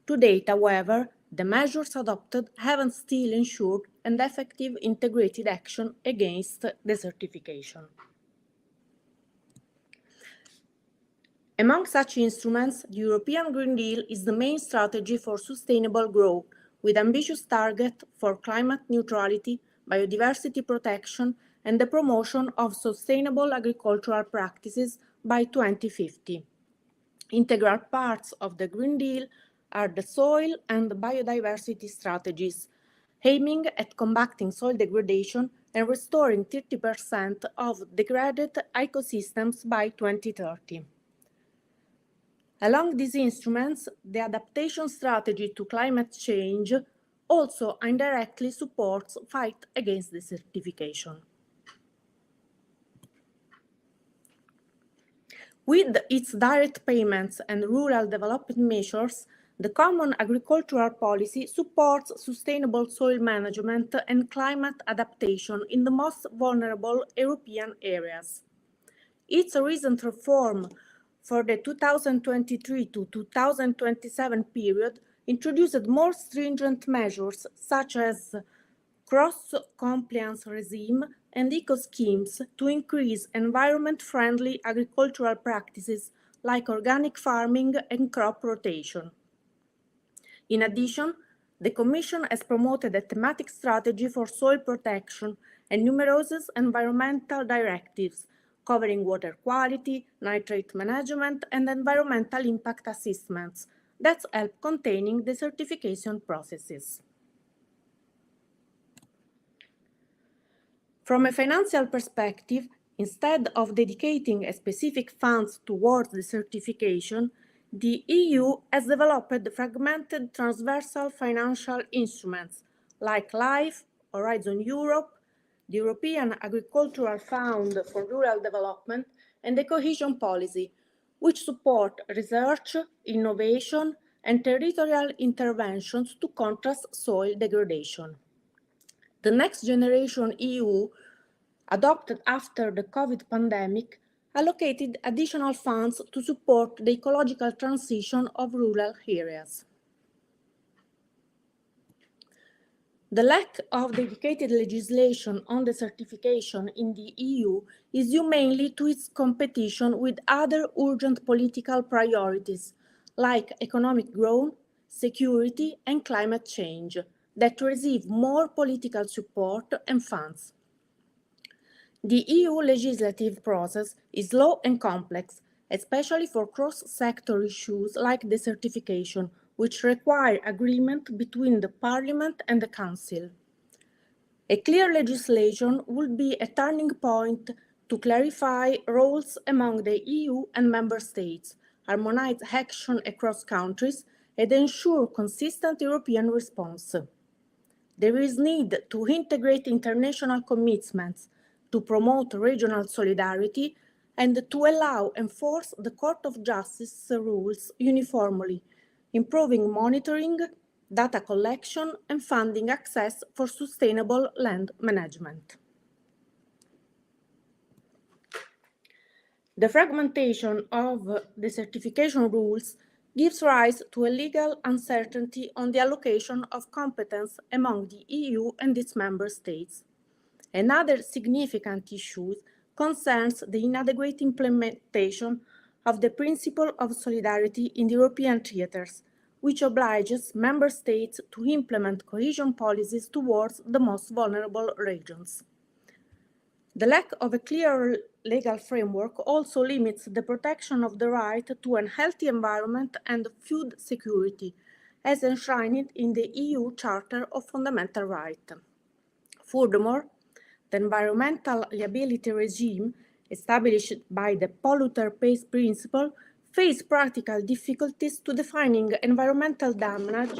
S10: To date, however, the measures adopted haven't still ensured an effective integrated action against desertification. Among such instruments, the European Green Deal is the main strategy for sustainable growth, with ambitious targets for climate neutrality, biodiversity protection, and the promotion of sustainable agricultural practices by 2050. Integral parts of the Green Deal are the soil and biodiversity strategies, aiming at combating soil degradation and restoring 30% of degraded ecosystems by 2030. Along these instruments, the adaptation strategy to climate change also indirectly supports fight against desertification. With its direct payments and rural development measures, the Common Agricultural Policy supports sustainable soil management and climate adaptation in the most vulnerable European areas. Its recent reform for the 2023 to 2027 period introduced more stringent measures such as cross-compliance regime and eco-schemes to increase environment-friendly agricultural practices like organic farming and crop rotation. In addition, The Commission has promoted a thematic strategy for soil protection and numerous environmental directives covering water quality, nitrate management, and environmental impact assessments that help containing the certification processes. From a financial perspective, instead of dedicating a specific funds towards the certification, the EU has developed fragmented transversal financial instruments like LIFE, Horizon Europe, the European Agricultural Fund for Rural Development, and the Cohesion Policy, which support research, innovation, and territorial interventions to contrast soil degradation. The Next Generation EU, adopted after the COVID pandemic, allocated additional funds to support the ecological transition of rural areas. The lack of dedicated legislation on the certification in the EU is due mainly to its competition with other urgent political priorities like economic growth, security, and climate change that receive more political support and funds. The EU legislative process is slow and complex, especially for cross-sector issues like the certification, which require agreement between the Parliament and the Council. A clear legislation would be a turning point to clarify roles among the EU and Member States, harmonize action across countries, and ensure consistent European response. There is need to integrate international commitments, to promote regional solidarity, and to allow enforce the Court of Justice rules uniformly, improving monitoring, data collection, and funding access for sustainable land management. The fragmentation of the certification rules gives rise to a legal uncertainty on the allocation of competence among the EU and its member states. Another significant issue concerns the inadequate implementation of the principle of solidarity in the European theatres, which obliges member states to implement cohesion policies towards the most vulnerable regions. The lack of a clear legal framework also limits the protection of the right to a healthy environment and food security, as enshrined in the EU Charter of Fundamental Rights. Furthermore, the environmental liability regime established by the polluter pays principle face practical difficulties to defining environmental damage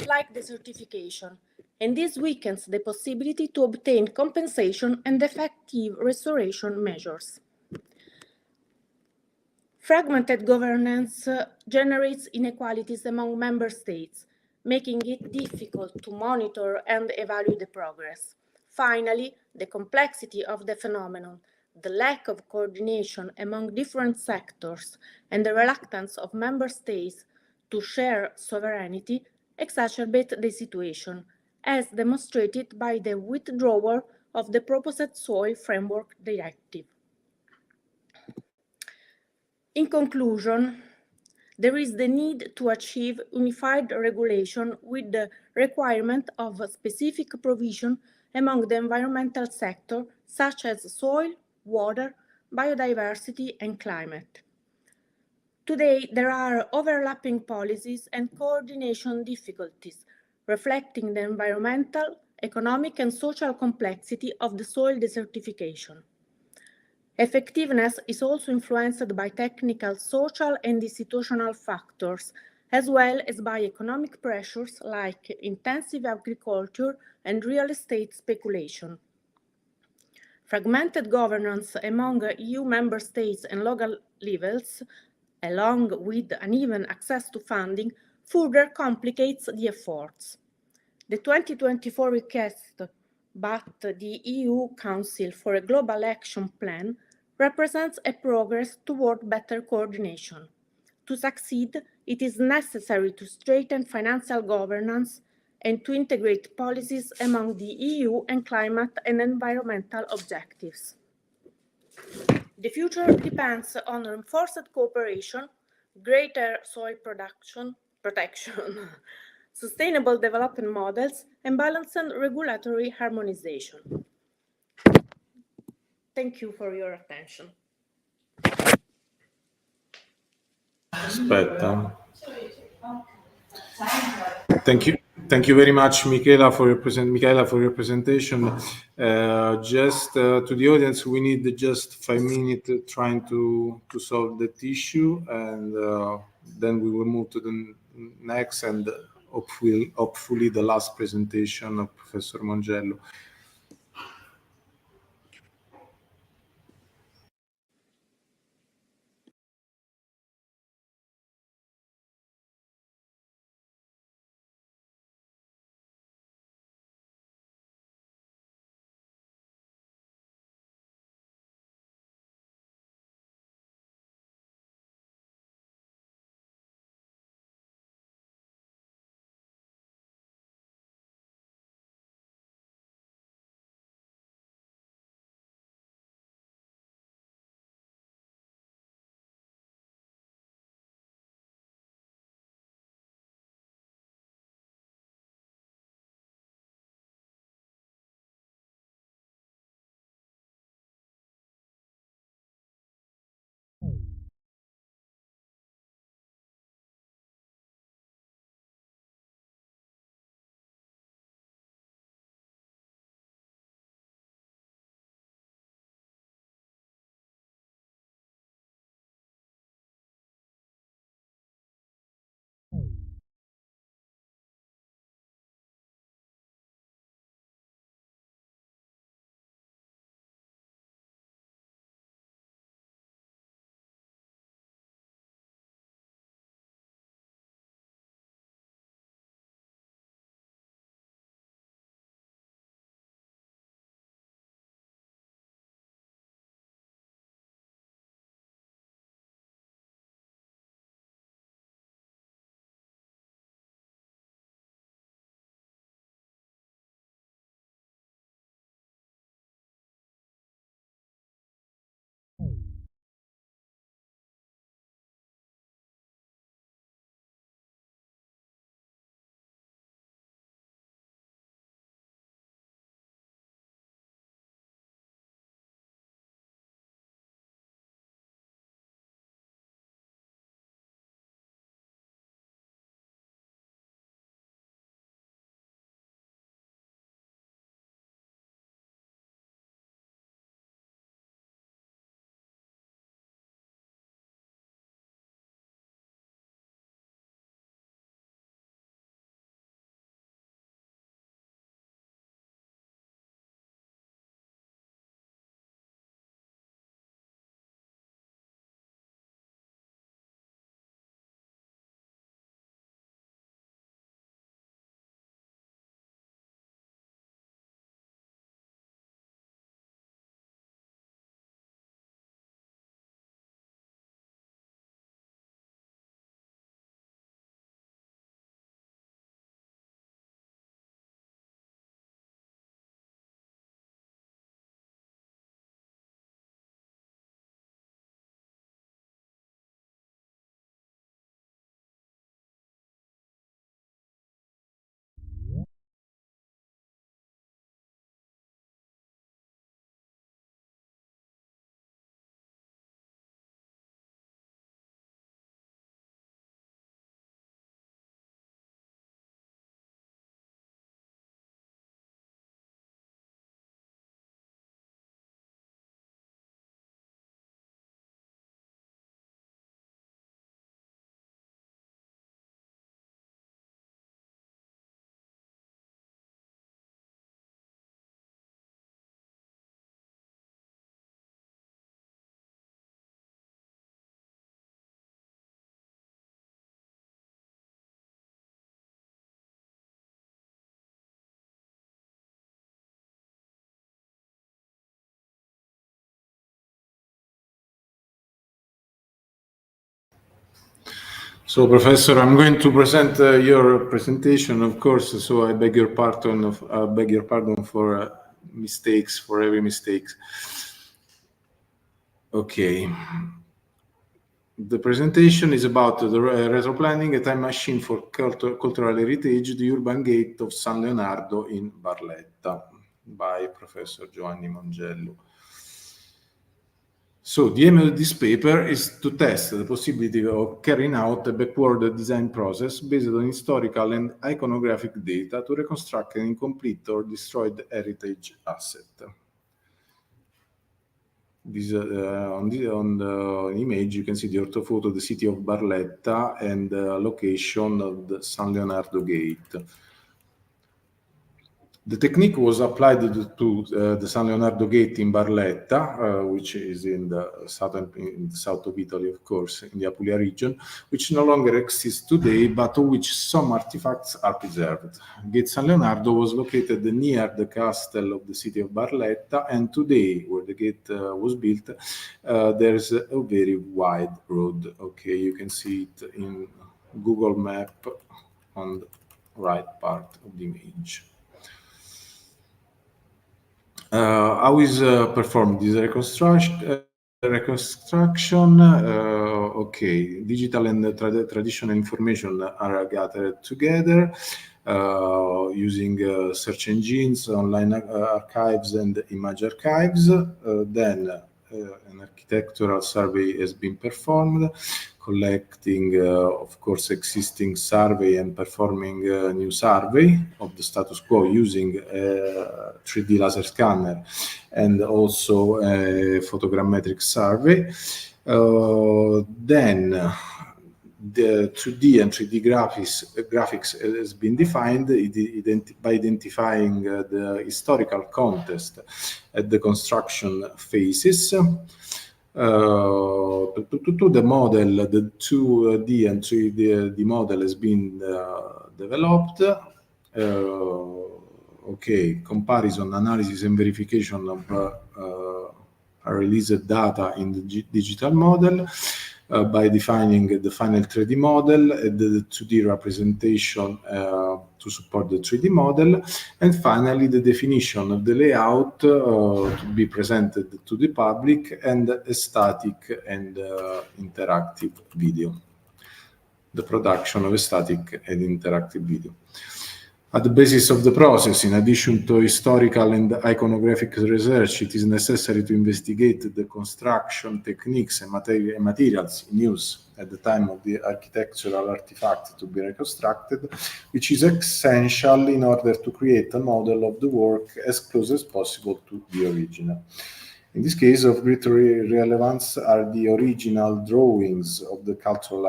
S10: like desertification, and this weakens the possibility to obtain compensation and effective restoration measures. Fragmented governance generates inequalities among member states, making it difficult to monitor and evaluate the progress. Finally, the complexity of the phenomenon, the lack of coordination among different sectors, and the reluctance of member states to share sovereignty exacerbate the situation, as demonstrated by the withdrawal of the proposed Soil Framework Directive. In conclusion, there is the need to achieve unified regulation with the requirement of a specific provision among the environmental sector, such as soil, water, biodiversity, and climate. Today, there are overlapping policies and coordination difficulties, reflecting the environmental, economic, and social complexity of the soil desertification. Effectiveness is also influenced by technical, social, and institutional factors, as well as by economic pressures like intensive agriculture and real estate speculation. Fragmented governance among EU member states and local levels, along with uneven access to funding, further complicates the efforts. The 2024 request by the EU Council for a Global Action Plan represents a progress toward better coordination. To succeed, it is necessary to strengthen financial governance and to integrate policies among the EU and climate and environmental objectives. The future depends on reinforced cooperation, greater soil protection, sustainable development models, and balanced regulatory harmonization. Thank you for your attention.
S7: Aspetta. Thank you very much, Michaela, for your presentation. Just to the audience, we need just 5 minutes trying to solve that issue, and then we will move to the next and hopefully the last presentation of Professor Mongello. So, Professor, I'm going to present your presentation, of course. So I beg your pardon. For mistakes, for every mistake. Okay. The presentation is about the retroplanning, a time machine for cultural heritage, the urban gate of San Leonardo in Barletta, by Professor Giovanni Mongello. So the aim of this paper is to test the possibility of carrying out a backward design process based on historical and iconographic data to reconstruct an incomplete or destroyed heritage asset. This, on the image, you can see the orthophoto of the city of Barletta and the location of the San Leonardo Gate. The technique was applied to the San Leonardo Gate in Barletta, which is in the south of Italy, of course, in the Apulia region, which no longer exists today, but of which some artifacts are preserved. Gate San Leonardo was located near the castle of the city of Barletta, and today, where the gate was built, there's a very wide road. Okay, you can see it in Google Map on the right part of the image. How is performed this reconstruction? Okay, digital and traditional information are gathered together using search engines, online archives, and image archives. Then an architectural survey has been performed, collecting, of course, existing survey and performing a new survey of the status quo using a 3D laser scanner and also a photogrammetric survey. Then the 2D and 3D graphics has been defined by identifying the historical context at the construction phases. The model, the 2D and 3D model has been developed. Okay, comparison, analysis, and verification of released data in the digital model by defining the final 3D model, the 2D representation to support the 3D model, and finally the definition of the layout to be presented to the public, and a static and interactive video. The production of a static and interactive video. At the basis of the process, in addition to historical and iconographic research, it is necessary to investigate the construction techniques and materials in use at the time of the architectural artifact to be reconstructed, which is essential in order to create a model of the work as close as possible to the original. In this case, of greater relevance are the original drawings of the cultural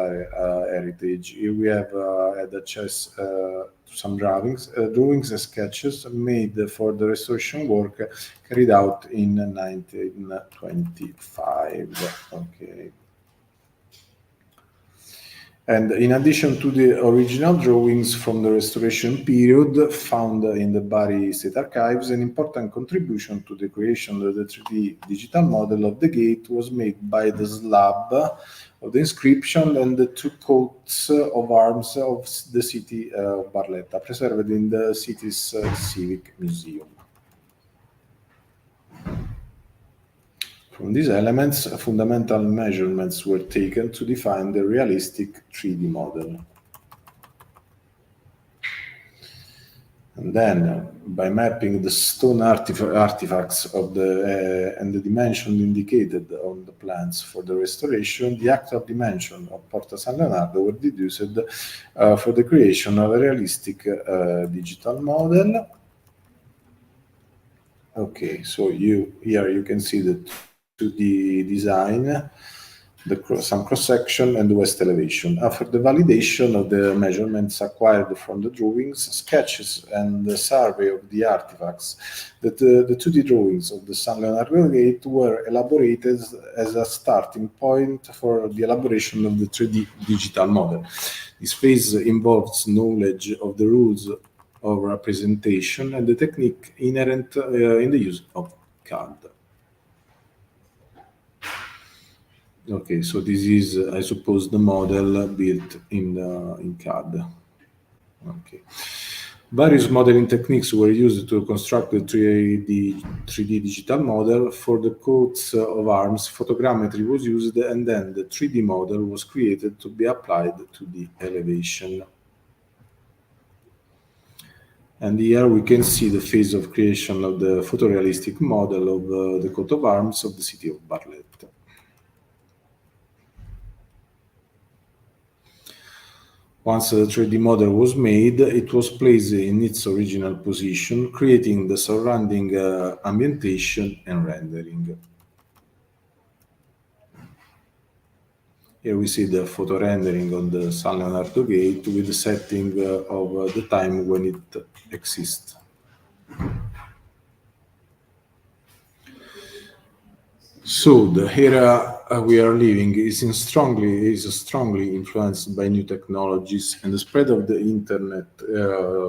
S7: heritage. Here we have had access to some drawings and sketches made for the restoration work carried out in 1925. Okay. And in addition to the original drawings from the restoration period found in the Bari State Archives, an important contribution to the creation of the 3D digital model of the gate was made by the slab of the inscription and the two coats of arms of the city of Barletta, preserved in the city's civic museum. From these elements, fundamental measurements were taken to define the realistic 3D model. And then, by mapping the stone artifacts of and the dimension indicated on the plans for the restoration, the actual dimension of Porta San Leonardo were deduced for the creation of a realistic digital model. Okay, so here you can see the 2D design, some cross-section and the west elevation. After the validation of the measurements acquired from the drawings, sketches, and the survey of the artifacts, the 2D drawings of the San Leonardo Gate were elaborated as a starting point for the elaboration of the 3D digital model. This phase involves knowledge of the rules of representation and the technique inherent in the use of CAD. Okay, so this is, I suppose, the model built in CAD. Okay. Various modeling techniques were used to construct the 3D digital model. For the coats of arms, photogrammetry was used, and then the 3D model was created to be applied to the elevation. And here we can see the phase of creation of the photorealistic model of the coat of arms of the city of Barletta. Once the 3D model was made, it was placed in its original position, creating the surrounding ambientation and rendering. Here we see the photo rendering on the San Leonardo Gate with the setting of the time when it exists. So the era we are living is strongly influenced by new technologies and the spread of the internet.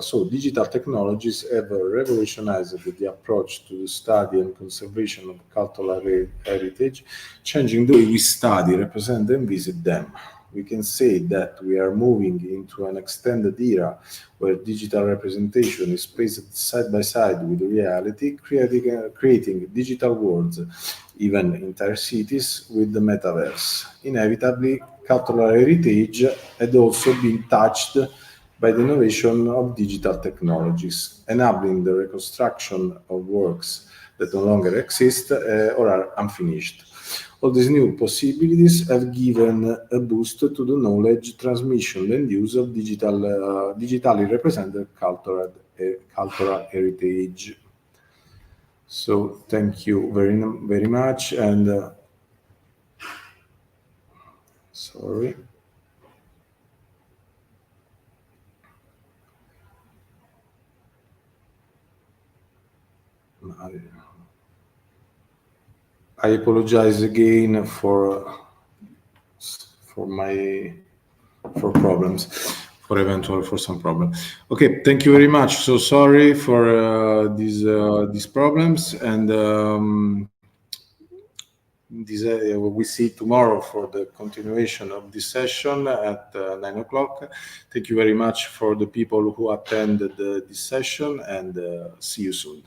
S7: So digital technologies have revolutionized the approach to the study and conservation of cultural heritage, changing the way we study, represent, and visit them. We can say that we are moving into an extended era where digital representation is placed side by side with reality, creating digital worlds, even entire cities, with the metaverse. Inevitably, cultural heritage had also been touched by the innovation of digital technologies, enabling the reconstruction of works that no longer exist or are unfinished. All these new possibilities have given a boost to the knowledge transmission and use of digitally represented cultural heritage. So thank you very much, and sorry. I apologize again for problems, for some problem. Okay, thank you very much. So sorry for these problems, and we see tomorrow for the continuation of this session at 9 o'clock. Thank you very much for the people who attended this session, and see you soon.